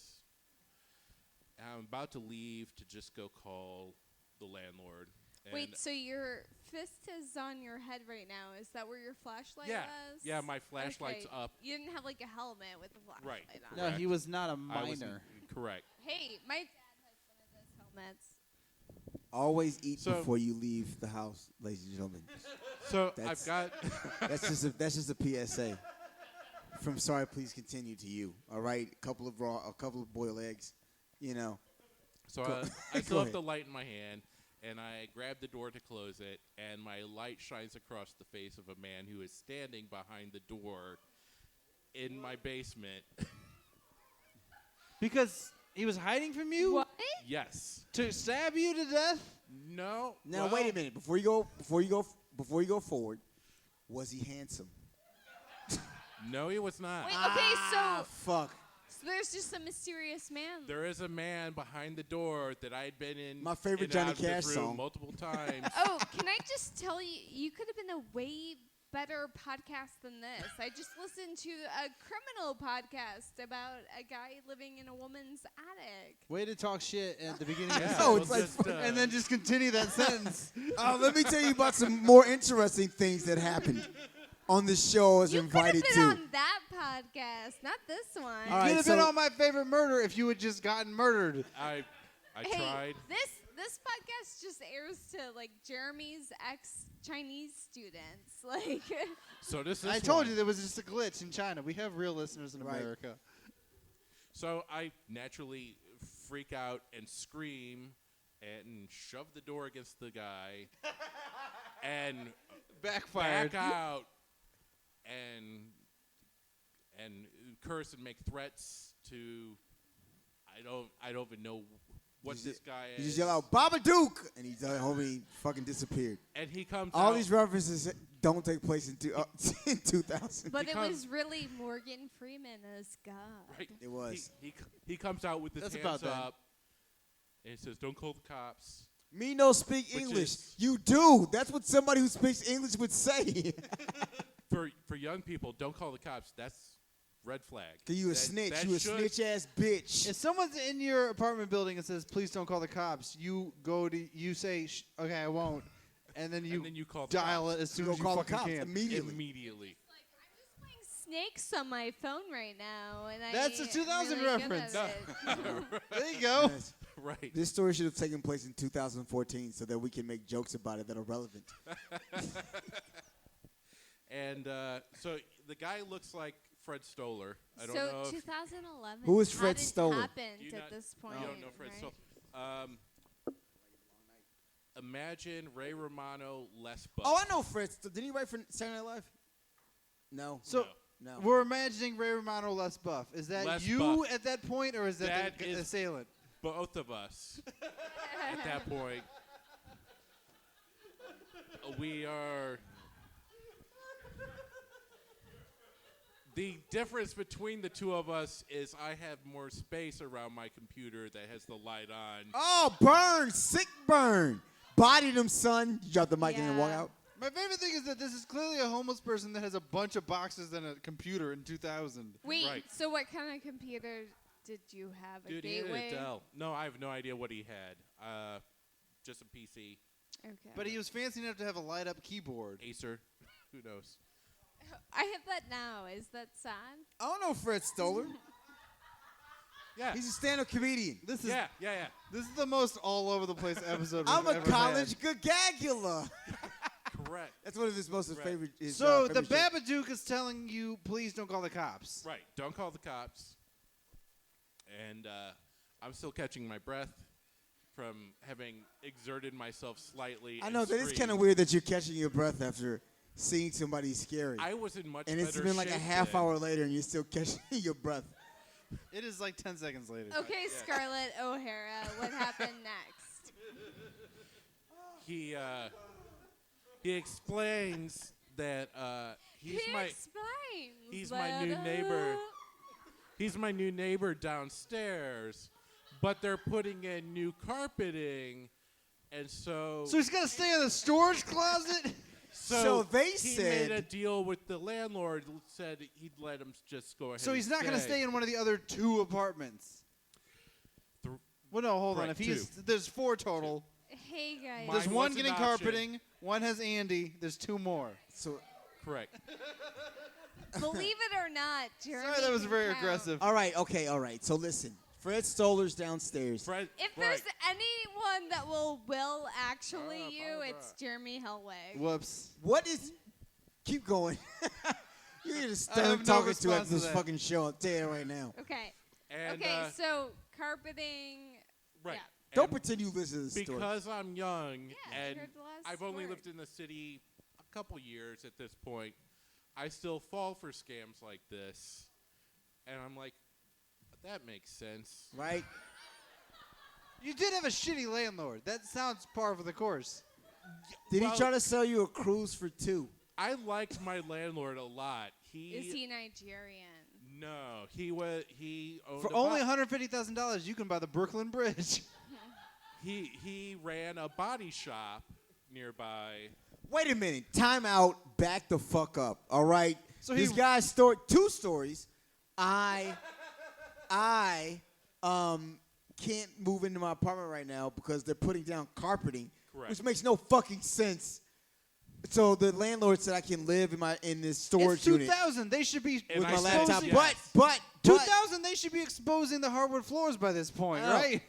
And I'm about to leave to just go call the landlord. And Wait, so your fist is on your head right now. Is that where your flashlight yeah, was? yeah, my flashlight's Okay. up. You didn't have like a helmet with a flashlight Right. on. No, Correct. he was not a I was minor. correct. Hey, my dad has one of those helmets. Always eat So- before you leave the house, ladies and gentlemen. So That's- I've got That's just a PSA. From Sorry, Please Continue to you. All right, a couple of boiled eggs. You know. So Go- I go still have ahead. the light in my hand, and I grab the door to close it, and my light shines across the face of a man who is standing behind the door in my basement. Because he was hiding from you What? Yes. to stab you to death. No. Now well, wait a minute. Before you go forward, was he handsome? No, he was not. Wait, okay, Fuck. so there's just a mysterious man. There is a man behind the door that I had been in. My favorite in and Johnny out of this Cash room song. multiple times. Oh, can I just tell you, you could have been a way better podcast than this. I just listened to a criminal podcast about a guy living in a woman's attic. Way to talk shit at the beginning. Yeah, of Oh, we'll it's like just, and then just continue that sentence. Let me tell you about some more interesting things that happened on the show I was You could invited have been to. on that podcast, not this one. All right, Could have been so- on My Favorite Murder if you had just gotten murdered. I Hey, tried. this podcast just airs to like Jeremy's ex-Chinese students. Like, So this is I told one. you there was just a glitch in China. We have real listeners in Right. America. So I naturally freak out and scream and shove the door against the guy and Backfired. back out and curse and make threats to I don't even know what this guy You is. just yell out, Babadook! And he's homie fucking disappeared. And he comes All out. these references don't take place in 2000. but it Because- was really Morgan Freeman as God. Right. It was. He comes out with his That's hands about that. up and he says, "Don't call the cops." Me no speak Which English. is- You do. That's what somebody who speaks English would say. For young people, don't call the cops. That's red flag. You a That- snitch. that You a should- snitch ass bitch. If someone's in your apartment building and says, "Please don't call the cops," you say, "Okay, I won't," and then you, And then you call the dial cops. it as soon You as go you call the fucking cops can. immediately. Immediately. Playing snakes on my phone right now, and That's a I'm 2000 really good reference. at it. There you go. Yes. Right. This story should have taken place in 2014 so that we can make jokes about it that are relevant. And so the guy looks like Fred Stoller. I don't so know if 2011. Who is Fred hadn't Stoller? Happened you at not- this point. you don't know Fred right? Stoller. Imagine Ray Romano less buff. Oh, I know Fred. Did he write for Saturday Night Live? No. So No. we're imagining Ray Romano less buff. Is that Less you buff. at that point, or is that That the is- assailant? Both of us at that point. We are. The difference between the two of us is I have more space around my computer that has the light on. Oh, burn. Sick burn. Bodied him, son. You drop the mic and then walk Yeah. out. My favorite thing is that this is clearly a homeless person that has a bunch of boxes and a computer in 2000. Wait, Right. so what kind of computer did you have? A Dude, he had gateway? a Dell. No, I have no idea what he had. Just a PC. Okay. But he was fancy enough to have a light-up keyboard. Acer. Who knows? I have that now. Is that sad? I don't know Fred Stoller. Yeah. He's a stand-up comedian. This is Yeah. this is the most all over the place episode. I'm we've a ever college had. gagula. Correct. That's one of his most Right. favorite. His, So the favorite shows. Babadook is telling you, please don't call the cops. Right. Don't call the cops. And I'm still catching my breath from having exerted myself slightly. I and know that is kind screamed. of weird that you're catching your breath after seeing somebody scary. I was in much and better it's been like a shape half then. hour later and you're still catching your breath. It is like 10 seconds later. Okay, Scarlett O'Hara, what happened next? He explains that he's my new neighbor. He's my new neighbor downstairs, but they're putting in new carpeting, and so So he's got to stay in the storage closet? So they he said- made a deal with the landlord. Said he'd let him just go ahead. So he's and not going to stay in one of the other 2 apartments. Well, no, hold on. Right, If there's 4 total. Hey, guys. There's Mine one was getting an option. carpeting. One has Andy. There's 2 more. So Correct. Believe it or not, Jeremy. Sorry, that was can very count. aggressive. all right. So listen, Fred Stoller's downstairs. Fred, If right. there's anyone that will actually you, it's Jeremy Hellwig. Whoops. What is? Keep going. You're just I have done no talking to response at to this that. fucking show. I'll tell you right now. Okay. And, Okay, so carpeting. right. Yeah. Don't And pretend you listen to the story. because I'm young Yeah, and you heard the last I've only word. lived in the city a couple years at this point, I still fall for scams like this, and I'm like, that makes sense. Right? You did have a shitty landlord. That sounds par for the course. Did Well- he try to sell you a cruise for 2? I liked my landlord a lot. Is he Nigerian? No, he owned For a only $150,000, you can buy the Brooklyn Bridge. he ran a body shop nearby. Wait a minute. Time out. Back the fuck up. All right? So this he- guy's story, 2 stories. I can't move into my apartment right now because they're putting down carpeting, Correct. which makes no fucking sense. So the landlord said I can live in this storage It's unit 2,000. They should be And with I my said laptop. yes. But 2,000. They should be exposing the hardwood floors by this point, Oh. right?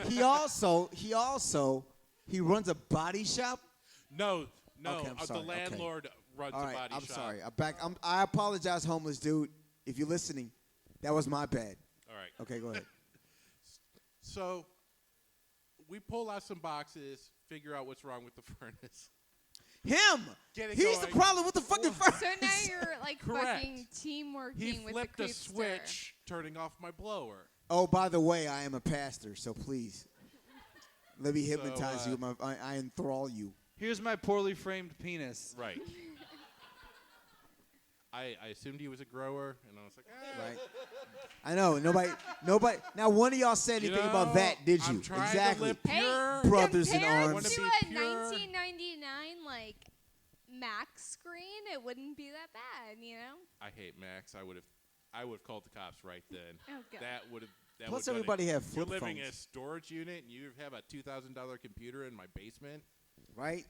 he runs a body shop. No, Okay, I'm sorry. the Okay. landlord runs All a right, body I'm shop. sorry. I apologize, homeless dude. If you're listening, that was my bad. All right. Okay, go ahead. So we pull out some boxes, figure out what's wrong with the furnace. Him. Get it He's the going. problem with the fucking furnace. So now you're like Correct. fucking team working He with the flipped a creepster. switch, turning off my blower. Oh, by the way, I am a pastor, so please let me hypnotize So, you. I enthrall you. Here's my poorly framed penis. Right. I assumed he was a grower, and I was like, Right. I know nobody. Now, one of y'all said You anything about know, that? Did you? I'm trying to Exactly. live Hey, pure. Brothers in compared arms. Wanna to be a pure. 1999 like Mac screen, it wouldn't be that bad, you know? I hate Max. I would have called the cops right then. Oh, God. That would have. Plus, everybody have You're flip living in a phones, storage unit, and you have a $2,000 computer in my basement. right?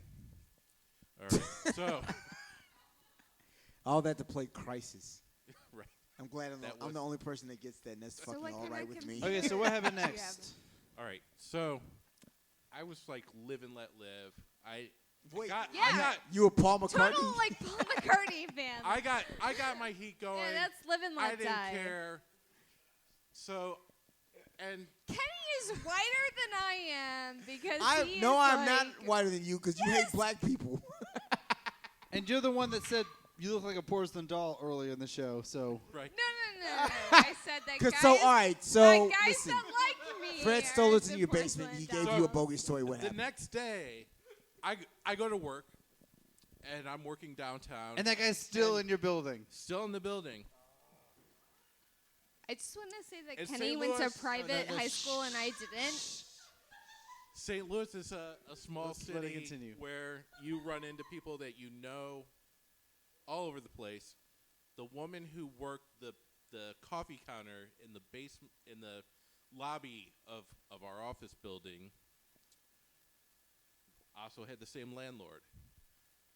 All right. So, All that to play Crisis. right. I'm glad That I'm was- the only person that gets that, and that's So fucking what all kind right of with me. Okay, so what happened You have next? All right. So, I was like, live and let live. I Wait, got. Yeah. I got. you a Paul McCartney? Total like Paul McCartney fan. I got my heat going. Yeah, that's live and I let didn't die. care. So, and Kenny is whiter than I am because he is I'm like, not whiter than you because you hate black people. And you're the one that said you look like a porcelain doll earlier in the show, so. right. No. I said that guys. So, all right, so that guys listen. that like me. Fred are Stoller's the in your basement. porcelain He gave dolls. you a bogus toy. What The happened? next day, I go to work, and I'm working downtown. And that guy's still in your building. Still in the building. I just want to say that It's Kenny St. went Louis. to private no, high school and I didn't. St. Louis is a small Let's let it city continue. where you run into people that you know all over the place. The woman who worked the coffee counter in the basement in the lobby of our office building also had the same landlord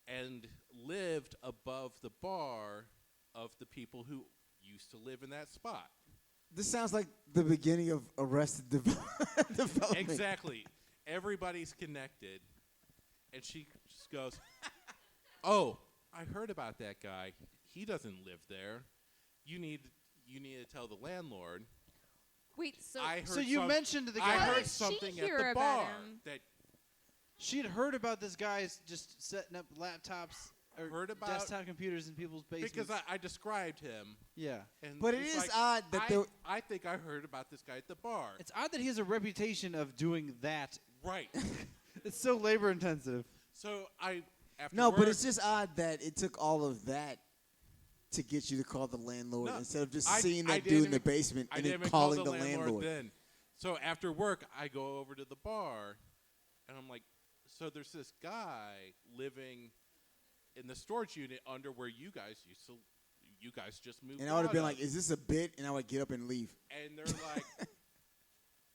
and lived above the bar of the people who used to live in that spot. This sounds like the beginning of Arrested Development. Exactly. Everybody's connected. And she just goes, "Oh, I heard about that guy. He doesn't live there. You need to tell the landlord." Wait, so I heard So you mentioned the I guy. heard did she something hear at the about bar him? that She'd heard about this guy just setting up laptops or Heard about- desktop computers in people's basements. because I described him. yeah. And But it he's is like, odd that I think I heard about this guy at the bar. It's odd that he has a reputation of doing that. Right. It's so labor intensive. So after No, work, but it's just odd that it took all of that to get you to call the landlord No, instead of just I- seeing I that didn't dude in the even- basement I and didn't then even call calling the landlord landlord. then. So after work, I go over to the bar, and I'm like, so there's this guy living in the storage unit under where you guys just moved And I would have out been of. like, "Is this a bit?" And I would get up and leave. And they're like,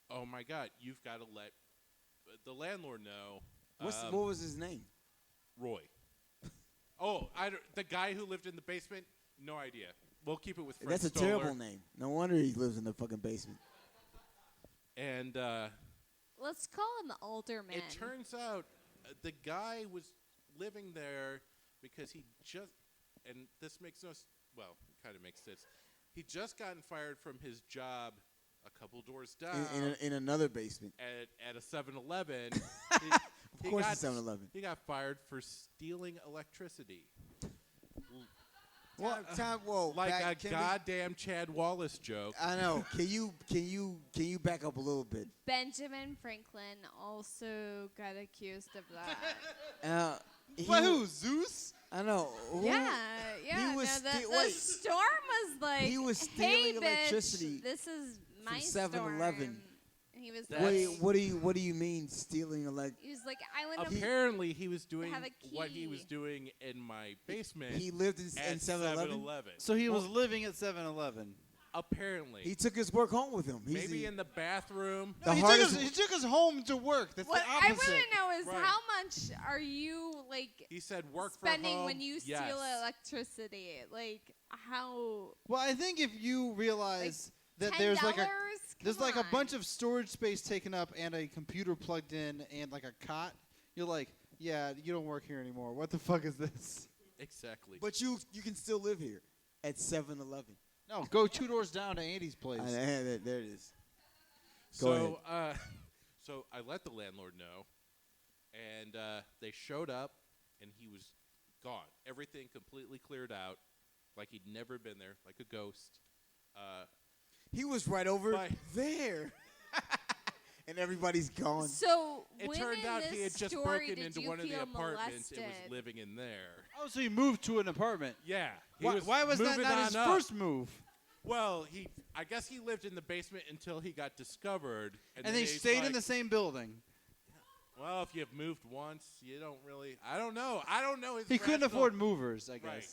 oh my God, you've got to let the landlord know. What was his name? Roy. Oh, the guy who lived in the basement? No idea. We'll keep it with Fred That's a Stoller. terrible name. No wonder he lives in the fucking basement. And let's call him Alderman. it turns out the guy was living there because he just, and this makes no, well, it kind of makes sense. He just gotten fired from his job a couple doors down In another basement. at a 7-Eleven. Of course it's 7-Eleven. He got fired for stealing electricity. Whoa, Like back- a can we- goddamn Chad Wallace joke. I know. Can you back up a little bit? Benjamin Franklin also got accused of that. But who? Zeus? I know. Who? Yeah. He was no, sti- the wait. storm was like, He was hey, stealing bitch, electricity this is my from 7-Eleven. storm. And he was Wait, like, what do you mean stealing he was like, I want to. Apparently, he was doing have a what he was key. doing in my basement. He lived in at 7-Eleven? So he was living at 7-Eleven. Apparently, He took his work home with him. maybe in the bathroom. The he, hardest- he took us home to work. That's What the I opposite. want to know is Right. how much are you like He said work spending from home. when you yes. steal electricity? Like how? Well, I think if you realize that $10? there's like a Come a on. bunch of storage space taken up and a computer plugged in and like a cot, you're like, yeah, you don't work here anymore. What the fuck is this? Exactly. But you can still live here at 7-Eleven. No, go 2 doors down to Andy's place. There it is. Go So I let the landlord know, and they showed up, and he was gone. Everything completely cleared out, like he'd never been there, like a ghost. He was right over Bye. there. And everybody's gone. So It when turned in out this he had just story broken did into you one of the feel apartments and molested? was living in there. Oh, so he moved to an apartment. Yeah. Why was that moving not on his up. first move? Well, I guess he lived in the basement until he got discovered. And then they he's stayed in like, the same building. Well, if you've moved once, you don't really. I don't know. I don't know. His He couldn't rational- afford movers, I guess. Right.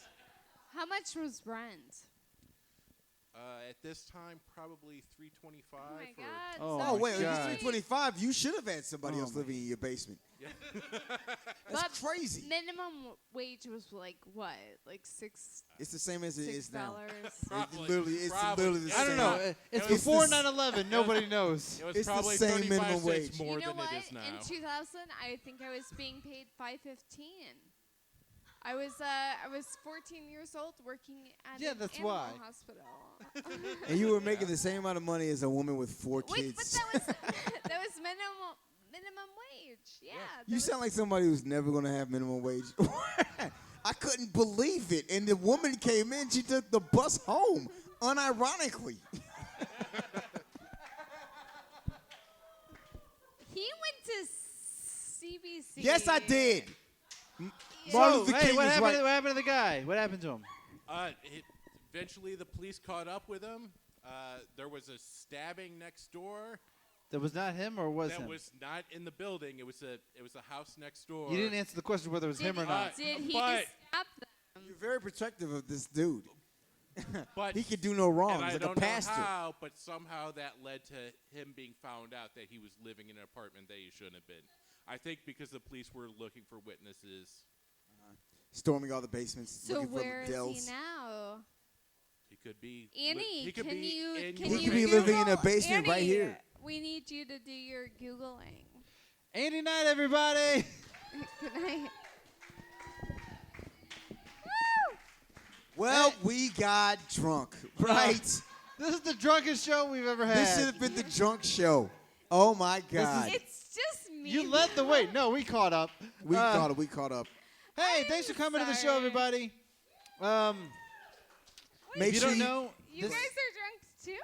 How much was rent? At this time, probably $325. Oh my for- God! Oh Oh, my wait, if God. it's 325, you should have had somebody Oh else my- living in your basement. Yeah. That's But crazy. Minimum wage was like what? Like $6 It's the same as it is now. dollars. Probably. It's Probably. literally the I don't same. know. It It's was before the s- 9/11. Nobody knows. It was It's the probably same 35 minimum cents wage. more You know than what? it is now. In 2000, I think I was being paid $5.15. I was 14 years old working at Yeah, an that's animal why. hospital. And you were making the same amount of money as a woman with 4 Wait, but kids. that was that was minimum wage. Yeah. You that sound like somebody who's never going to have minimum wage. I couldn't believe it. And the woman came in, she took the bus home, unironically. he went to CBC. Yes, I did. Yeah. Martin So, Luther hey, King what was happened? right. What happened to the guy? What happened to him? Eventually, the police caught up with him. There was a stabbing next door. That was not him, or was that him? was not in the building. It was a house next door. You didn't answer the question whether it was him or not. Did he But- stab them? You're very protective of this dude. But He could do no wrong. and He's I like don't a pastor. know how, but somehow that led to him being found out that he was living in an apartment that he shouldn't have been. I think because the police were looking for witnesses. Storming all the basements, So looking where for is dells. he now? He could be. Annie, he could can be you in can your He you could be basement. living in a Google- basement right Annie, here. We need you to do your googling. Andy night, everybody. Good night. Well, we got drunk, right? This is the drunkest show we've ever had. This should have been the drunk show. Oh my God. It's just me. You led the way. No, we caught up. We caught up. Hey, thanks for coming to the show, sorry. everybody. Make If you sure don't know, You this- guys are drunk too?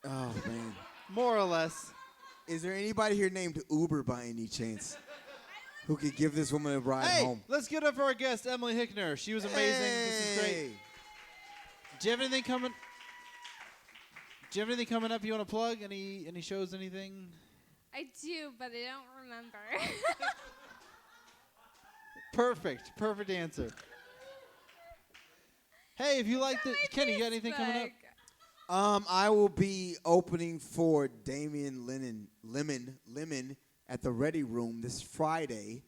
Oh man. more or less. Is there anybody here named Uber by any chance who could give this woman a ride Hey, home? let's give it up for our guest, Emily Hickner. She was amazing. This is great. Hey. Do you have anything coming? Do you have anything coming up you want to plug? Any shows? Anything? I do, but I don't remember. Perfect answer. Hey, if you like the Kenny, you got anything coming up? I will be opening for Damian Lemon at the Ready Room this Friday.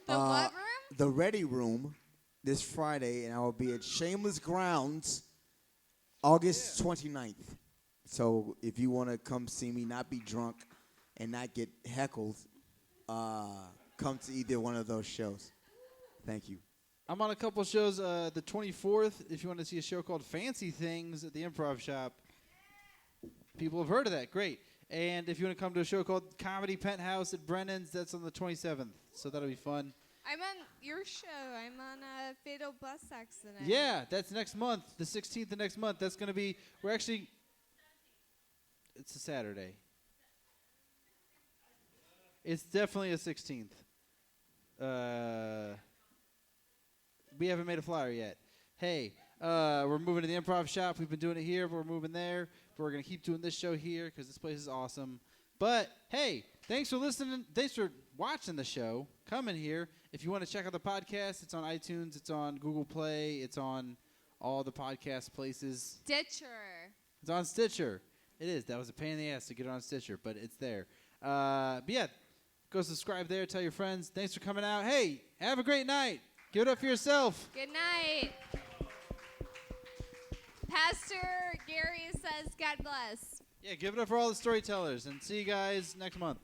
The what room? The Ready Room this Friday, and I will be at Shameless Grounds August 29th. So if you want to come see me, not be drunk, and not get heckled, come to either one of those shows. Thank you. I'm on a couple shows. The 24th, if you want to see a show called Fancy Things at the Improv Shop. People have heard of that. Great. And if you want to come to a show called Comedy Penthouse at Brennan's, that's on the 27th. So that'll be fun. I'm on your show. I'm on a Fatal Bus Accident. Yeah, that's next month, the 16th of next month. That's going to be, it's a Saturday. It's definitely a 16th. We haven't made a flyer yet. Hey, we're moving to the Improv Shop. We've been doing it here, but we're moving there. But we're going to keep doing this show here because this place is awesome. But, hey, thanks for listening. Thanks for watching the show, coming here. If you want to check out the podcast, it's on iTunes. It's on Google Play. It's on all the podcast places. Stitcher. It's on Stitcher. It is. That was a pain in the ass to get it on Stitcher, but it's there. But, yeah, go subscribe there. Tell your friends. Thanks for coming out. Hey, have a great night. Give it up for yourself. Good night. Pastor Gary says, God bless. Yeah, give it up for all the storytellers, and see you guys next month.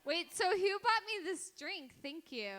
Wait, so who bought me this drink? Thank you.